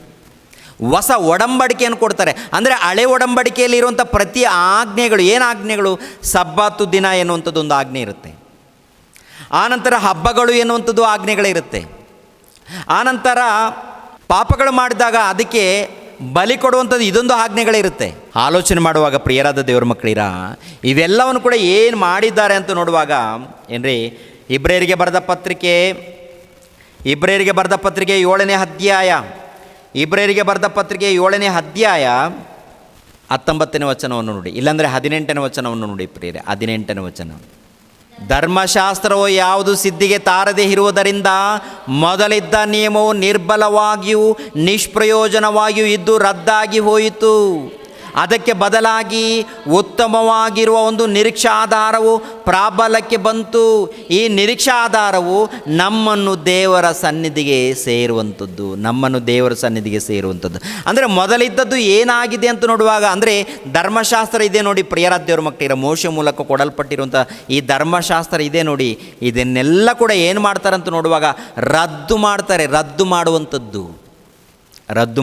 ಹೊಸ ಒಡಂಬಡಿಕೆಯನ್ನು ಕೊಡ್ತಾರೆ. ಅಂದರೆ ಹಳೆ ಒಡಂಬಡಿಕೆಯಲ್ಲಿ ಇರುವಂಥ ಪ್ರತಿ ಆಜ್ಞೆಗಳು, ಏನು ಆಜ್ಞೆಗಳು? ಸಬ್ಬತ್ತು ದಿನ ಎನ್ನುವಂಥದ್ದು ಒಂದು ಆಜ್ಞೆ ಇರುತ್ತೆ. ಆನಂತರ ಹಬ್ಬಗಳು ಎನ್ನುವಂಥದ್ದು ಆಜ್ಞೆಗಳಿರುತ್ತೆ. ಆನಂತರ ಪಾಪಗಳು ಮಾಡಿದಾಗ ಅದಕ್ಕೆ ಬಲಿ ಕೊಡುವಂಥದ್ದು ಇದೊಂದು ಆಜ್ಞೆಗಳಿರುತ್ತೆ. ಆಲೋಚನೆ ಮಾಡುವಾಗ ಪ್ರಿಯರಾದ ದೇವರ ಮಕ್ಕಳಿರ ಇವೆಲ್ಲವನ್ನು ಕೂಡ ಏನು ಮಾಡಿದ್ದಾರೆ ಅಂತ ನೋಡುವಾಗ ಏನ್ರಿ, ಇಬ್ರಿಯರಿಗೆ ಬರೆದ ಪತ್ರಿಕೆ 7ನೇ ಅಧ್ಯಾಯ, ಇಬ್ರಿಯರಿಗೆ ಬರೆದ ಪತ್ರಿಕೆ 7ನೇ ಅಧ್ಯಾಯ 19ನೇ ವಚನವನ್ನು ನೋಡಿ, ಇಲ್ಲಾಂದರೆ 18ನೇ ವಚನವನ್ನು ನೋಡಿ ಪ್ರಿಯರೇ. 18ನೇ ವಚನ, ಧರ್ಮಶಾಸ್ತ್ರವು ಯಾವುದು ಸಿದ್ಧಿಗೆ ತಾರದೆ ಇರುವುದರಿಂದ ಮೊದಲಿದ್ದ ನಿಯಮವು ನಿರ್ಬಲವಾಗಿಯೂ ನಿಷ್ಪ್ರಯೋಜನವಾಗಿಯೂ ಇದ್ದು ರದ್ದಾಗಿ ಹೋಯಿತು. ಅದಕ್ಕೆ ಬದಲಾಗಿ ಉತ್ತಮವಾಗಿರುವ ಒಂದು ನಿರೀಕ್ಷಾಧಾರವು ಪ್ರಾಬಲ್ಯಕ್ಕೆ ಬಂತು. ಈ ನಿರೀಕ್ಷಾಧಾರವು ನಮ್ಮನ್ನು ದೇವರ ಸನ್ನಿಧಿಗೆ ಸೇರುವಂಥದ್ದು. ಅಂದರೆ ಮೊದಲಿದ್ದದ್ದು ಏನಾಗಿದೆ ಅಂತ ನೋಡುವಾಗ, ಅಂದರೆ ಧರ್ಮಶಾಸ್ತ್ರ ಇದೆ ನೋಡಿ ಪ್ರಿಯರಾದ ದೇವರ ಮಕ್ಕಳಿರ, ಮೋಶೆ ಮೂಲಕ ಕೊಡಲ್ಪಟ್ಟಿರುವಂಥ ಈ ಧರ್ಮಶಾಸ್ತ್ರ ಇದೆ ನೋಡಿ. ಇದನ್ನೆಲ್ಲ ಕೂಡ ಏನು ಮಾಡ್ತಾರಂತ ನೋಡುವಾಗ ರದ್ದು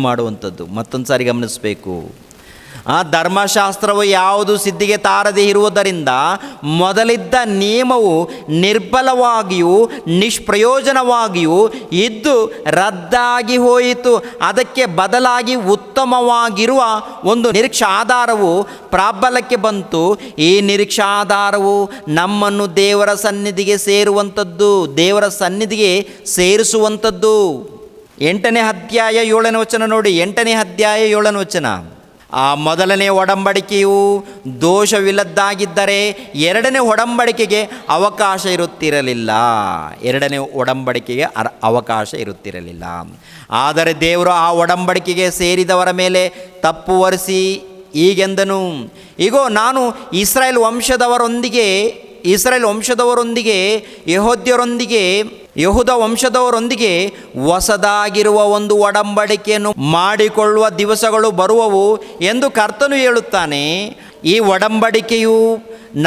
ಮಾಡುವಂಥದ್ದು. ಮತ್ತೊಂದು ಸಾರಿ ಗಮನಿಸಬೇಕು. ಆ ಧರ್ಮಶಾಸ್ತ್ರವು ಯಾವುದು ಸಿದ್ಧಿಗೆ ತಾರದೆ ಇರುವುದರಿಂದ ಮೊದಲಿದ್ದ ನಿಯಮವು ನಿರ್ಬಲವಾಗಿಯೂ ನಿಷ್ಪ್ರಯೋಜನವಾಗಿಯೂ ಇದ್ದು ರದ್ದಾಗಿ ಹೋಯಿತು. ಅದಕ್ಕೆ ಬದಲಾಗಿ ಉತ್ತಮವಾಗಿರುವ ಒಂದು ನಿರೀಕ್ಷಾಧಾರವು ಪ್ರಾಬಲ್ಯಕ್ಕೆ ಬಂತು. ಈ ನಿರೀಕ್ಷಾಧಾರವು ನಮ್ಮನ್ನು ದೇವರ ಸನ್ನಿಧಿಗೆ ಸೇರಿಸುವಂಥದ್ದು. 8ನೇ ಅಧ್ಯಾಯ 7ನೇ ವಚನ ನೋಡಿ. 8ನೇ ಅಧ್ಯಾಯ 7ನೇ ವಚನ, ಆ ಮೊದಲನೇ ಒಡಂಬಡಿಕೆಯು ದೋಷವಿಲ್ಲದ್ದಾಗಿದ್ದರೆ 2ನೇ ಒಡಂಬಡಿಕೆಗೆ ಅವಕಾಶ ಇರುತ್ತಿರಲಿಲ್ಲ. ಆದರೆ ದೇವರು ಆ ಒಡಂಬಡಿಕೆಗೆ ಸೇರಿದವರ ಮೇಲೆ ತಪ್ಪು ಹೊರಿಸಿ ಹೀಗೆಂದನು, ಇಗೋ ನಾನು ಇಸ್ರಾಯೇಲ್ ವಂಶದವರೊಂದಿಗೆ ಯೆಹೂದ ವಂಶದವರೊಂದಿಗೆ ಹೊಸದಾಗಿರುವ ಒಂದು ಒಡಂಬಡಿಕೆಯನ್ನು ಮಾಡಿಕೊಳ್ಳುವ ದಿವಸಗಳು ಬರುವವು ಎಂದು ಕರ್ತನು ಹೇಳುತ್ತಾನೆ. ಈ ಒಡಂಬಡಿಕೆಯು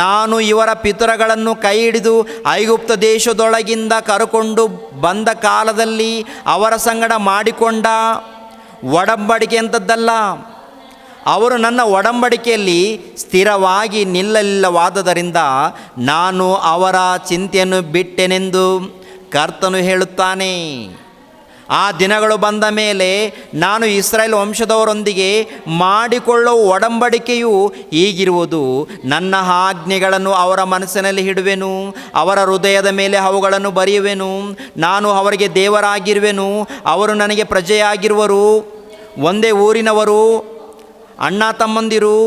ನಾನು ಇವರ ಪಿತೃಗಳನ್ನು ಕೈ ಹಿಡಿದು ಐಗುಪ್ತ ದೇಶದೊಳಗಿಂದ ಕರಕೊಂಡು ಬಂದ ಕಾಲದಲ್ಲಿ ಅವರ ಸಂಗಡ ಮಾಡಿಕೊಂಡ ಒಡಂಬಡಿಕೆ ಅಂಥದ್ದಲ್ಲ. ಅವರು ನನ್ನ ಒಡಂಬಡಿಕೆಯಲ್ಲಿ ಸ್ಥಿರವಾಗಿ ನಿಲ್ಲಲಿಲ್ಲವಾದ್ದರಿಂದ ನಾನು ಅವರ ಚಿಂತೆಯನ್ನು ಬಿಟ್ಟೆನೆಂದು ಕರ್ತನು ಹೇಳುತ್ತಾನೆ. ಆ ದಿನಗಳು ಬಂದ ಮೇಲೆ ನಾನು ಇಸ್ರಾಯೇಲ್ ವಂಶದವರೊಂದಿಗೆ ಮಾಡಿಕೊಳ್ಳುವ ಒಡಂಬಡಿಕೆಯು ಹೀಗಿರುವುದು. ನನ್ನ ಆಜ್ಞೆಗಳನ್ನು ಅವರ ಮನಸ್ಸಿನಲ್ಲಿ ಇಡುವೆನು, ಅವರ ಹೃದಯದ ಮೇಲೆ ಅವುಗಳನ್ನು ಬರೆಯುವೆನು. ನಾನು ಅವರಿಗೆ ದೇವರಾಗಿರುವೆನು, ಅವರು ನನಗೆ ಪ್ರಜೆಯಾಗಿರುವರು. ಒಂದೇ ಊರಿನವರು, ಅಣ್ಣ ತಮ್ಮಂದಿರು,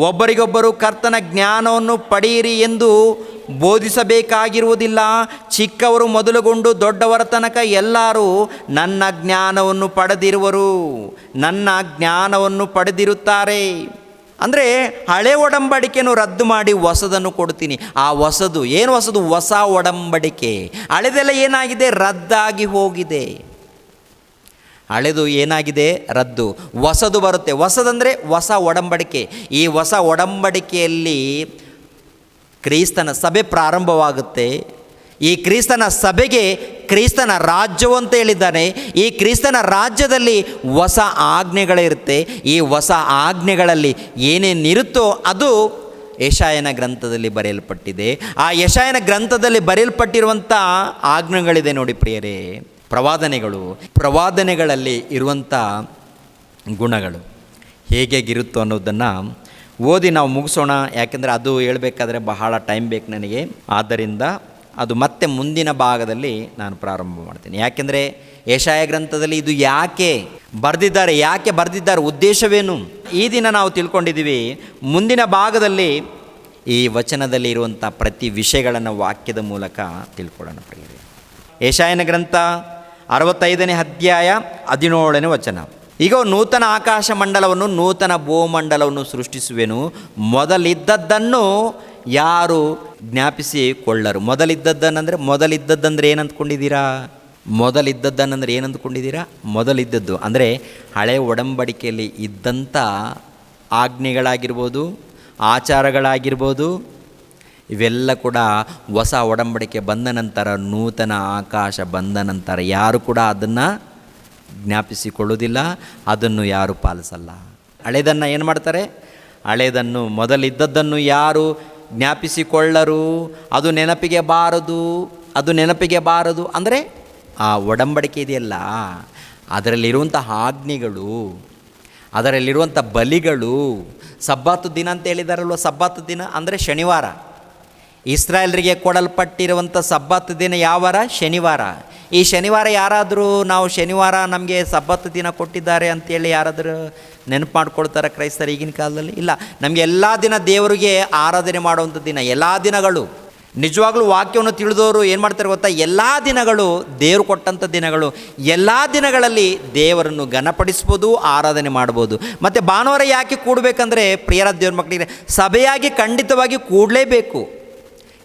ಒಬ್ಬರಿಗೊಬ್ಬರು ಕರ್ತನ ಜ್ಞಾನವನ್ನು ಪಡೆಯಿರಿ ಎಂದು ಬೋಧಿಸಬೇಕಾಗಿರುವುದಿಲ್ಲ. ಚಿಕ್ಕವರು ಮೊದಲುಗೊಂಡು ದೊಡ್ಡವರ ತನಕ ಎಲ್ಲರೂ ನನ್ನ ಜ್ಞಾನವನ್ನು ಪಡೆದಿರುತ್ತಾರೆ. ಅಂದರೆ ಹಳೆ ಒಡಂಬಡಿಕೆಯನ್ನು ರದ್ದು ಮಾಡಿ ಹೊಸದನ್ನು ಕೊಡ್ತೀನಿ. ಆ ಹೊಸದು ಏನು? ಹೊಸ ಒಡಂಬಡಿಕೆ. ಹಳೆದೆಲ್ಲ ಏನಾಗಿದೆ? ರದ್ದಾಗಿ ಹೋಗಿದೆ. ಹಳೆದು ಏನಾಗಿದೆ? ರದ್ದು. ಹೊಸದು ಬರುತ್ತೆ. ಹೊಸದಂದರೆ ಹೊಸ ಒಡಂಬಡಿಕೆ. ಈ ಹೊಸ ಒಡಂಬಡಿಕೆಯಲ್ಲಿ ಕ್ರಿಸ್ತನ ಸಭೆ ಪ್ರಾರಂಭವಾಗುತ್ತೆ. ಈ ಕ್ರಿಸ್ತನ ಸಭೆಗೆ ಕ್ರಿಸ್ತನ ರಾಜ್ಯವು ಅಂತ ಹೇಳಿದ್ದಾನೆ. ಈ ಕ್ರಿಸ್ತನ ರಾಜ್ಯದಲ್ಲಿ ಹೊಸ ಆಜ್ಞೆಗಳಿರುತ್ತೆ. ಈ ಹೊಸ ಆಜ್ಞೆಗಳಲ್ಲಿ ಏನೇನಿರುತ್ತೋ ಅದು ಯೆಶಾಯನ ಗ್ರಂಥದಲ್ಲಿ ಬರೆಯಲ್ಪಟ್ಟಿದೆ. ಆ ಯೆಶಾಯನ ಗ್ರಂಥದಲ್ಲಿ ಬರೆಯಲ್ಪಟ್ಟಿರುವಂಥ ಆಜ್ಞೆಗಳಿದೆ ನೋಡಿ ಪ್ರಿಯರೇ, ಪ್ರವಾದನೆಗಳಲ್ಲಿ ಇರುವಂಥ ಗುಣಗಳು ಹೇಗಿರುತ್ತೋ ಅನ್ನೋದನ್ನು ಓದಿ ನಾವು ಮುಗಿಸೋಣ. ಯಾಕೆಂದರೆ ಅದು ಹೇಳಬೇಕಾದ್ರೆ ಬಹಳ ಟೈಮ್ ಬೇಕು ನನಗೆ. ಆದ್ದರಿಂದ ಅದು ಮತ್ತೆ ಮುಂದಿನ ಭಾಗದಲ್ಲಿ ನಾನು ಪ್ರಾರಂಭ ಮಾಡ್ತೀನಿ. ಯಾಕೆಂದರೆ ಯೆಶಾಯ ಗ್ರಂಥದಲ್ಲಿ ಇದು ಯಾಕೆ ಬರೆದಿದ್ದಾರೆ, ಉದ್ದೇಶವೇನು, ಈ ದಿನ ನಾವು ತಿಳ್ಕೊಂಡಿದ್ದೀವಿ. ಮುಂದಿನ ಭಾಗದಲ್ಲಿ ಈ ವಚನದಲ್ಲಿ ಇರುವಂಥ ಪ್ರತಿ ವಿಷಯಗಳನ್ನು ವಾಕ್ಯದ ಮೂಲಕ ತಿಳ್ಕೊಳ್ಳೋಣ ಪ್ರಿಯರೇ. ಯೆಶಾಯನ ಗ್ರಂಥ 65ನೇ ಅಧ್ಯಾಯ 17ನೇ ವಚನ. ಈಗ ನೂತನ ಆಕಾಶ ಮಂಡಲವನ್ನು ನೂತನ ಭೂಮಂಡಲವನ್ನು ಸೃಷ್ಟಿಸುವೆನು, ಮೊದಲಿದ್ದದ್ದನ್ನು ಯಾರು ಜ್ಞಾಪಿಸಿಕೊಳ್ಳರು. ಮೊದಲಿದ್ದದ್ದಂದರೆ ಏನಂದ್ಕೊಂಡಿದ್ದೀರಾ? ಮೊದಲಿದ್ದದ್ದು ಅಂದರೆ ಹಳೆ ಒಡಂಬಡಿಕೆಯಲ್ಲಿ ಇದ್ದಂಥ ಆಜ್ಞೆಗಳಾಗಿರ್ಬೋದು, ಆಚಾರಗಳಾಗಿರ್ಬೋದು, ಇವೆಲ್ಲ ಕೂಡ ಹೊಸ ಒಡಂಬಡಿಕೆ ಬಂದ ನಂತರ, ನೂತನ ಆಕಾಶ ಬಂದ ನಂತರ ಯಾರು ಕೂಡ ಅದನ್ನು ಜ್ಞಾಪಿಸಿಕೊಳ್ಳುವುದಿಲ್ಲ, ಅದನ್ನು ಯಾರು ಪಾಲಿಸಲ್ಲ. ಹಳೆದನ್ನು ಏನು ಮಾಡ್ತಾರೆ? ಮೊದಲಿದ್ದದ್ದನ್ನು ಯಾರು ಜ್ಞಾಪಿಸಿಕೊಳ್ಳರು, ಅದು ನೆನಪಿಗೆ ಬಾರದು ಅಂದರೆ ಆ ಒಡಂಬಡಿಕೆ ಇದೆಯಲ್ಲ, ಅದರಲ್ಲಿರುವಂಥ ಆಜ್ಞೆಗಳು, ಅದರಲ್ಲಿರುವಂಥ ಬಲಿಗಳು. ಸಬ್ಬಾತು ದಿನ ಅಂತ ಹೇಳಿದಾರಲ್ವ, ಸಬ್ಬಾತು ದಿನ ಅಂದರೆ ಶನಿವಾರ. ಇಸ್ರಾಯೇಲರಿಗೆ ಕೊಡಲ್ಪಟ್ಟಿರುವಂಥ ಸಬ್ಬಾತು ದಿನ ಯಾವ ವಾರ? ಶನಿವಾರ. ಈ ಶನಿವಾರ ಯಾರಾದರೂ ನಾವು ಶನಿವಾರ ನಮಗೆ ಸಬ್ಬತ್ತು ದಿನ ಕೊಟ್ಟಿದ್ದಾರೆ ಅಂತೇಳಿ ಯಾರಾದರೂ ನೆನಪು ಮಾಡ್ಕೊಳ್ತಾರೆ ಕ್ರೈಸ್ತರು ಈಗಿನ ಕಾಲದಲ್ಲಿ? ಇಲ್ಲ. ನಮಗೆ ಎಲ್ಲ ದಿನ ದೇವರಿಗೆ ಆರಾಧನೆ ಮಾಡುವಂಥ ದಿನ, ಎಲ್ಲ ದಿನಗಳು. ನಿಜವಾಗ್ಲೂ ವಾಕ್ಯವನ್ನು ತಿಳಿದವರು ಏನು ಮಾಡ್ತಾರೆ ಗೊತ್ತಾ? ಎಲ್ಲ ದಿನಗಳು ದೇವರು ಕೊಟ್ಟಂಥ ದಿನಗಳು. ಎಲ್ಲ ದಿನಗಳಲ್ಲಿ ದೇವರನ್ನು ಘನಪಡಿಸ್ಬೋದು, ಆರಾಧನೆ ಮಾಡ್ಬೋದು. ಮತ್ತು ಭಾನುವಾರ ಯಾಕೆ ಕೂಡಬೇಕಂದ್ರೆ ಪ್ರಿಯರ ದೇವ್ರ ಮಕ್ಕಳಿಗೆ ಸಭೆಯಾಗಿ ಖಂಡಿತವಾಗಿ ಕೂಡಲೇಬೇಕು.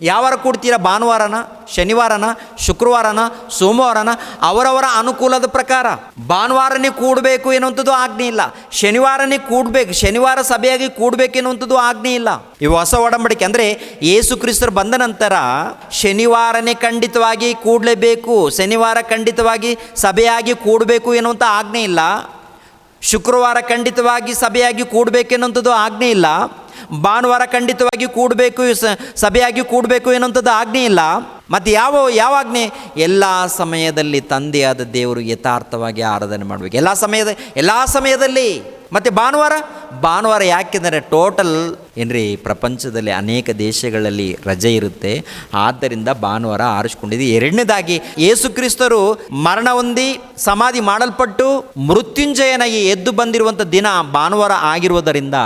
ಯಾವಾರ ಕೂಡ್ತೀರಾ? ಭಾನುವಾರನ, ಶನಿವಾರನ, ಶುಕ್ರವಾರನ, ಸೋಮವಾರನ, ಅವರವರ ಅನುಕೂಲದ ಪ್ರಕಾರ. ಭಾನುವಾರನೇ ಕೂಡಬೇಕು ಎನ್ನುವಂಥದ್ದು ಆಜ್ಞೆ ಇಲ್ಲ. ಶನಿವಾರನೇ ಕೂಡಬೇಕು, ಶನಿವಾರ ಸಭೆಯಾಗಿ ಕೂಡಬೇಕು ಎನ್ನುವಂಥದ್ದು ಆಜ್ಞೆ ಇಲ್ಲ. ಇವು ಹೊಸ ಒಡಂಬಡಿಕೆ. ಅಂದರೆ ಯೇಸು ಕ್ರಿಸ್ತರು ಬಂದ ನಂತರ ಶನಿವಾರನೇ ಖಂಡಿತವಾಗಿ ಕೂಡಲೇಬೇಕು, ಶನಿವಾರ ಖಂಡಿತವಾಗಿ ಸಭೆಯಾಗಿ ಕೂಡಬೇಕು ಎನ್ನುವಂಥ ಆಜ್ಞೆ ಇಲ್ಲ. ಶುಕ್ರವಾರ ಖಂಡಿತವಾಗಿ ಸಭೆಯಾಗಿ ಕೂಡಬೇಕು ಎನ್ನುವಂಥದ್ದು ಆಜ್ಞೆ ಇಲ್ಲ. ಭಾನುವಾರ ಖಂಡಿತವಾಗಿ ಕೂಡಬೇಕು, ಸಭೆಯಾಗಿ ಕೂಡಬೇಕು ಎನ್ನುವಂಥದ್ದು ಆಜ್ಞೆ ಇಲ್ಲ. ಮತ್ತು ಯಾವ ಆಜ್ಞೆ? ಎಲ್ಲ ಸಮಯದಲ್ಲಿ ತಂದೆಯಾದ ದೇವರು ಯಥಾರ್ಥವಾಗಿ ಆರಾಧನೆ ಮಾಡಬೇಕು, ಎಲ್ಲ ಸಮಯದಲ್ಲಿ. ಮತ್ತು ಭಾನುವಾರ ಯಾಕೆಂದರೆ ಟೋಟಲ್ ಪ್ರಪಂಚದಲ್ಲಿ ಅನೇಕ ದೇಶಗಳಲ್ಲಿ ರಜೆ ಇರುತ್ತೆ, ಆದ್ದರಿಂದ ಭಾನುವಾರ ಆರಿಸ್ಕೊಂಡಿದೆ. ಎರಡನೇದಾಗಿ ಯೇಸು ಕ್ರಿಸ್ತರು ಮರಣ ಹೊಂದಿ ಸಮಾಧಿ ಮಾಡಲ್ಪಟ್ಟು ಮೃತ್ಯುಂಜಯನಾಗಿ ಎದ್ದು ಬಂದಿರುವಂಥ ದಿನ ಭಾನುವಾರ ಆಗಿರುವುದರಿಂದ,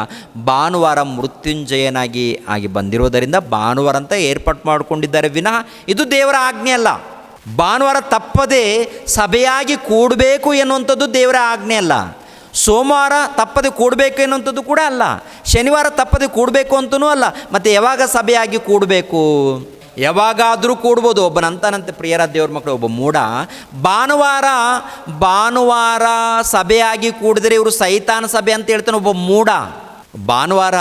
ಭಾನುವಾರ ಮೃತ್ಯುಂಜಯನಾಗಿ ಬಂದಿರುವುದರಿಂದ ಭಾನುವಾರ ಅಂತ ಏರ್ಪಾಡು ಮಾಡಿಕೊಂಡಿದ್ದಾರೆ ವಿನಃ ಇದು ದೇವರ ಆಜ್ಞೆ ಅಲ್ಲ. ಭಾನುವಾರ ತಪ್ಪದೆ ಸಭೆಯಾಗಿ ಕೂಡಬೇಕು ಎನ್ನುವಂಥದ್ದು ದೇವರ ಆಜ್ಞೆ ಅಲ್ಲ. ಸೋಮವಾರ ತಪ್ಪದೆ ಕೂಡಬೇಕು ಎನ್ನುವಂಥದ್ದು ಕೂಡ ಅಲ್ಲ. ಶನಿವಾರ ತಪ್ಪದೆ ಕೂಡಬೇಕು ಅಂತಲೂ ಅಲ್ಲ. ಮತ್ತು ಯಾವಾಗ ಸಭೆಯಾಗಿ ಕೂಡಬೇಕು? ಯಾವಾಗಾದರೂ ಕೂಡ್ಬೋದು. ಒಬ್ಬನಂತಾನಂತೆ ಪ್ರಿಯರ ದೇವ್ರ ಮಕ್ಕಳು, ಒಬ್ಬ ಮೂಢ ಭಾನುವಾರ ಸಭೆಯಾಗಿ ಕೂಡಿದರೆ ಇವರು ಸೈತಾನ ಸಭೆ ಅಂತ ಹೇಳ್ತಾನೆ ಒಬ್ಬ ಮೂಢ. ಭಾನುವಾರ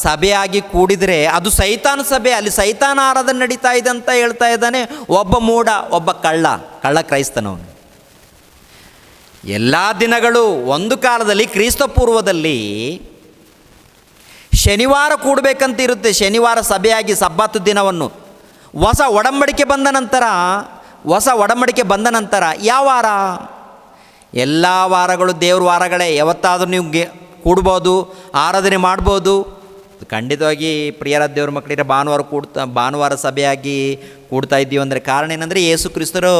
ಸಭೆಯಾಗಿ ಕೂಡಿದರೆ ಅದು ಸೈತಾನ ಸಭೆ, ಅಲ್ಲಿ ಸೈತಾನ ಆರಾಧನೆ ನಡೀತಾ ಇದೆ ಅಂತ ಹೇಳ್ತಾ ಇದ್ದಾನೆ ಒಬ್ಬ ಮೂಢ, ಒಬ್ಬ ಕಳ್ಳ ಕ್ರೈಸ್ತನವನು. ಎಲ್ಲ ದಿನಗಳು ಒಂದು ಕಾಲದಲ್ಲಿ ಕ್ರಿಸ್ತ ಪೂರ್ವದಲ್ಲಿ ಶನಿವಾರ ಕೂಡಬೇಕಂತ ಇರುತ್ತೆ. ಶನಿವಾರ ಸಭೆಯಾಗಿ ಸಬ್ಬಾತು ದಿನವನ್ನು ಹೊಸ ಒಡಂಬಡಿಕೆ ಬಂದ ನಂತರ ಯಾವ ವಾರ? ಎಲ್ಲ ವಾರಗಳು ದೇವ್ರ ವಾರಗಳೇ. ಯಾವತ್ತಾದರೂ ನೀವು ಕೂಡ್ಬೋದು, ಆರಾಧನೆ ಮಾಡ್ಬೋದು. ಖಂಡಿತವಾಗಿ ಪ್ರಿಯರ ದೇವ್ರ ಮಕ್ಕಳಿಗೆ ಭಾನುವಾರ ಸಭೆಯಾಗಿ ಕೂಡ್ತಾ ಇದ್ದೀವಿ ಅಂದರೆ ಕಾರಣ ಏನಂದರೆ ಯೇಸು ಕ್ರಿಸ್ತರು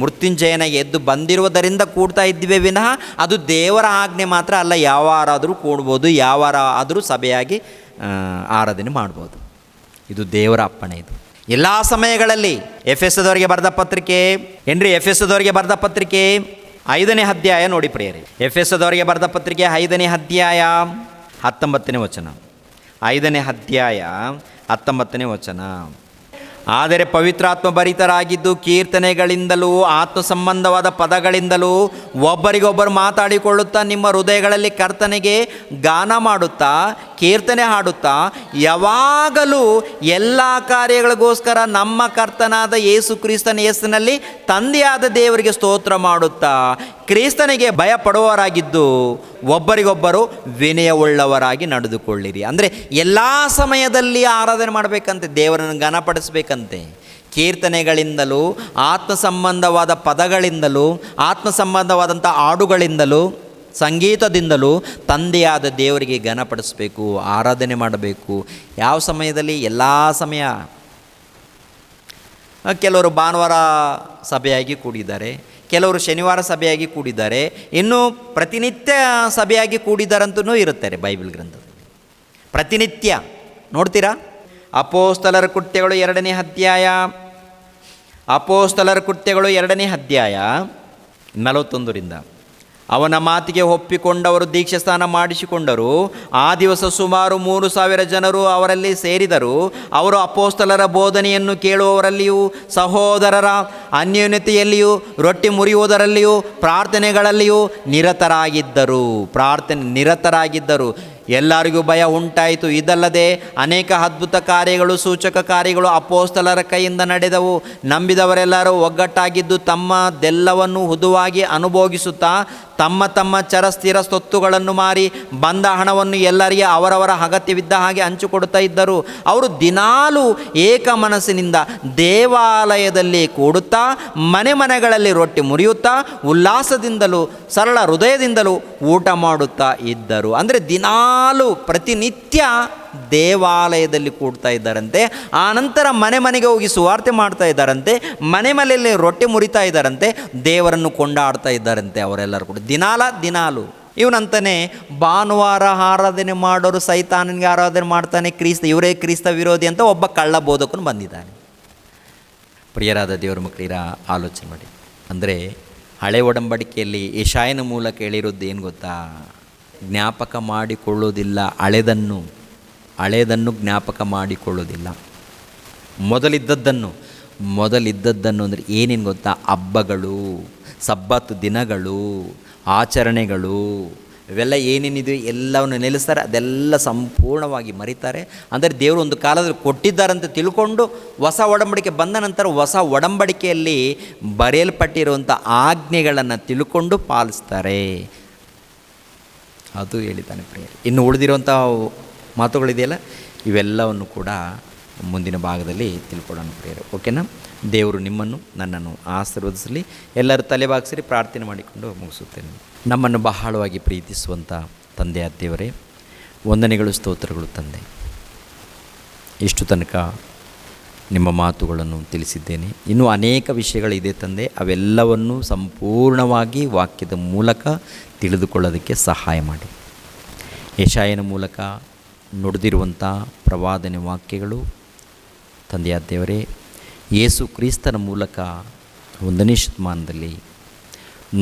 ಮೃತ್ಯುಂಜಯನಾಗಿ ಎದ್ದು ಬಂದಿರುವುದರಿಂದ ಕೂಡ್ತಾ ಇದ್ದೀವಿ ವಿನಃ ಅದು ದೇವರ ಆಜ್ಞೆ ಮಾತ್ರ ಅಲ್ಲ. ಯಾವ ವಾರಾದರೂ ಕೂಡ್ಬೋದು, ಯಾವ ವಾರ ಆದರೂ ಸಭೆಯಾಗಿ ಆರಾಧನೆ ಮಾಡ್ಬೋದು. ಇದು ದೇವರ ಅಪ್ಪಣೆ. ಇದು ಎಲ್ಲ ಸಮಯಗಳಲ್ಲಿ. ಎಫೆಸದವರಿಗೆ ಬರೆದ ಪತ್ರಿಕೆ 5ನೇ ಅಧ್ಯಾಯ ನೋಡಿ ಪ್ರಿಯರೇ. ಎಫೆಸದವರಿಗೆ ಬರೆದ ಪತ್ರಿಕೆ 5ನೇ ಅಧ್ಯಾಯ 19ನೇ ವಚನ. 5ನೇ ಅಧ್ಯಾಯ 19ನೇ ವಚನ. ಆದರೆ ಪವಿತ್ರಾತ್ಮ ಭರಿತರಾಗಿದ್ದು ಕೀರ್ತನೆಗಳಿಂದಲೂ ಆತ್ಮ ಸಂಬಂಧವಾದ ಪದಗಳಿಂದಲೂ ಒಬ್ಬರಿಗೊಬ್ಬರು ಮಾತಾಡಿಕೊಳ್ಳುತ್ತಾ ನಿಮ್ಮ ಹೃದಯಗಳಲ್ಲಿ ಕರ್ತನೆಗೆ ಗಾನ ಮಾಡುತ್ತಾ ಕೀರ್ತನೆ ಹಾಡುತ್ತಾ ಯಾವಾಗಲೂ ಎಲ್ಲ ಕಾರ್ಯಗಳಿಗೋಸ್ಕರ ನಮ್ಮ ಕರ್ತನಾದ ಯೇಸು ಕ್ರಿಸ್ತನ ಹೆಸರಿನಲ್ಲಿ ತಂದೆಯಾದ ದೇವರಿಗೆ ಸ್ತೋತ್ರ ಮಾಡುತ್ತಾ ಕ್ರಿಸ್ತನಿಗೆ ಭಯಪಡುವವರಾಗಿದ್ದು ಒಬ್ಬರಿಗೊಬ್ಬರು ವಿನಯವುಳ್ಳವರಾಗಿ ನಡೆದುಕೊಳ್ಳಿರಿ. ಅಂದರೆ ಎಲ್ಲ ಸಮಯದಲ್ಲಿ ಆರಾಧನೆ ಮಾಡಬೇಕಂತೆ, ದೇವರನ್ನು ಘನಪಡಿಸಬೇಕಂತೆ. ಕೀರ್ತನೆಗಳಿಂದಲೂ ಆತ್ಮ ಸಂಬಂಧವಾದ ಪದಗಳಿಂದಲೂ ಆತ್ಮ ಸಂಬಂಧವಾದಂಥ ಹಾಡುಗಳಿಂದಲೂ ಸಂಗೀತದಿಂದಲೂ ತಂದೆಯಾದ ದೇವರಿಗೆ ಘನಪಡಿಸಬೇಕು, ಆರಾಧನೆ ಮಾಡಬೇಕು. ಯಾವ ಸಮಯದಲ್ಲಿ? ಎಲ್ಲ ಸಮಯ. ಕೆಲವರು ಭಾನುವಾರ ಸಭೆಯಾಗಿ ಕೂಡಿದ್ದಾರೆ, ಕೆಲವರು ಶನಿವಾರ ಸಭೆಯಾಗಿ ಕೂಡಿದ್ದಾರೆ, ಇನ್ನು ಪ್ರತಿನಿತ್ಯ ಸಭೆಯಾಗಿ ಕೂಡಿದ್ದಾರಂತೂ ಇರುತ್ತಾರೆ ಬೈಬಲ್ ಗ್ರಂಥದಲ್ಲಿ. ಪ್ರತಿನಿತ್ಯ ನೋಡ್ತೀರಾ? ಅಪೋಸ್ತಲರ ಕೃತ್ಯಗಳು 2ನೇ ಅಧ್ಯಾಯ, ಅಪೋಸ್ತಲರ ಕೃತ್ಯಗಳು 2ನೇ ಅಧ್ಯಾಯ 41ರಿಂದ. ಅವನ ಮಾತಿಗೆ ಒಪ್ಪಿಕೊಂಡವರು ದೀಕ್ಷಾಸ್ನಾನ ಮಾಡಿಸಿಕೊಂಡರು. ಆ ದಿವಸ ಸುಮಾರು 3,000 ಜನರು ಅವರಲ್ಲಿ ಸೇರಿದರು. ಅವರು ಅಪೋಸ್ತಲರ ಬೋಧನೆಯನ್ನು ಕೇಳುವವರಲ್ಲಿಯೂ ಸಹೋದರರ ಅನ್ಯೋನ್ಯತೆಯಲ್ಲಿಯೂ ರೊಟ್ಟಿ ಮುರಿಯುವುದರಲ್ಲಿಯೂ ಪ್ರಾರ್ಥನೆಗಳಲ್ಲಿಯೂ ನಿರತರಾಗಿದ್ದರು. ಎಲ್ಲರಿಗೂ ಭಯ ಉಂಟಾಯಿತು. ಇದಲ್ಲದೆ ಅನೇಕ ಅದ್ಭುತ ಕಾರ್ಯಗಳು ಸೂಚಕ ಕಾರ್ಯಗಳು ಅಪೋಸ್ತಲರ ಕೈಯಿಂದ ನಡೆದವು. ನಂಬಿದವರೆಲ್ಲರೂ ಒಗ್ಗಟ್ಟಾಗಿದ್ದು ತಮ್ಮದೆಲ್ಲವನ್ನು ಹುದುವಾಗಿ ಅನುಭೋಗಿಸುತ್ತಾ ತಮ್ಮ ತಮ್ಮ ಸ್ಥಿರ ಸ್ವತ್ತುಗಳನ್ನು ಮಾರಿ ಬಂದ ಹಣವನ್ನು ಎಲ್ಲರಿಗೆ ಅವರವರ ಅಗತ್ಯವಿದ್ದ ಹಾಗೆ ಹಂಚಿಕೊಡುತ್ತಾ ಇದ್ದರು. ಅವರು ದಿನಾಲೂ ಏಕ ಮನಸ್ಸಿನಿಂದ ದೇವಾಲಯದಲ್ಲಿ ಕೂಡುತ್ತಾ ಮನೆಗಳಲ್ಲಿ ರೊಟ್ಟಿ ಮುರಿಯುತ್ತಾ ಉಲ್ಲಾಸದಿಂದಲೂ ಸರಳ ಹೃದಯದಿಂದಲೂ ಊಟ ಮಾಡುತ್ತಾ ಇದ್ದರು. ಅಂದರೆ ದಿನಾಲೂ ಪ್ರತಿನಿತ್ಯ ದೇವಾಲಯದಲ್ಲಿ ಕೂಡ್ತಾ ಇದ್ದಾರಂತೆ. ಆ ನಂತರ ಮನೆಗೆ ಹೋಗಿ ಸುವಾರ್ತೆ ಮಾಡ್ತಾ ಇದ್ದಾರಂತೆ, ಮನೆಯಲ್ಲಿ ರೊಟ್ಟಿ ಮುರಿತಾ ಇದ್ದಾರಂತೆ, ದೇವರನ್ನು ಕೊಂಡಾಡ್ತಾ ಇದ್ದಾರಂತೆ ಅವರೆಲ್ಲರೂ ಕೂಡ ದಿನಾಲು. ಇವನಂತಾನೆ ಭಾನುವಾರ ಆರಾಧನೆ ಮಾಡೋರು ಸೈತಾನನಿಗೆ ಆರಾಧನೆ ಮಾಡ್ತಾನೆ, ಇವರೇ ಕ್ರಿಸ್ತ ವಿರೋಧಿ ಅಂತ ಒಬ್ಬ ಕಳ್ಳ ಬೋಧಕನು ಬಂದಿದ್ದಾನೆ. ಪ್ರಿಯರಾದ ದೇವರ ಮಕ್ಕಳಿರ ಆಲೋಚನೆ ಮಾಡಿ. ಅಂದರೆ ಹಳೆ ಒಡಂಬಡಿಕೆಯಲ್ಲಿ ಯೆಶಾಯನ ಮೂಲಕ ಹೇಳಿರೋದು ಏನು ಗೊತ್ತಾ? ಜ್ಞಾಪಕ ಮಾಡಿಕೊಳ್ಳೋದಿಲ್ಲ, ಹಳೆದನ್ನು ಜ್ಞಾಪಕ ಮಾಡಿಕೊಳ್ಳೋದಿಲ್ಲ. ಮೊದಲಿದ್ದದ್ದನ್ನು ಅಂದರೆ ಏನೇನು ಗೊತ್ತಾ? ಹಬ್ಬಗಳು, ಸಬ್ಬತ್ತು ದಿನಗಳು, ಆಚರಣೆಗಳು, ಇವೆಲ್ಲ ಏನೇನಿದೆ ಎಲ್ಲವನ್ನು ನೆಲೆಸ್ತಾರೆ, ಅದೆಲ್ಲ ಸಂಪೂರ್ಣವಾಗಿ ಮರಿತಾರೆ. ಅಂದರೆ ದೇವರು ಒಂದು ಕಾಲದಲ್ಲಿ ಕೊಟ್ಟಿದ್ದಾರಂತ ತಿಳ್ಕೊಂಡು ಹೊಸ ಒಡಂಬಡಿಕೆ ಬಂದ ನಂತರ ಹೊಸ ಒಡಂಬಡಿಕೆಯಲ್ಲಿ ಬರೆಯಲ್ಪಟ್ಟಿರುವಂಥ ಆಜ್ಞೆಗಳನ್ನು ತಿಳ್ಕೊಂಡು ಪಾಲಿಸ್ತಾರೆ. ಅದು ಹೇಳಿದ್ದಾನೆ ಪ್ರಿಯರೇ. ಇನ್ನು ಉಳಿದಿರುವಂಥ ಮಾತುಗಳಿದೆಯಲ್ಲ, ಇವೆಲ್ಲವನ್ನು ಕೂಡ ಮುಂದಿನ ಭಾಗದಲ್ಲಿ ತಿಳ್ಕೊಳ್ಳೋಣ ಪ್ರಿಯರೇ. ಓಕೆನಾ? ದೇವರು ನಿಮ್ಮನ್ನು ನನ್ನನ್ನು ಆಶೀರ್ವದಿಸಲಿ. ಎಲ್ಲರೂ ತಲೆಬಾಗಿಸಿರಿ, ಪ್ರಾರ್ಥನೆ ಮಾಡಿಕೊಂಡು ಮುಗಿಸುತ್ತೇನೆ. ನಮ್ಮನ್ನು ಬಹಳವಾಗಿ ಪ್ರೀತಿಸುವಂಥ ತಂದೆಯ ದೇವರೇ, ವಂದನೆಗಳು, ಸ್ತೋತ್ರಗಳು ತಂದೆ. ಇಷ್ಟು ತನಕ ನಿಮ್ಮ ಮಾತುಗಳನ್ನು ತಿಳಿಸಿದ್ದೇನೆ. ಇನ್ನೂ ಅನೇಕ ವಿಷಯಗಳಿದೆ ತಂದೆ. ಅವೆಲ್ಲವನ್ನು ಸಂಪೂರ್ಣವಾಗಿ ವಾಕ್ಯದ ಮೂಲಕ ತಿಳಿದುಕೊಳ್ಳೋದಕ್ಕೆ ಸಹಾಯ ಮಾಡಿ. ಯೆಶಾಯನ ಮೂಲಕ ನುಡಿದಿರುವಂಥ ಪ್ರವಾದನೆ ವಾಕ್ಯಗಳು ತಂದೆಯ ದೇವರೇ, ಯೇಸು ಕ್ರಿಸ್ತನ ಮೂಲಕ 1ನೇ ಶತಮಾನದಲ್ಲಿ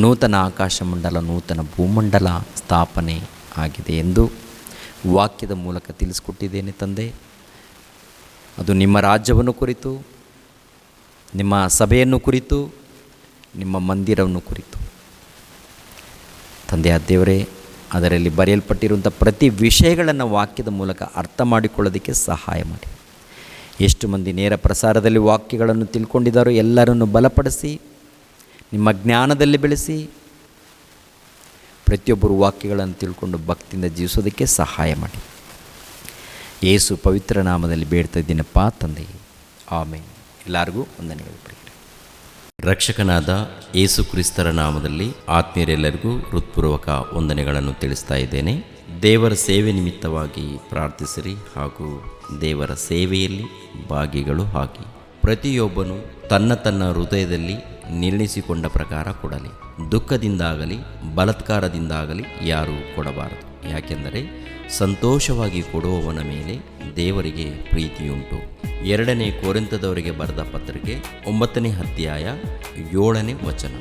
ನೂತನ ಆಕಾಶ ಮಂಡಲ, ನೂತನ ಭೂಮಂಡಲ ಸ್ಥಾಪನೆ ಆಗಿದೆ ಎಂದು ವಾಕ್ಯದ ಮೂಲಕ ತಿಳಿಸ್ಕೊಟ್ಟಿದ್ದೇನೆ ತಂದೆ. ಅದು ನಿಮ್ಮ ರಾಜ್ಯವನ್ನು ಕುರಿತು, ನಿಮ್ಮ ಸಭೆಯನ್ನು ಕುರಿತು, ನಿಮ್ಮ ಮಂದಿರವನ್ನು ಕುರಿತು ತಂದೆಯ ದೇವರೇ, ಅದರಲ್ಲಿ ಬರೆಯಲ್ಪಟ್ಟಿರುವಂಥ ಪ್ರತಿ ವಿಷಯಗಳನ್ನು ವಾಕ್ಯದ ಮೂಲಕ ಅರ್ಥ ಮಾಡಿಕೊಳ್ಳೋದಕ್ಕೆ ಸಹಾಯ ಮಾಡಿ. ಎಷ್ಟು ಮಂದಿ ನೇರ ಪ್ರಸಾರದಲ್ಲಿ ವಾಕ್ಯಗಳನ್ನು ತಿಳ್ಕೊಂಡಿದ್ದಾರೋ ಎಲ್ಲರನ್ನು ಬಲಪಡಿಸಿ, ನಿಮ್ಮ ಜ್ಞಾನದಲ್ಲಿ ಬೆಳೆಸಿ, ಪ್ರತಿಯೊಬ್ಬರು ವಾಕ್ಯಗಳನ್ನು ತಿಳ್ಕೊಂಡು ಭಕ್ತಿಯಿಂದ ಜೀವಿಸೋದಕ್ಕೆ ಸಹಾಯ ಮಾಡಿ. ಯೇಸು ಪವಿತ್ರ ನಾಮದಲ್ಲಿ ಬೇಡ್ತಾ ಇದ್ದೀನಪ್ಪ ತಂದೆ, ಆಮೇನ್. ಎಲ್ಲರಿಗೂ ವಂದನೆಗಳು ಪ್ರಿಯರೇ. ರಕ್ಷಕನಾದ ಯೇಸು ಕ್ರಿಸ್ತರ ನಾಮದಲ್ಲಿ ಆತ್ಮೀಯರೆಲ್ಲರಿಗೂ ಹೃತ್ಪೂರ್ವಕ ವಂದನೆಗಳನ್ನು ತಿಳಿಸ್ತಾ ಇದ್ದೇನೆ. ದೇವರ ಸೇವೆ ನಿಮಿತ್ತವಾಗಿ ಪ್ರಾರ್ಥಿಸಿರಿ ಹಾಗೂ ದೇವರ ಸೇವೆಯಲ್ಲಿ ಭಾಗಿಗಳು ಆಗಿ. ಪ್ರತಿಯೊಬ್ಬನು ತನ್ನ ಹೃದಯದಲ್ಲಿ ನಿರ್ಣಯಿಸಿಕೊಂಡ ಪ್ರಕಾರ ಕೊಡಲಿ. ದುಃಖದಿಂದಾಗಲಿ ಬಲಾತ್ಕಾರದಿಂದಾಗಲಿ ಯಾರೂ ಕೊಡಬಾರದು. ಯಾಕೆಂದರೆ ಸಂತೋಷವಾಗಿ ಕೊಡುವವನ ಮೇಲೆ ದೇವರಿಗೆ ಪ್ರೀತಿಯುಂಟು. 2ನೇ ಕೊರಿಂಥದವರಿಗೆ ಬರೆದ ಪತ್ರಿಕೆ 9ನೇ ಅಧ್ಯಾಯ 7ನೇ ವಚನ.